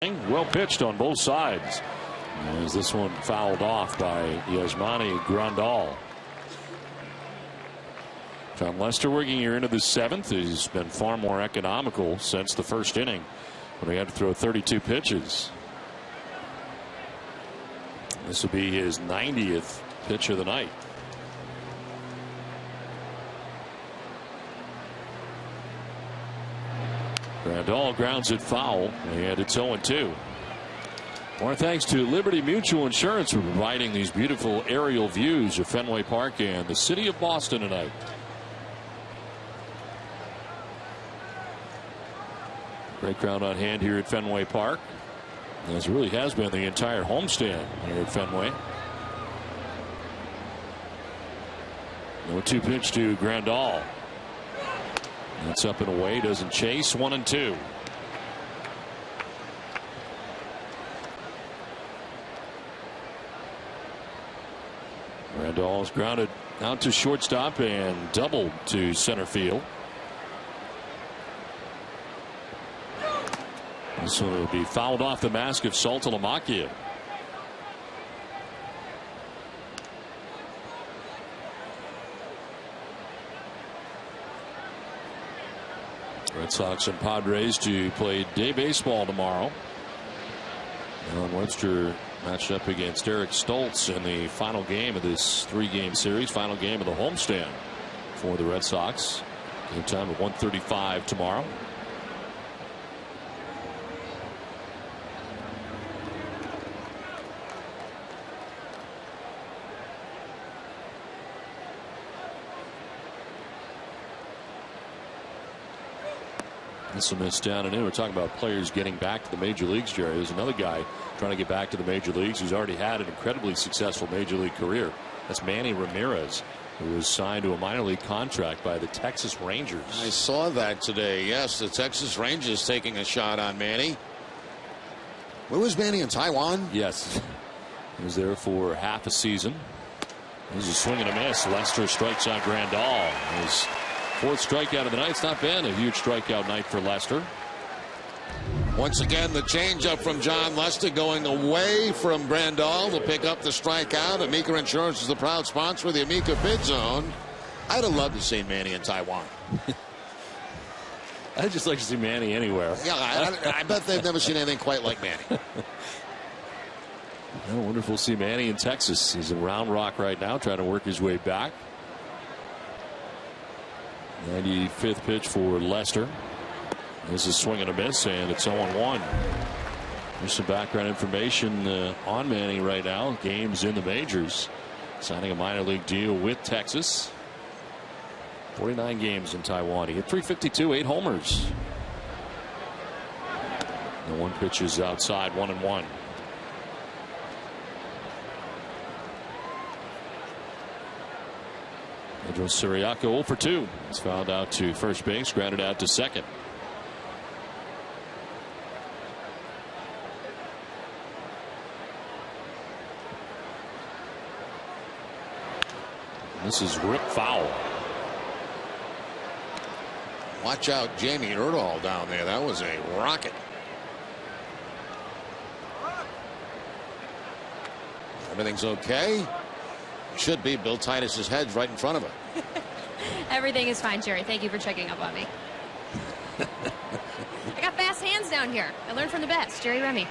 Speaker 9: Well pitched on both sides. As this one fouled off by Yasmani Grandal. John Lester working here into the 7th. He's been far more economical since the first inning when he had to throw 32 pitches. This will be his 90th pitch of the night. Grandal grounds it foul, and it's 0-2. More thanks to Liberty Mutual Insurance for providing these beautiful aerial views of Fenway Park and the city of Boston tonight. Great crowd on hand here at Fenway Park, as it really has been the entire homestand here at Fenway. 0-2 pitch to Grandal. That's up and away, doesn't chase. 1-2. Grandal's grounded out to shortstop and doubled to center field. This one will be fouled off the mask of Saltalamacchia. Red Sox and Padres to play day baseball tomorrow. Alan Webster matched up against Eric Stoltz in the final game of this 3-game series, final game of the homestand for the Red Sox. Game time at 1:35 tomorrow. This will miss down and in. We're talking about players getting back to the major leagues, Jerry. There's another guy trying to get back to the major leagues who's already had an incredibly successful major league career. That's Manny Ramirez, who was signed to a minor league contract by the Texas Rangers.
Speaker 2: I saw that today. Yes, the Texas Rangers taking a shot on Manny. Where was Manny, in Taiwan?
Speaker 9: Yes. He was there for half a season. There's a swing and a miss. Lester strikes out Grandal. His 4th strikeout of the night. It's not been a huge strikeout night for Lester.
Speaker 2: Once again, the changeup from John Lester going away from Grandal to pick up the strikeout. Amica Insurance is the proud sponsor of the Amica Bid Zone. I'd have loved to see Manny in Taiwan.
Speaker 9: I'd just like to see Manny anywhere.
Speaker 2: Yeah, I bet they've never seen anything quite like Manny.
Speaker 9: Well, wonderful to see Manny in Texas. He's in Round Rock right now, trying to work his way back. 95th pitch for Lester. This is a swing and a miss, and it's 0-1. There's some background information on Manny right now. Games in the majors. Signing a minor league deal with Texas. 49 games in Taiwan. He hit .352, 8 homers. The 1 pitch is outside, 1-1. Pedro Siriaco 0 for 2. He's fouled out to first base, grounded out to second. This is rip foul.
Speaker 2: Watch out, Jamie Erdahl down there. That was a rocket. Everything's okay. Should be. Bill Titus's head's right in front of her.
Speaker 5: Everything is fine, Jerry. Thank you for checking up on me. I got fast hands down here. I learned from the best, Jerry Remy.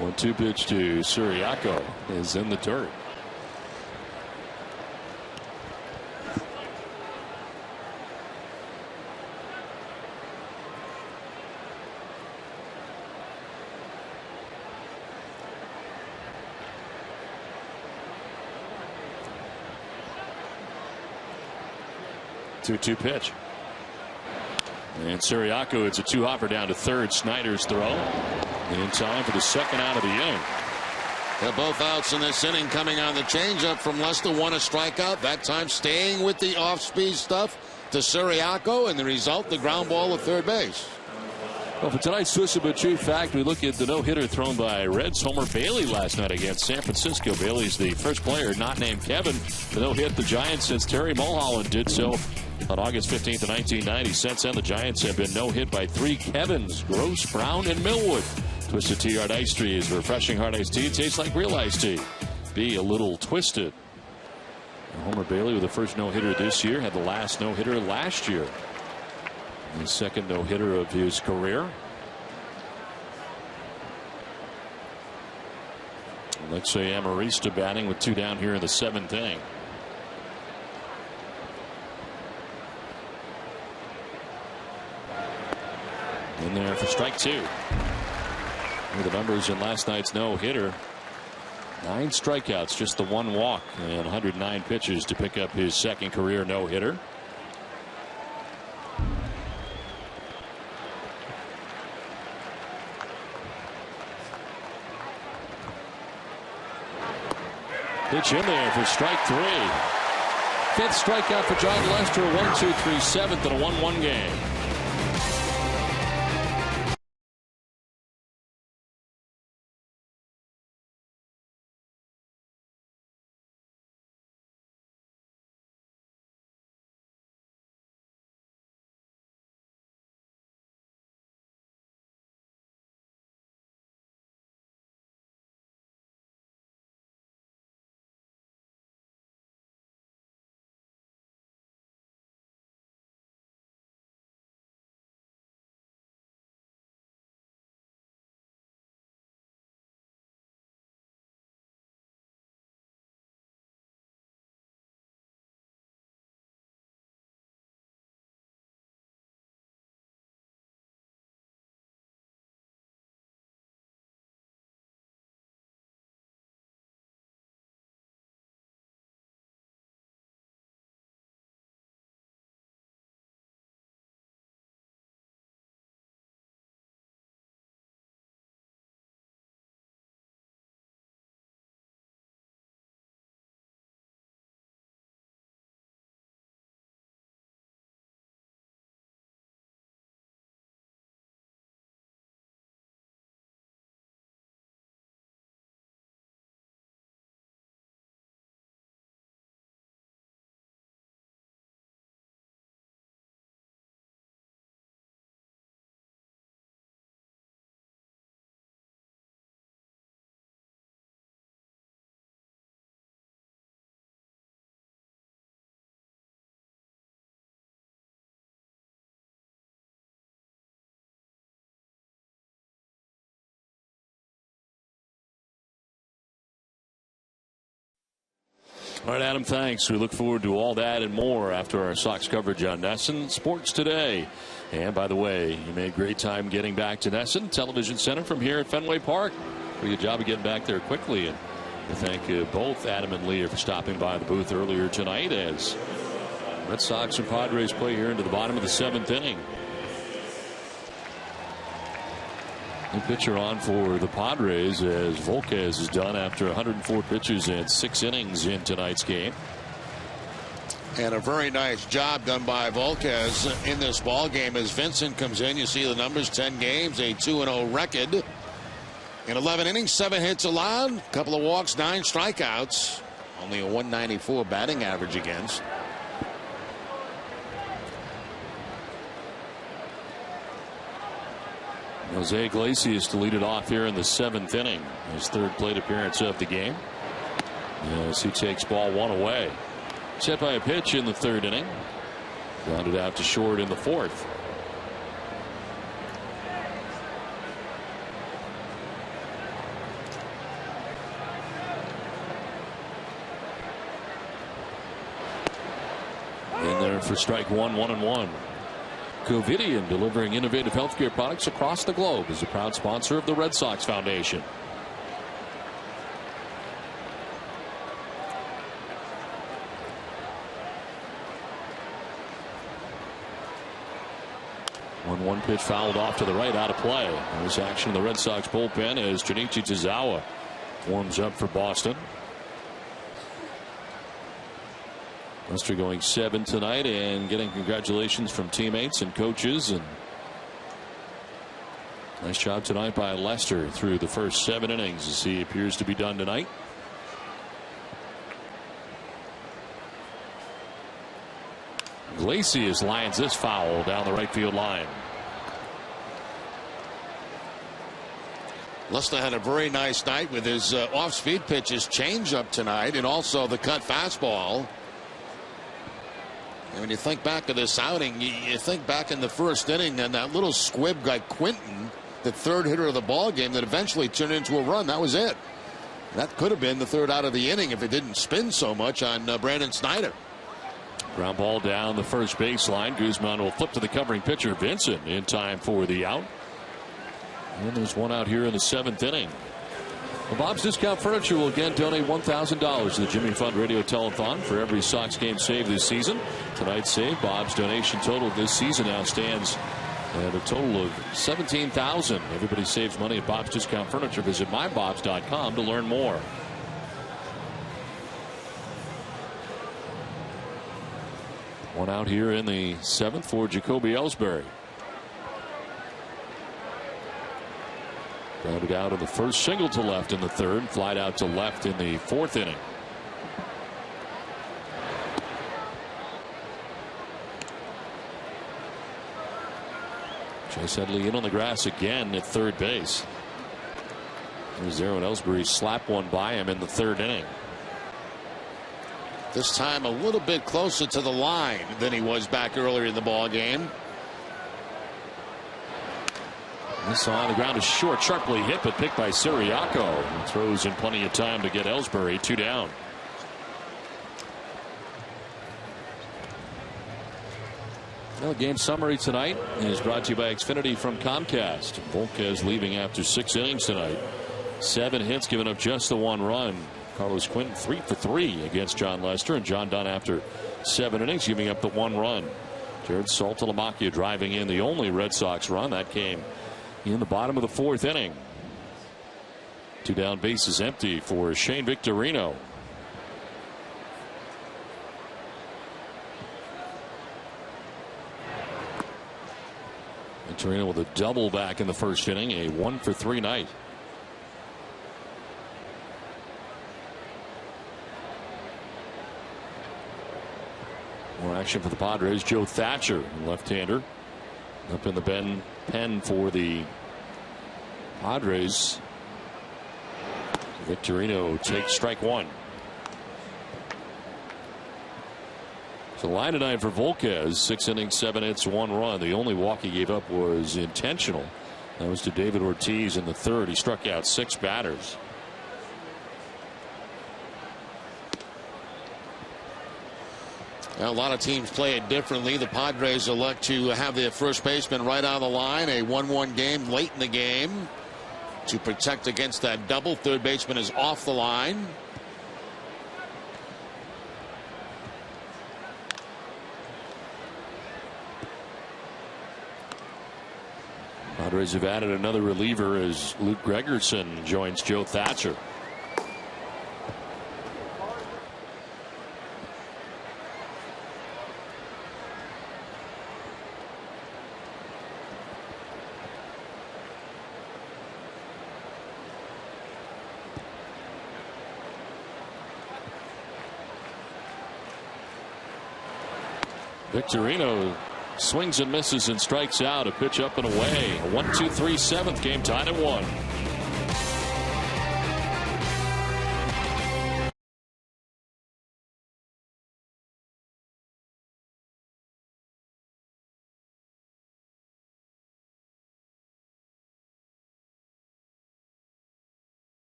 Speaker 9: 1-2 pitch to Siriaco is in the dirt. Two pitch. And Siriaco, it's a 2-hopper down to third. Snyder's throw. In time for the second out of the inning.
Speaker 2: They're both outs in this inning, coming on the changeup from Lester. 1 a strikeout. That time staying with the off-speed stuff to Siriaco, and the result, the ground ball at third base.
Speaker 9: Well, for tonight's Twisted but True fact, we look at the no-hitter thrown by Reds Homer Bailey last night against San Francisco. Bailey's the first player not named Kevin to no-hit the Giants since Terry Mulholland did so on August 15th of 1990. Since then, the Giants have been no-hit by 3 Kevins, Gross, Brown, and Millwood. Twisted Tea Hard Iced Tea is refreshing hard iced tea. It tastes like real iced tea. Be a little twisted. Homer Bailey with the first no-hitter this year, had the last no-hitter last year. The second no-hitter of his career. Alexei Amarista batting with 2 down here in the 7th inning. In there for strike 2. Here are the numbers in last night's no-hitter. 9 strikeouts, just the 1 walk, and 109 pitches to pick up his second career no-hitter. Pitch in there for strike 3. 5th strikeout for John Lester. 1-2-3 7th in a 1-1 game. All right, Adam, thanks. We look forward to all that and more after our Sox coverage on NESN Sports Today. And by the way, you made great time getting back to NESN Television Center from here at Fenway Park. Pretty good job of getting back there quickly. And I thank both Adam and Leah for stopping by the booth earlier tonight as Red Sox and Padres play here into the bottom of the 7th inning. New pitcher on for the Padres as Buchholz is done after 104 pitches and 6 innings in tonight's game.
Speaker 2: And a very nice job done by Buchholz in this ball game as Vincent comes in. You see the numbers: 10 games, a 2-0 record. In 11 innings, 7 hits allowed, a couple of walks, 9 strikeouts. Only a 194 batting average against.
Speaker 9: Jose Iglesias to lead it off here in the 7th inning. His 3rd plate appearance of the game. As he takes ball 1 away. Set by a pitch in the 3rd inning. Grounded out to short in the 4th. In there for strike 1, 1-1. Covidien, delivering innovative healthcare products across the globe, is a proud sponsor of the Red Sox Foundation. One pitch fouled off to the right, out of play. There's action in the Red Sox bullpen as Junichi Tozawa warms up for Boston. Lester going 7 tonight and getting congratulations from teammates and coaches. And nice job tonight by Lester through the first 7 innings as he appears to be done tonight. Iglesias lines this foul down the right field line.
Speaker 2: Lester had a very nice night with his off-speed pitches, changeup tonight, and also the cut fastball. And when you think back to this outing, you think back in the first inning and that little squib guy Quinton, the third hitter of the ball game, that eventually turned into a run. That was it. That could have been the third out of the inning if it didn't spin so much on Brandon Snyder.
Speaker 9: Ground ball down the first baseline. Guzman will flip to the covering pitcher Vincent in time for the out. And there's one out here in the 7th inning. Well, Bob's Discount Furniture will again donate $1,000 to the Jimmy Fund Radio Telethon for every Sox game saved this season. Tonight's save, Bob's donation total this season now stands at a total of $17,000. Everybody saves money at Bob's Discount Furniture. Visit mybobs.com to learn more. One out here in the 7th for Jacoby Ellsbury. Grounded out in the first, single to left in the 3rd, flied out to left in the 4th inning. Chase Headley in on the grass again at 3rd base. There's Aaron Ellsbury slap one by him in the 3rd inning.
Speaker 2: This time a little bit closer to the line than he was back earlier in the ball game.
Speaker 9: This on the ground is short, sharply hit, but picked by Siriaco. Throws in plenty of time to get Ellsbury 2 down. Well, game summary tonight is brought to you by Xfinity from Comcast. Buchholz leaving after 6 innings tonight. 7 hits, giving up just the 1 run. Carlos Quinton 3 for 3 against John Lester, and John Dunn after 7 innings, giving up the 1 run. Jared Saltalamacchia driving in the only Red Sox run. That came in the bottom of the 4th inning. 2 down, bases empty for Shane Victorino. Victorino with a double back in the 1st inning, a 1 for 3 night. More action for the Padres. Joe Thatcher, left-hander, up in the pen for the Padres. Victorino takes strike 1. So line tonight for Buchholz, 6 innings, 7 hits, 1 run. The only walk he gave up was intentional. That was to David Ortiz in the 3rd. He struck out 6 batters.
Speaker 2: Well, a lot of teams play it differently. The Padres elect to have their first baseman right on the line. A 1-1 game late in the game to protect against that double. Third baseman is off the line.
Speaker 9: Padres have added another reliever as Luke Gregerson joins Joe Thatcher. Victorino swings and misses and strikes out. A pitch up and away. A 1-2-3 7th, game tied at 1.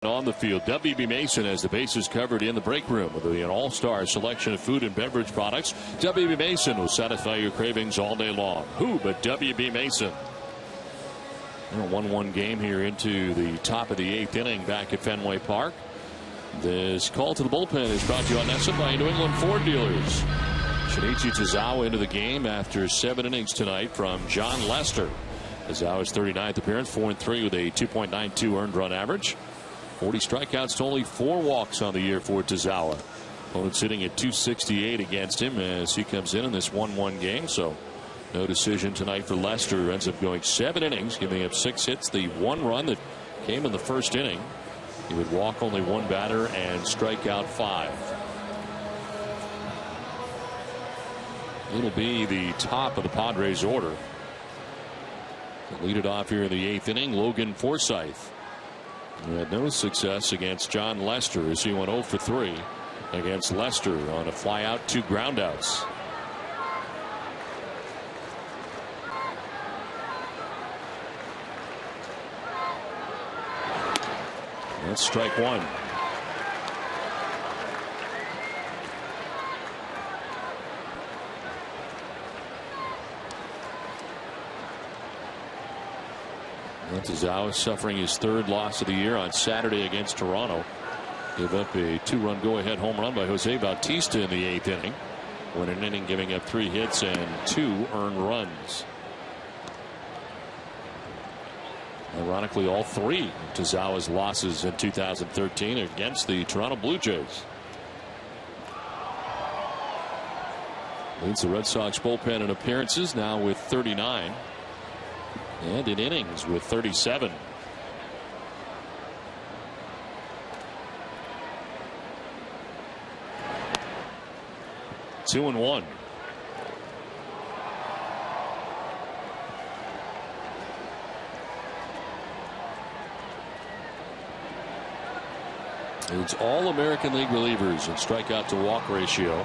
Speaker 9: On the field, WB Mason has the bases covered in the break room with an all-star selection of food and beverage products. WB Mason will satisfy your cravings all day long. Who but WB Mason? A 1-1 game here into the top of the 8th inning back at Fenway Park. This call to the bullpen is brought to you on NESN by New England Ford Dealers. Shinichi Tozawa into the game after 7 innings tonight from John Lester. Tozawa's 39th appearance, 4-3 with a 2.92 earned run average. 40 strikeouts to only 4 walks on the year for Tozawa. Opponent sitting at 268 against him as he comes in this 1-1 game. So no decision tonight for Lester, who ends up going 7 innings, giving up 6 hits. The 1 run that came in the first inning. He would walk only 1 batter and strike out 5. It'll be the top of the Padres order. To lead it off here in the 8th inning, Logan Forsythe. He had no success against John Lester as he went 0 for 3 against Lester on a fly out, 2 groundouts. That's strike 1. Tozawa suffering his 3rd loss of the year on Saturday against Toronto. Gave up a 2-run go-ahead home run by Jose Bautista in the 8th inning. Went an inning giving up 3 hits and 2 earned runs. Ironically, all 3 of Tozawa's losses in 2013 against the Toronto Blue Jays. Leads the Red Sox bullpen in appearances now with 39. And in innings with 37. Two and 1. It's all American League relievers in strikeout to walk ratio.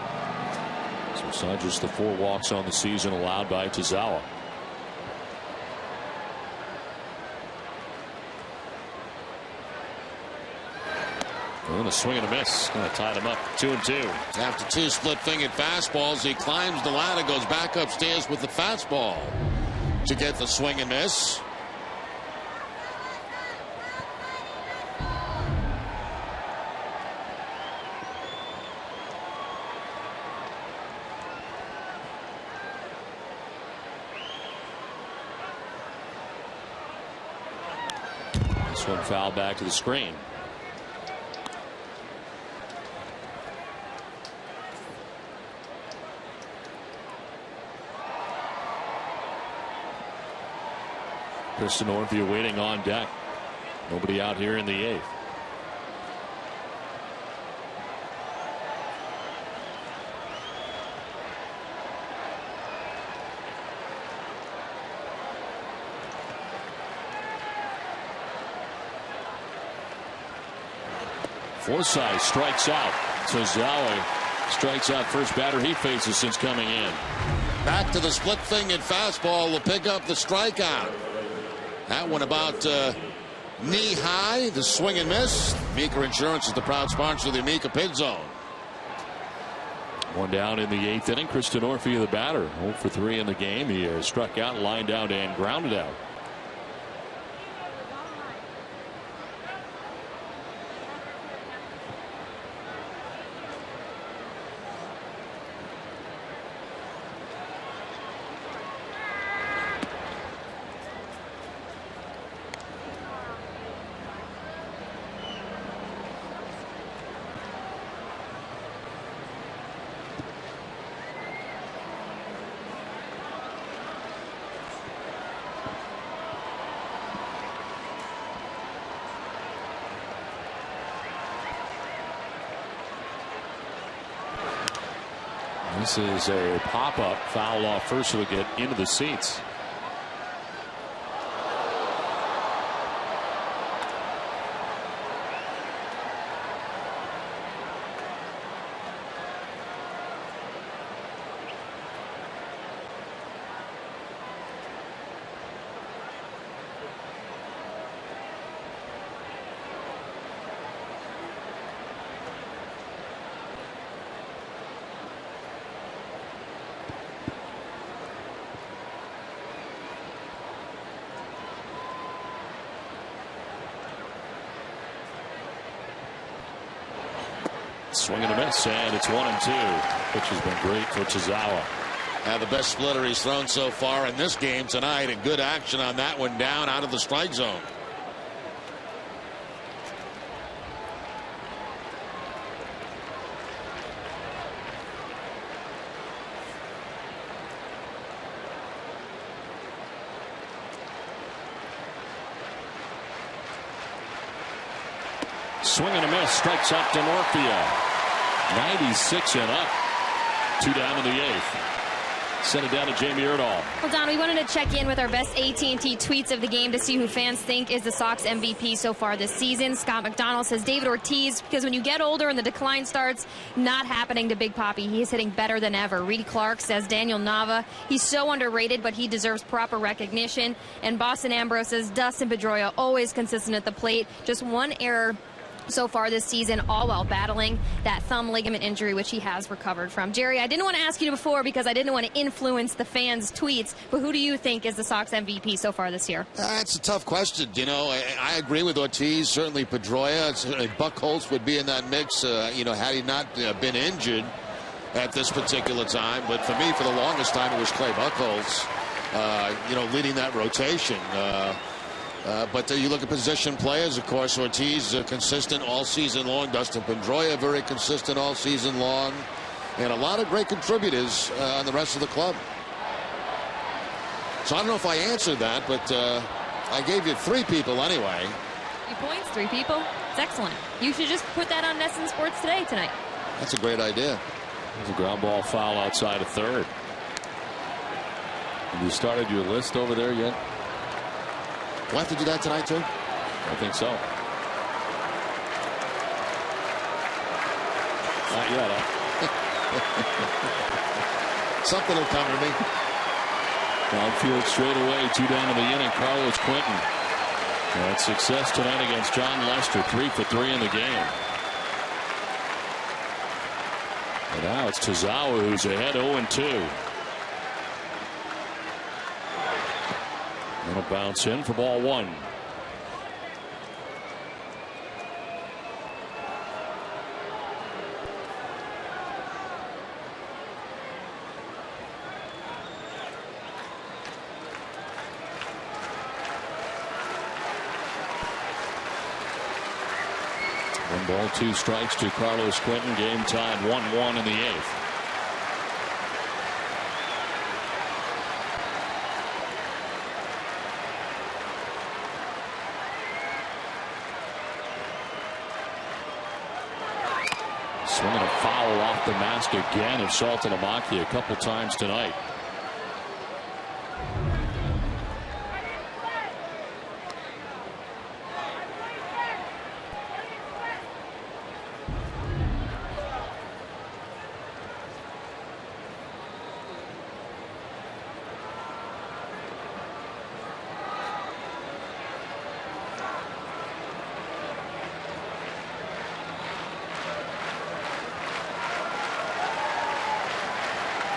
Speaker 9: So it's not just the 4 walks on the season allowed by Tozawa. And a swing and a miss. Going to tie them up 2-2.
Speaker 2: After 2 split-fingered fastballs, he climbs the ladder, goes back upstairs with the fastball to get the swing and miss.
Speaker 9: This one fouled back to the screen. Kristen Orvie waiting on deck. Nobody out here in the 8th. Forsythe strikes out. Tozawa strikes out first batter he faces since coming in.
Speaker 2: Back to the split-fingered fastball will pick up the strikeout. That one about knee high. The swing and miss. Amica Insurance is the proud sponsor of the Amica Pit Zone.
Speaker 9: One down in the 8th inning. Kristen Orphy, the batter, 0 for 3 in the game. He struck out, lined out, and grounded out. This is a pop-up foul off first, so it'll get into the seats. Swing and a miss, and it's 1-2. Pitch has been great for Tozawa.
Speaker 2: The best splitter he's thrown so far in this game tonight, and good action on that one down out of the strike zone.
Speaker 9: Swing and a miss, strikes out Denorfia. 96 and up. 2 down in the 8th. Send it down to Jamie Erdahl.
Speaker 5: Well, Don, we wanted to check in with our best AT&T tweets of the game to see who fans think is the Sox MVP so far this season. Scott McDonald says David Ortiz, because when you get older and the decline starts, not happening to Big Papi. He is hitting better than ever. Reedy Clark says Daniel Nava, he's so underrated, but he deserves proper recognition. And Boston Ambrose says Dustin Pedroia, always consistent at the plate. Just one error so far this season, all while battling that thumb ligament injury, which he has recovered from. Jerry, I didn't want to ask you before because I didn't want to influence the fans' tweets, but who do you think is the Sox MVP so far this year?
Speaker 2: That's a tough question. You know, I agree with Ortiz. Certainly Pedroia. Certainly Buchholz would be in that mix, had he not been injured at this particular time. But for me, for the longest time, it was Clay Buchholz, leading that rotation. But you look at position players, of course, Ortiz consistent all season long. Dustin Pedroia very consistent all season long. And a lot of great contributors on the rest of the club. So I don't know if I answered that, but I gave you 3 people anyway.
Speaker 5: 3 points, 3 people. It's excellent. You should just put that on NESN Sports Today tonight.
Speaker 2: That's a great idea.
Speaker 9: There's a ground ball foul outside of third. Have you started your list over there yet?
Speaker 2: Do I have to do that tonight, too?
Speaker 9: I think so. Not yet, huh?
Speaker 2: Something will come to me.
Speaker 9: Outfield straight away, 2 down in the inning. Carlos Quentin. Had success tonight against John Lester. 3 for 3 in the game. And now it's Tozawa who's ahead 0-2. And a bounce in for ball 1. One ball, 2 strikes to Carlos Quentin. Game tied 1-1 in the 8th. Swinging a foul off the mask again of Saltalamacchia a couple times tonight.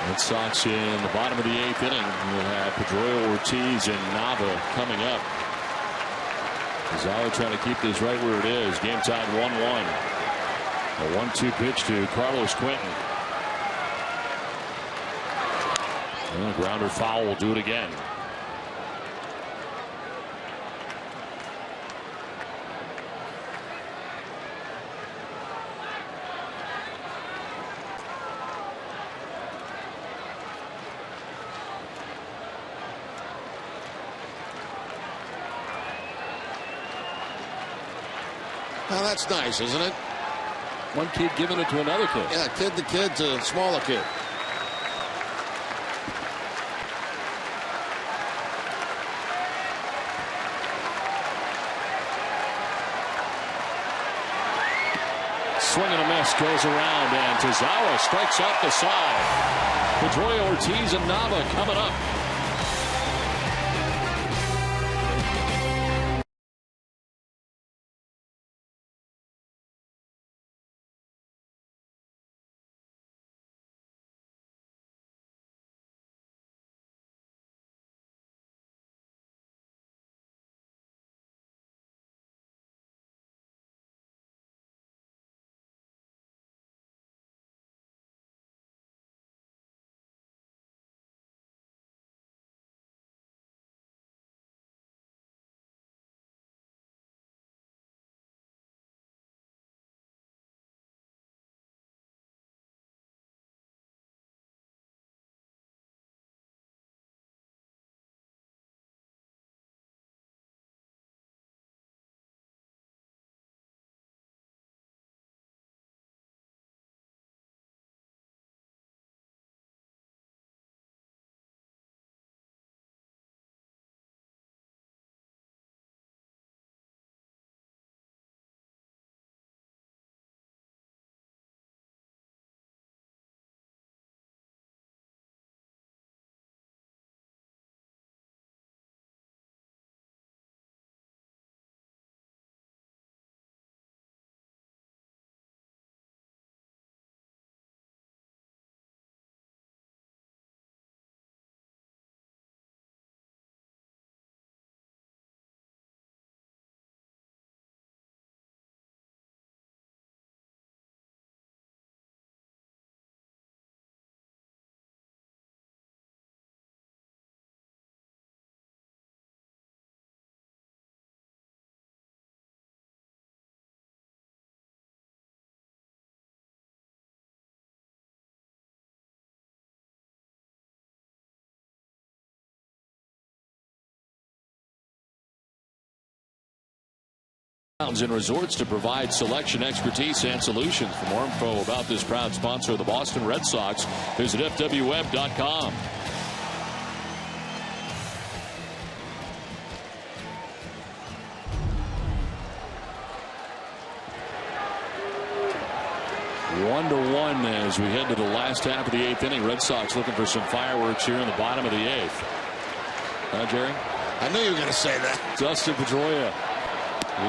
Speaker 9: Red Sox in the bottom of the 8th inning. We'll have Pedroia, Ortiz, and Nava coming up. Tozawa trying to keep this right where it is. Game tied 1-1. A 1-2 pitch to Carlos Quentin. And a grounder foul will do it again.
Speaker 2: Well, that's nice, isn't it?
Speaker 9: One kid giving it to another kid.
Speaker 2: Yeah, kid to kid to smaller kid.
Speaker 9: Swing and a miss goes around, and Tozawa strikes out the side. Pedroia, Ortiz, and Nava coming up. and resorts to provide selection, expertise, and solutions. For more info about this proud sponsor of the Boston Red Sox, visit fwweb.com. One to one as we head to the last half of the 8th inning. Red Sox looking for some fireworks here in the bottom of the 8th. Jerry?
Speaker 2: I knew you were going to say that.
Speaker 9: Dustin Pedroia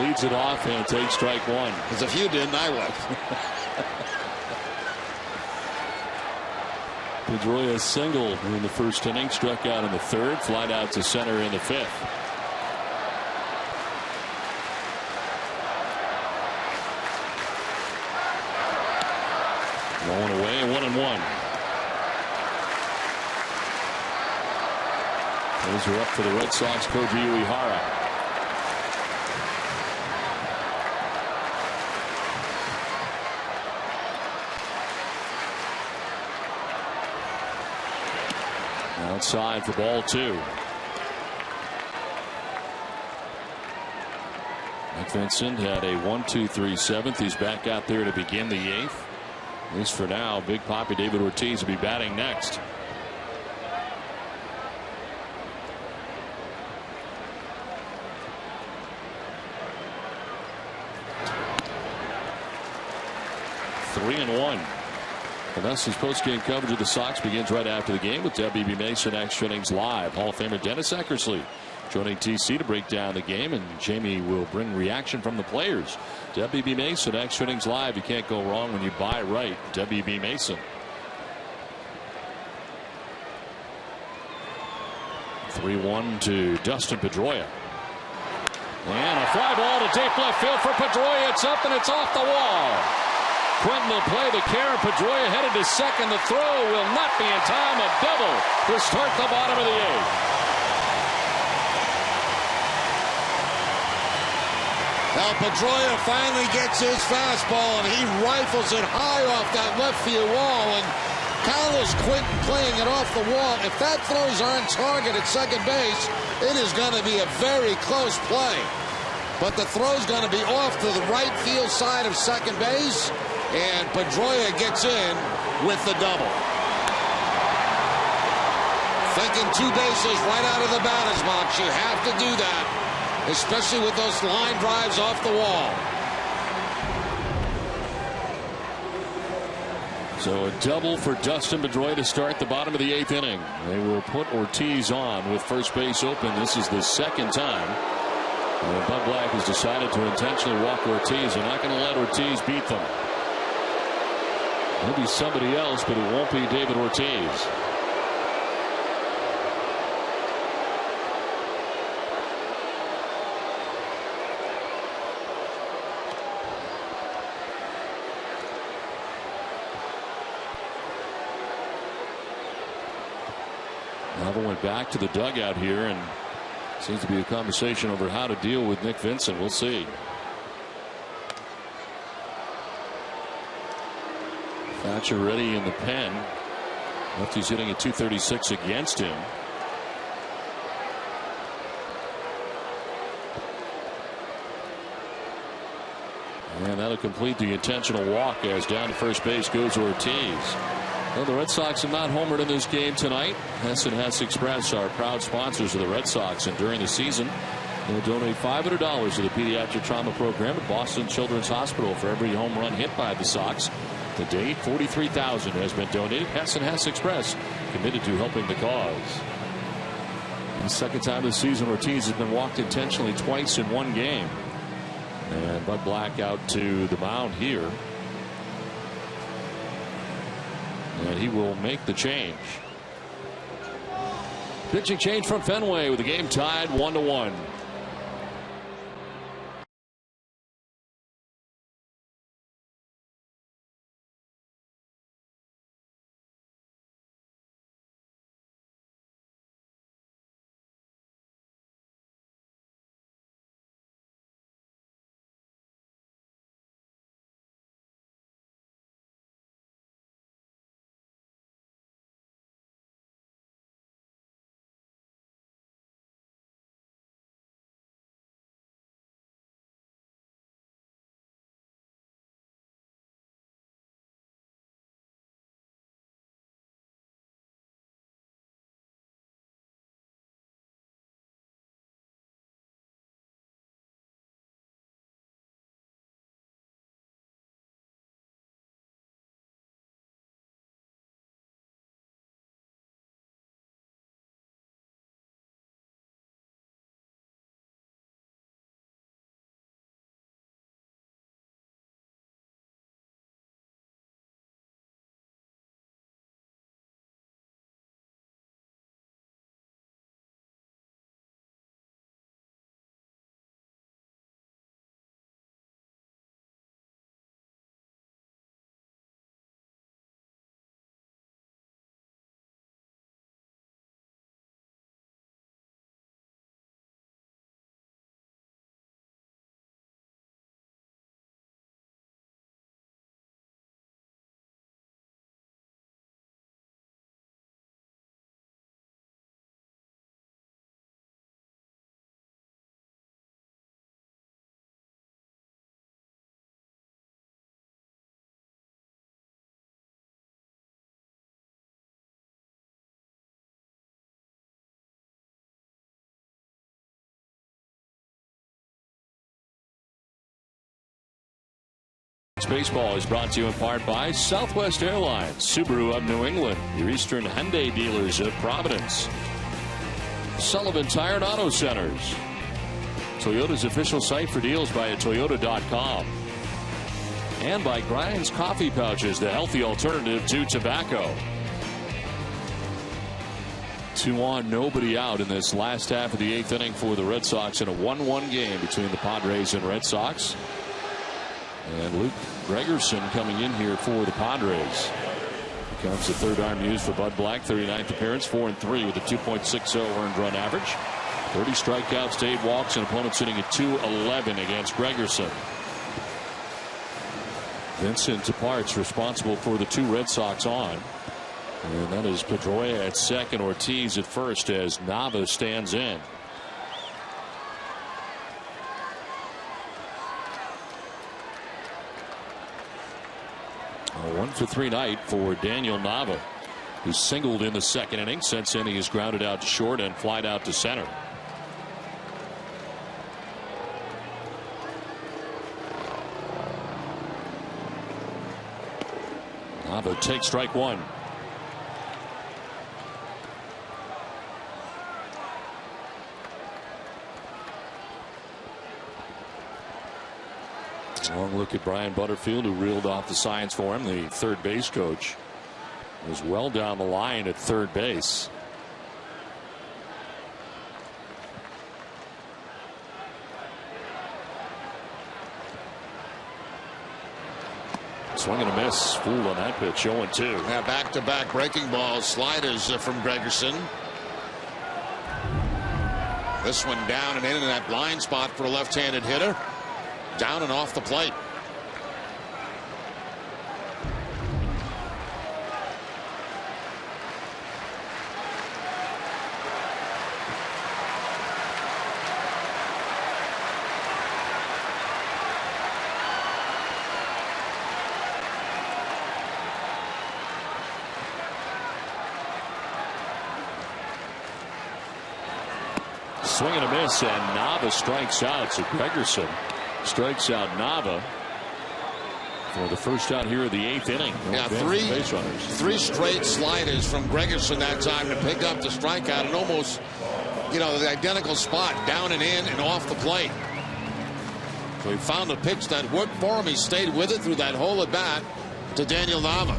Speaker 9: leads it off and takes strike one.
Speaker 2: Because if you didn't, I would.
Speaker 9: Pedroia single in the first inning, struck out in the 3rd, flied out to center in the 5th. Rolling away, 1-1. Those are up for the Red Sox, Koji Uehara. Outside for ball 2. Nick Vincent had a 1-2-3 7th. He's back out there to begin the 8th. At least for now. Big Papi David Ortiz will be batting next. Three and one. And thus his post-game coverage of the Sox begins right after the game with WB Mason Extra Innings Live. Hall of Famer Dennis Eckersley joining TC to break down the game, and Jamie will bring reaction from the players. WB Mason Extra Innings Live. You can't go wrong when you buy right. WB Mason. 3-1 to Dustin Pedroia. And a fly ball to deep left field for Pedroia. It's up and it's off the wall. Quentin will play the care. Pedroia headed to second. The throw will not be in time. A double to start the bottom of the 8th.
Speaker 2: Now Pedroia finally gets his fastball and he rifles it high off that left field wall, and Carlos Quentin playing it off the wall. If that throws on target at second base, it is going to be a very close play. But the throw's going to be off to the right field side of second base, and Pedroia gets in with the double. Thinking 2 bases right out of the batter's box. You have to do that, especially with those line drives off the wall.
Speaker 9: So a double for Dustin Pedroia to start the bottom of the 8th inning. They will put Ortiz on with first base open. This is the second time. And Bud Black has decided to intentionally walk Ortiz. They're not going to let Ortiz beat them. Maybe somebody else, but it won't be David Ortiz. Nava went back to the dugout here, and seems to be a conversation over how to deal with Nick Vincent. We'll see. Thatcher ready in the pen. Lefty's hitting at 236 against him. And that'll complete the intentional walk as down to first base goes Ortiz. Well, the Red Sox have not homered in this game tonight. NESN Express are proud sponsors of the Red Sox, and during the season they'll donate $500 to the pediatric trauma program at Boston Children's Hospital for every home run hit by the Sox. To date, $43,000 has been donated. NESN Express committed to helping the cause. The second time this season, Ortiz has been walked intentionally twice in one game. And Bud Black out to the mound here. And he will make the change. Pitching change from Fenway with the game tied 1-1. Sox baseball is brought to you in part by Southwest Airlines, Subaru of New England, your Eastern Hyundai dealers of Providence, Sullivan Tire and Auto Centers, Toyota's official site for deals by Toyota.com, and by Grind's Coffee Pouches, the healthy alternative to tobacco. 2 on, nobody out in this last half of the 8th inning for the Red Sox in a 1-1 game between the Padres and Red Sox. And Luke Gregerson coming in here for the Padres. Becomes the third arm used for Bud Black. 39th appearance, 4-3 with a 2.60 earned run average. 30 strikeouts, 8 walks, and opponent sitting at 2-11 against Gregerson. Vincent Tapart's responsible for the 2 Red Sox on. And that is Pedroia at second, Ortiz at first as Nava stands in. A 1-for-3 night for Daniel Nava, who singled in the second inning. Since then, he is grounded out to short and flied out to center. Nava takes strike 1. Long look at Brian Butterfield, who reeled off the signs for him. The third base coach was well down the line at third base. Swing and a miss. Fool on that pitch. 0-2.
Speaker 2: Yeah, back-to-back breaking balls, sliders from Gregerson. This one down and in that blind spot for a left-handed hitter. Down and off the plate.
Speaker 9: Swing and a miss, and Nava strikes out. So Gregerson strikes out Nava for the first out here of the 8th inning.
Speaker 2: Yeah, three straight sliders from Gregerson that time to pick up the strikeout and almost, the identical spot, down and in and off the plate. So he found a pitch that worked for him. He stayed with it through that whole at bat to Daniel Nava.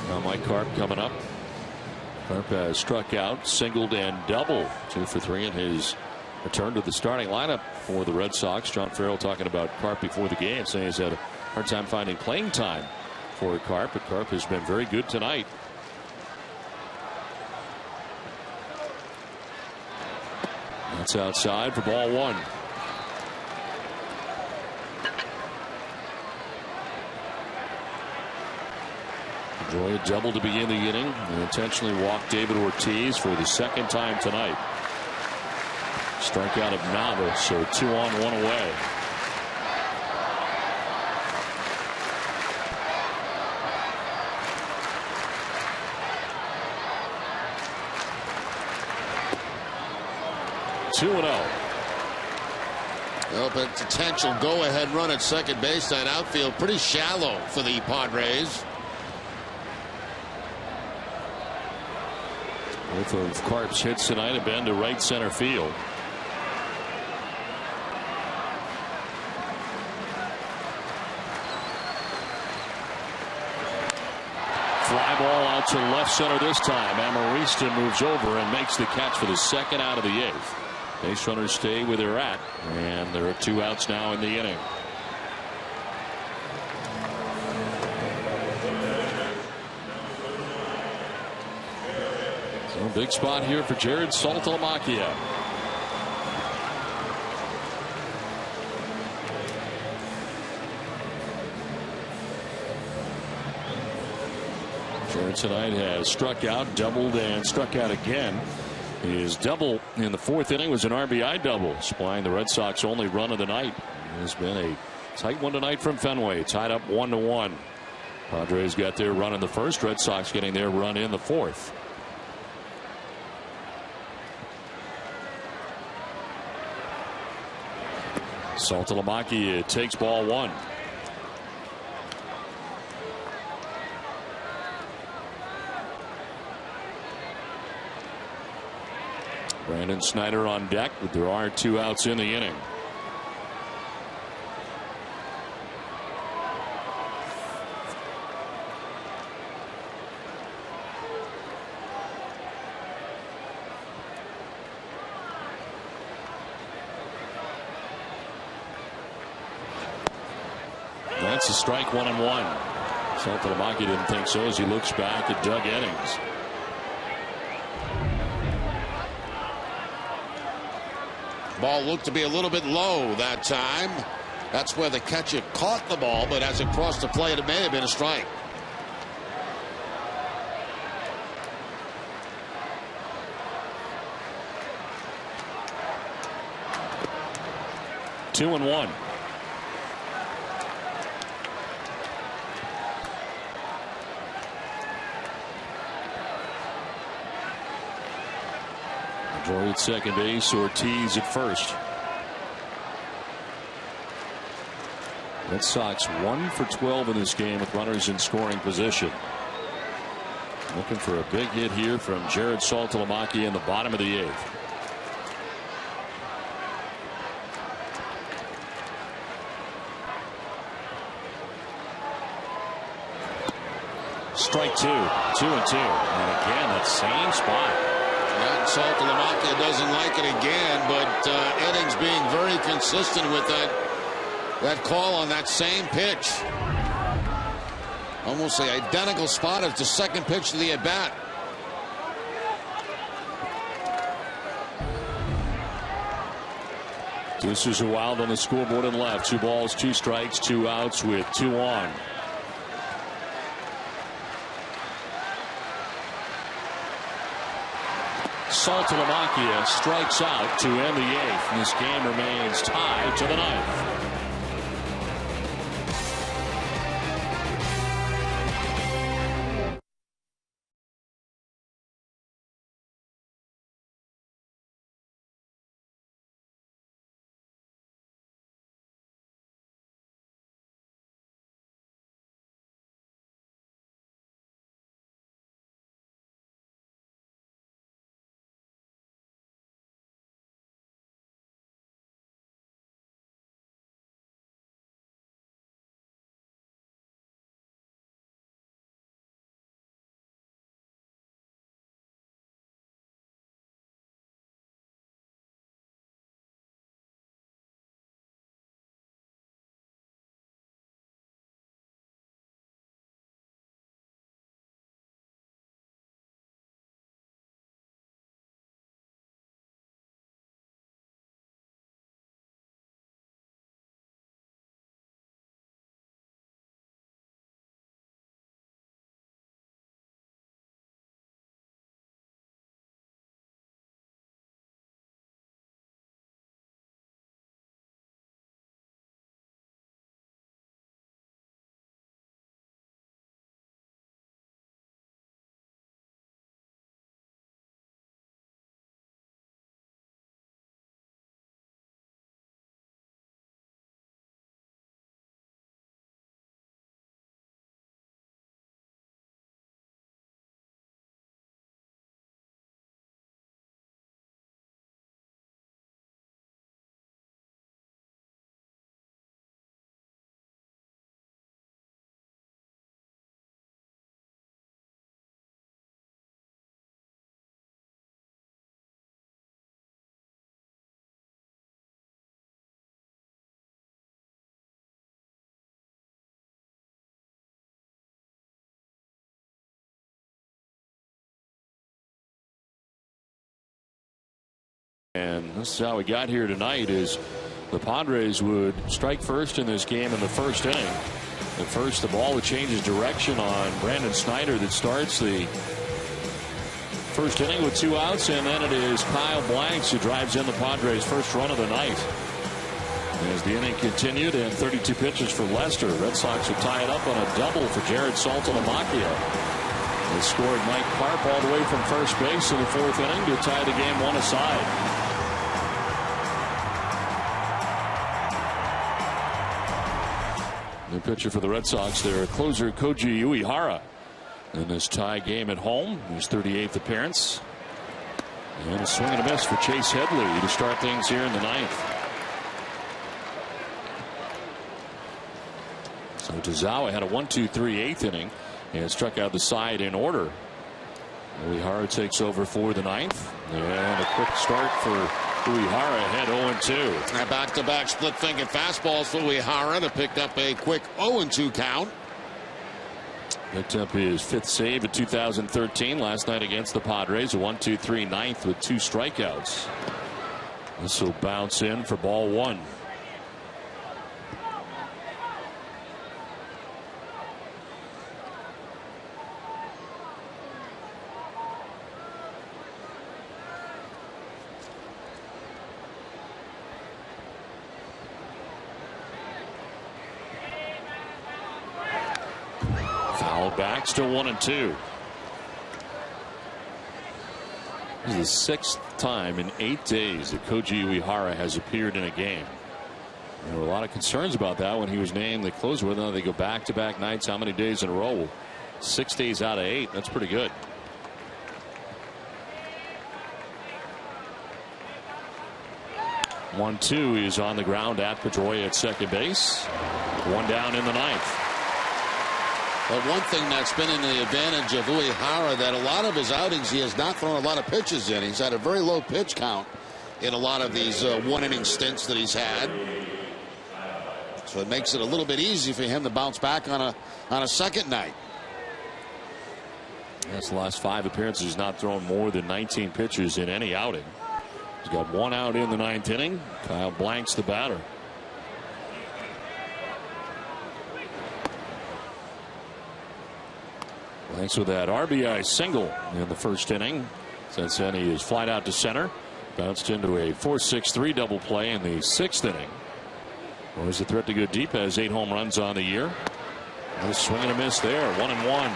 Speaker 9: Now Mike Carp coming up. Carp has struck out, singled, and doubled. 2 for 3 in his return to the starting lineup for the Red Sox. John Farrell talking about Carp before the game, saying he's had a hard time finding playing time for Carp, but Carp has been very good tonight. That's outside for ball 1. Pedroia double to begin the inning and intentionally walked David Ortiz for the second time tonight. Strikeout of Nava, so 2 on, 1 away. Two and 0.
Speaker 2: Well, but potential go-ahead run at second base. That outfield pretty shallow for the Padres.
Speaker 9: Both of Carp's hits tonight have been to right center field. Fly ball out to left center this time. Amarista moves over and makes the catch for the second out of the 8th. Base runners stay where they're at, and there are 2 outs now in the inning. So big spot here for Jared Saltalamacchia. Jared tonight has struck out, doubled, and struck out again. His double in the 4th inning was an RBI double, supplying the Red Sox only run of the night. It has been a tight one tonight from Fenway, tied up 1-1. Padres got their run in the 1st, Red Sox getting their run in the 4th. Saltalamacchia takes ball one. Brandon Snyder on deck, but there are 2 outs in the inning. That's a strike, 1-1. Saltalamacchia didn't think so as he looks back at Doug Eddings.
Speaker 2: Ball looked to be a little bit low that time. That's where the catcher caught the ball, but as it crossed the plate, it may have been a strike.
Speaker 9: Two and one. Joy at second base, Ortiz at first. Red Sox 1 for 12 in this game with runners in scoring position. Looking for a big hit here from Jared Saltalamacchia in the bottom of the 8th. Strike 2, 2-2, and again that same spot.
Speaker 2: Saltalamacchia doesn't like it again, but Eddings being very consistent with that call on that same pitch. Almost the identical spot as the second pitch of the at bat.
Speaker 9: This is a wild on the scoreboard and left. 2 balls, 2 strikes, 2 outs with 2 on. Saltalamacchia strikes out to end the 8th, and this game remains tied to the 9th. And this is how we got here tonight, is the Padres would strike first in this game in the first inning. At first, the ball would change its direction on Brandon Snyder that starts the first inning with 2 outs, and then it is Kyle Blanks who drives in the Padres' first run of the night. As the inning continued and 32 pitches for Lester, Red Sox would tie it up on a double for Jared Saltalamacchia. They scored Mike Karp all the way from first base in the 4th inning to tie the game 1 aside. The pitcher for the Red Sox, their closer Koji Uehara, in this tie game at home, his 38th appearance. And a swing and a miss for Chase Headley to start things here in the 9th. So Tazawa had a 1-2-3 8th inning and struck out the side in order. Uehara takes over for the 9th. And a quick start for Uehara, ahead 0-2.
Speaker 2: A back-to-back split-fingered fastballs for Uehara to pick up a quick 0-2 count.
Speaker 9: Picked up his 5th save of 2013 last night against the Padres. A 1-2-3 9th with 2 strikeouts. This will bounce in for ball 1. Back, still 1-2. This is the 6th time in 8 days that Koji Uehara has appeared in a game. There were a lot of concerns about that when he was named the closer. Whether or not they go back-to-back nights, how many days in a row? 6 days out of 8. That's pretty good. One-two is on the ground at Pedroia at second base. 1 down in the 9th.
Speaker 2: But one thing that's been in the advantage of Uehara, that a lot of his outings he has not thrown a lot of pitches in. He's had a very low pitch count in a lot of these one-inning stints that he's had. So it makes it a little bit easy for him to bounce back on a second night.
Speaker 9: That's the last 5 appearances. He's not thrown more than 19 pitches in any outing. He's got 1 out in the 9th inning. Kyle Blanks the batter. Thanks with that RBI single in the 1st inning. Since then, he is flied out to center. Bounced into a 4-6-3 double play in the 6th inning. Always a threat to go deep, has 8 home runs on the year. A swing and a miss there, 1-1.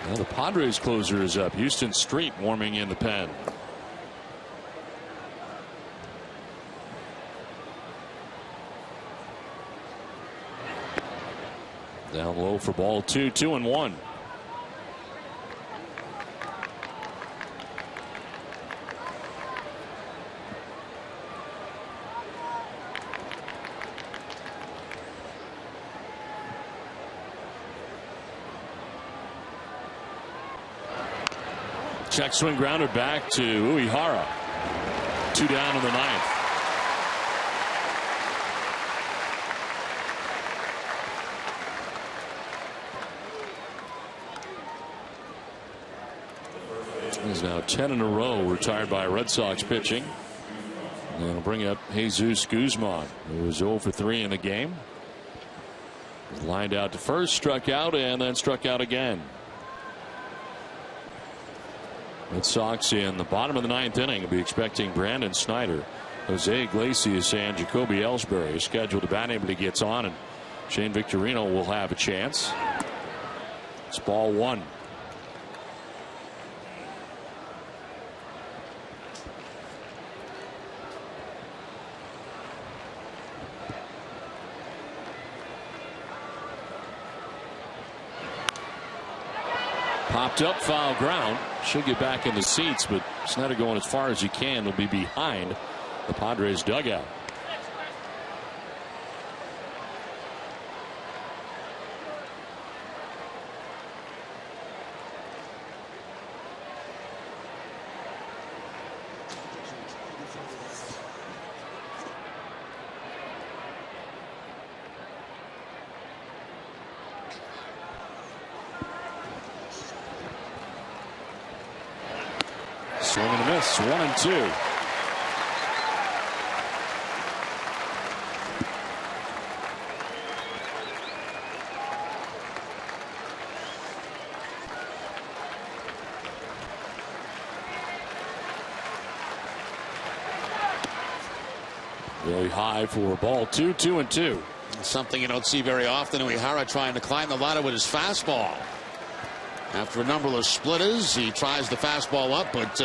Speaker 9: Now the Padres closer is up. Houston Street warming in the pen. Down low for ball 2, 2-1. Check swing grounded back to Uehara. 2 down in the 9th. He's now 10 in a row retired by Red Sox pitching. And it'll bring up Jesus Guzman, who was 0 for 3 in the game. Lined out to first, struck out, and then struck out again. Red Sox in the bottom of the 9th inning will be expecting Brandon Snyder, Jose Iglesias, and Jacoby Ellsbury scheduled to bat him, but he gets on, and Shane Victorino will have a chance. It's ball 1. Popped up, foul ground. Should get back in the seats, but Snyder going as far as he can. Will be behind the Padres dugout. Swing and a miss, 1-2. Very high for ball 2, 2-2.
Speaker 2: Something you don't see very often. Uehara trying to climb the ladder with his fastball. After a number of splitters, he tries the fastball up, but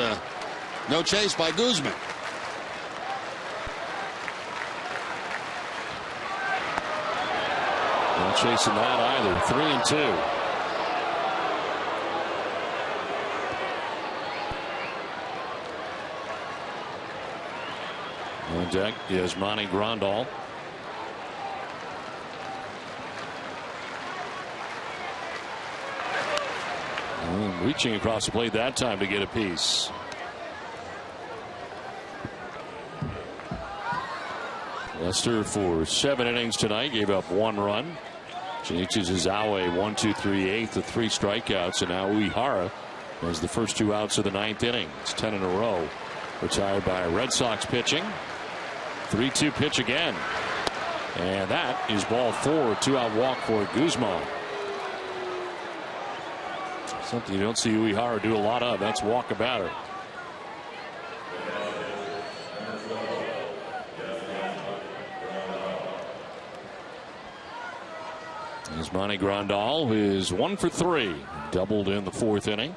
Speaker 2: no chase by Guzman.
Speaker 9: Not chasing that either. 3-2. On deck is Manny Grandal. Reaching across the plate that time to get a piece. Lester for 7 innings tonight gave up 1 run. Junichi Zazawa 1, 2, 3, 8 to 3 strikeouts, and now Uehara has the first 2 outs of the 9th inning. It's 10 in a row. Retired by Red Sox pitching. 3-2 pitch again, and that is ball 4. 2-out walk for Guzman. Something you don't see Uehara do a lot of. That's walk a batter. As Manny Grandal is 1 for 3, doubled in the 4th inning.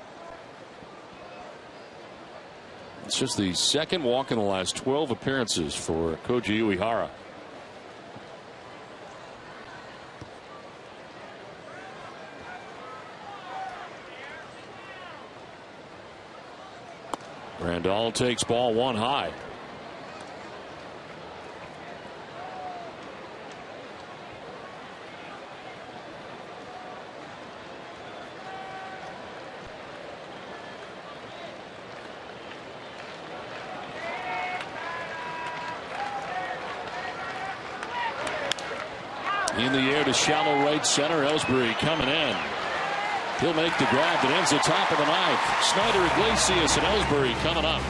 Speaker 9: It's just the 2nd walk in the last 12 appearances for Koji Uehara. Grandal takes ball 1 high. In the air to shallow right center. Ellsbury coming in. He'll make the grab that ends the top of the 9th. Snyder, Iglesias, and Ellsbury coming up.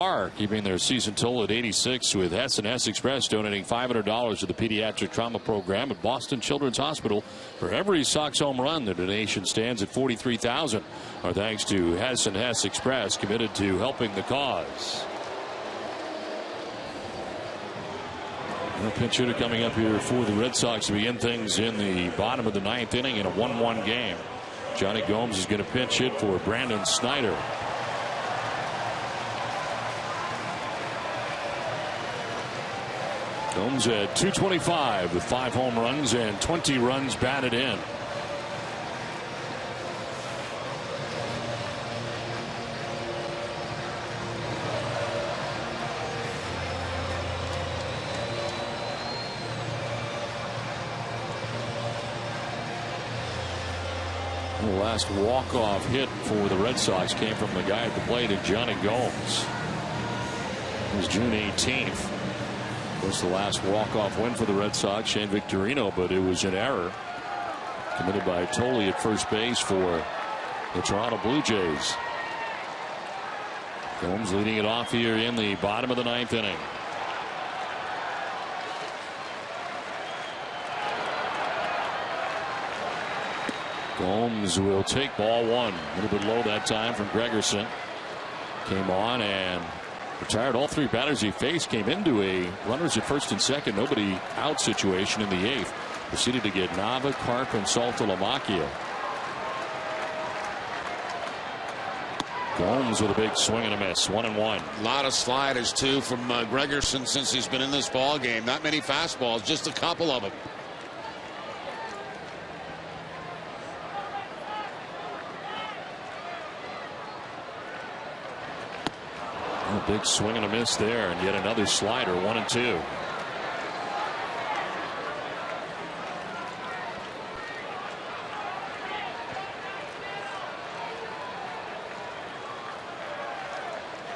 Speaker 9: Are keeping their season total at 86 with S&S Express donating $500 to the pediatric trauma program at Boston Children's Hospital. For every Sox home run, the donation stands at $43,000. Our thanks to S&S Express, committed to helping the cause. A pinch hitter coming up here for the Red Sox to begin things in the bottom of the 9th inning in a 1-1 game. Johnny Gomes is going to pinch hit for Brandon Snyder. Gomes at .225 with 5 home runs and 20 runs batted in. The last walk-off hit for the Red Sox came from the guy at the plate, Johnny Gomes. It was June 18th. It was the last walk-off win for the Red Sox, Shane Victorino, but it was an error committed by Tolley at first base for the Toronto Blue Jays. Gomes leading it off here in the bottom of the 9th inning. Gomes will take ball one. A little bit low that time from Gregerson. Came on and retired all 3 batters he faced. Came into a runners at first and second, nobody out situation in the 8th. Proceeded to get Nava, Karp, and Saltalamacchia. Gomes with a big swing and a miss. 1-1.
Speaker 2: A lot of sliders too from Gregerson since he's been in this ball game. Not many fastballs, just a couple of them.
Speaker 9: A big swing and a miss there, and yet another slider. 1-2.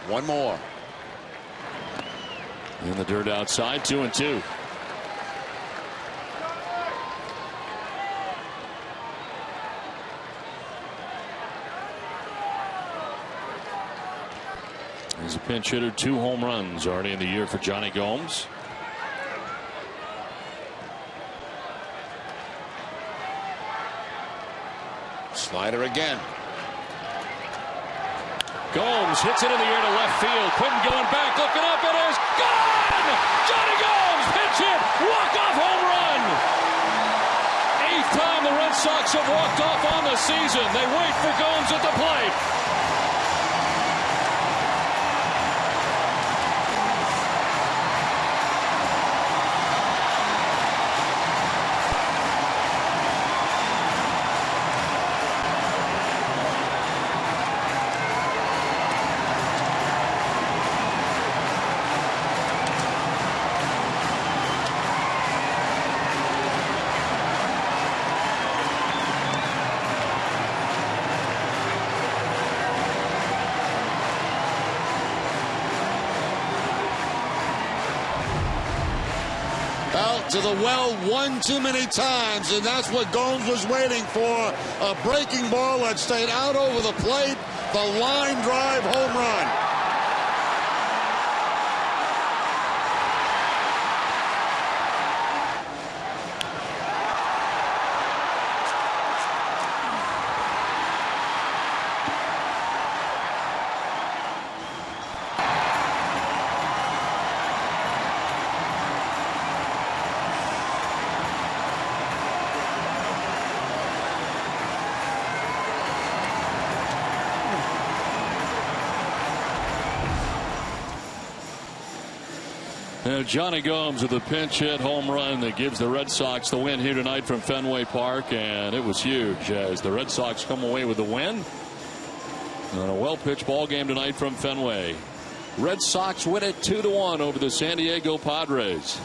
Speaker 2: One more.
Speaker 9: In the dirt outside. 2-2. He's a pinch hitter. 2 home runs already in the year for Johnny Gomes.
Speaker 2: Slider again.
Speaker 9: Gomes hits it in the air to left field. Quinton going back, looking up. It is gone! Johnny Gomes pinch hit, walk-off home run. 8th time the Red Sox have walked off on the season. They wait for Gomes at the plate.
Speaker 2: To the well one too many times, and that's what Gomes was waiting for. A breaking ball that stayed out over the plate. The line drive home run.
Speaker 9: Johnny Gomes with a pinch hit home run that gives the Red Sox the win here tonight from Fenway Park, and it was huge as the Red Sox come away with the win. And a well-pitched ball game tonight from Fenway. Red Sox win it 2-1 over the San Diego Padres.